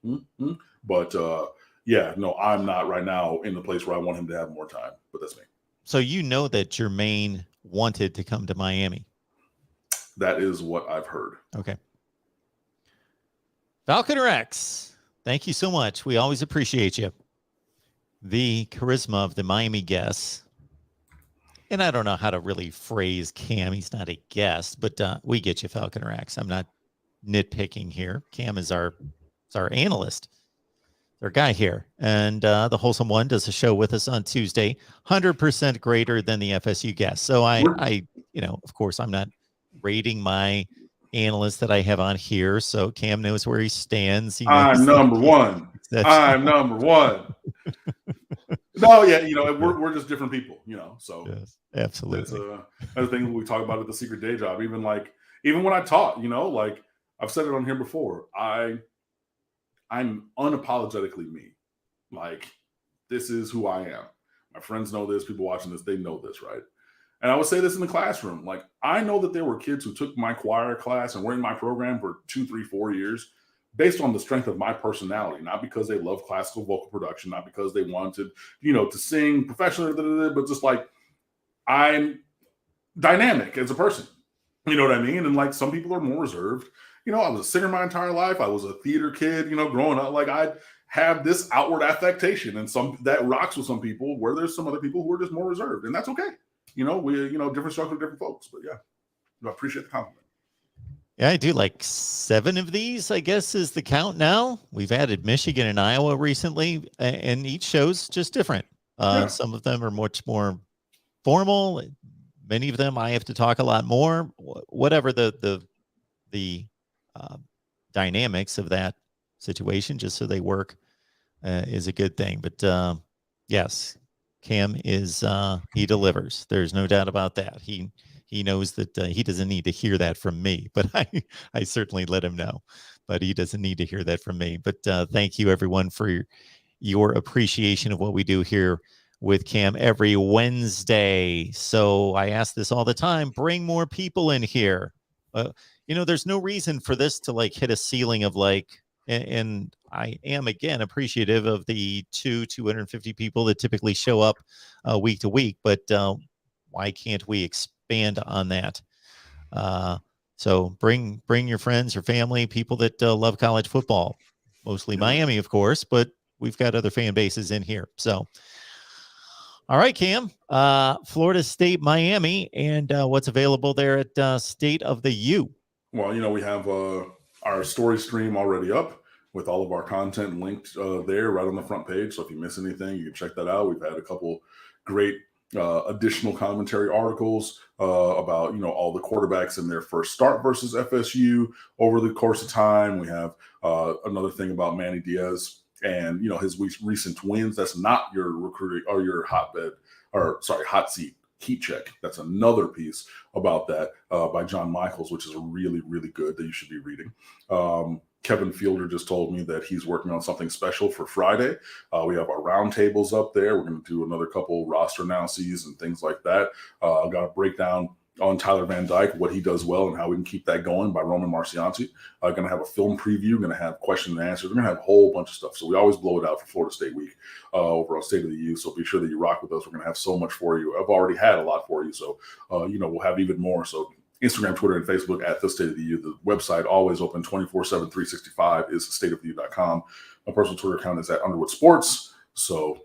But yeah, no, I'm not right now in the place where I want him to have more time, but that's me. So you know that Jermaine wanted to come to Miami. That is what I've heard. Okay. Falcon Rex, thank you so much. We always appreciate you. The charisma of the Miami guests. And I don't know how to really phrase Cam. He's not a guest, but we get you, Falcon Rex. I'm not nitpicking here. Cam is our analyst. Our guy here, and the Wholesome One does a show with us on Tuesday, 100% greater than the FSU guest. So I, you know, of course, I'm not rating my analyst that I have on here. So Cam knows where he stands. I'm number one. I'm number one. No, yeah, you know, we're just different people, you know. So yes, absolutely. That's another thing we talk about at the Secret Day Job. Even when I taught, you know, like I've said it on here before, I'm unapologetically me. Like, this is who I am. My friends know this. People watching this, they know this, right? And I would say this in the classroom. Like, I know that there were kids who took my choir class and were in my program for 2, 3, 4 years based on the strength of my personality, not because they love classical vocal production, not because they wanted, you know, to sing professionally, but just like I'm dynamic as a person. You know what I mean? And like some people are more reserved. You know, I was a singer my entire life. I was a theater kid, you know, growing up. Like, I have this outward affectation, and some that rocks with some people, where there's some other people who are just more reserved, and that's okay. You know, different strokes for different folks. But yeah, I appreciate the compliment. Yeah, I do like 7 of these, I guess, is the count now. We've added Michigan and Iowa recently, and each show's just different. Some of them are much more formal. Many of them I have to talk a lot more. Whatever the dynamics of that situation, just so they work, is a good thing. But yes, Cam is he delivers. There's no doubt about that. He knows that he doesn't need to hear that from me, but I certainly let him know. But he doesn't need to hear that from me. But thank you, everyone, for your appreciation of what we do here with Cam every Wednesday. So I ask this all the time: bring more people in here. You know, there's no reason for this to like hit a ceiling of like, and I am again appreciative of the 250 people that typically show up week to week, but why can't we expand on that? So bring your friends, your family, people that love college football, mostly Miami, of course, but we've got other fan bases in here. So, all right, Cam, Florida State, Miami, and what's available there at State of the U? Well, you know, we have our story stream already up with all of our content linked there right on the front page. So if you miss anything, you can check that out. We've had a couple great additional commentary articles about, you know, all the quarterbacks in their first start versus FSU over the course of time. We have another thing about Manny Diaz and, you know, his recent wins. That's not your recruiting or your hot seat heat check. That's another piece about that by John Michaels, which is really, really good that you should be reading. Kevin Fielder just told me that he's working on something special for Friday. We have our roundtables up there. We're going to do another couple roster analyses and things like that. I've got a breakdown on Tyler Van Dyke, what he does well and how we can keep that going by Roman Marcianti. Going to have a film preview. Going to have questions and answers. We're going to have a whole bunch of stuff. So we always blow it out for Florida State Week over on State of the U. So be sure that you rock with us. We're going to have so much for you. I've already had a lot for you. So, you know, we'll have even more. So Instagram, Twitter, and Facebook at The State of the U. The website, always open 24/7, 365, is stateoftheu.com. My personal Twitter account is at Underwood Sports. So,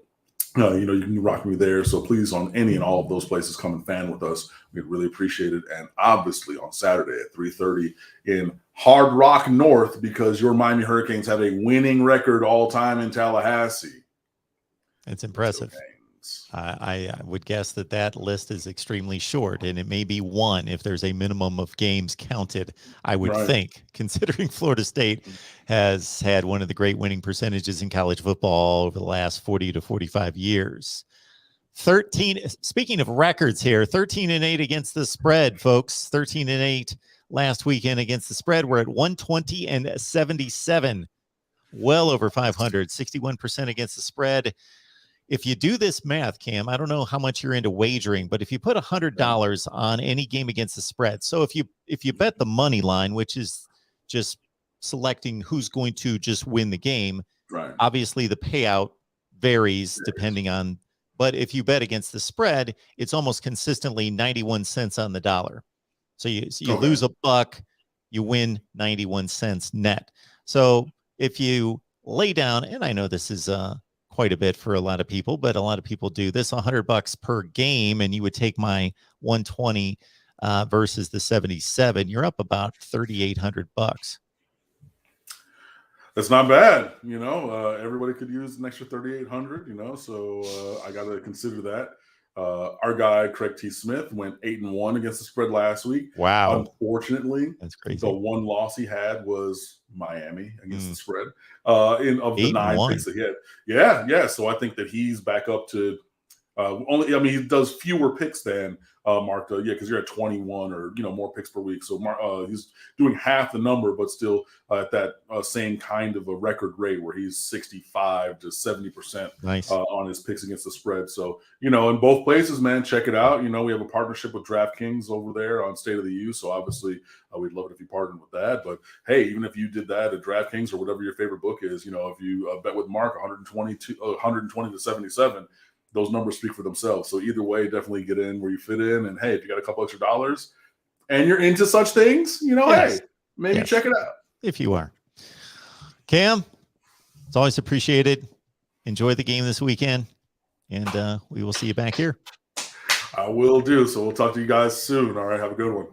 you know, you can rock me there. So please, on any and all of those places, come and fan with us. We'd really appreciate it. And obviously on Saturday at 3:30 in Hard Rock North, because your Miami Hurricanes have a winning record all time in Tallahassee. It's impressive. I would guess that list is extremely short, and it may be one if there's a minimum of games counted, I would think, considering Florida State has had one of the great winning percentages in college football over the last 40 to 45 years. 13, speaking of records here, 13-8 against the spread, folks. 13-8 last weekend against the spread. We're at 120-77, well over 500, 61% against the spread. If you do this math, Cam, I don't know how much you're into wagering, but if you put $100 on any game against the spread, so if you bet the money line, which is just selecting who's going to just win the game, obviously the payout varies depending on, but if you bet against the spread, it's almost consistently 91 cents on the dollar. So you lose $1, you win 91 cents net. So if you lay down, and I know this is quite a bit for a lot of people, but a lot of people do this, $100 per game, and you would take my 120 versus the 77, you're up about $3,800. That's not bad. You know, everybody could use an extra 3,800, you know, so I got to consider that. Our guy, Craig T. Smith, went 8-1 against the spread last week. Wow. Unfortunately, that's crazy. The one loss he had was Miami against the spread of the 9 picks that he had. Yeah. So I think that he's back up to he does fewer picks than Mark does. Yeah, because you're at 21 or, you know, more picks per week. So he's doing half the number, but still at that same kind of a record rate where he's 65 to 70% on his picks against the spread. So, you know, in both places, man, check it out. You know, we have a partnership with DraftKings over there on State of the U. So obviously we'd love it if you partnered with that. But hey, even if you did that at DraftKings or whatever your favorite book is, you know, if you bet with Mark 120 to 77, those numbers speak for themselves. So either way, definitely get in where you fit in. And hey, if you got a couple extra dollars and you're into such things, you know, hey, maybe check it out. If you are. Cam, it's always appreciated. Enjoy the game this weekend, and we will see you back here. I will do. So we'll talk to you guys soon. All right, have a good one.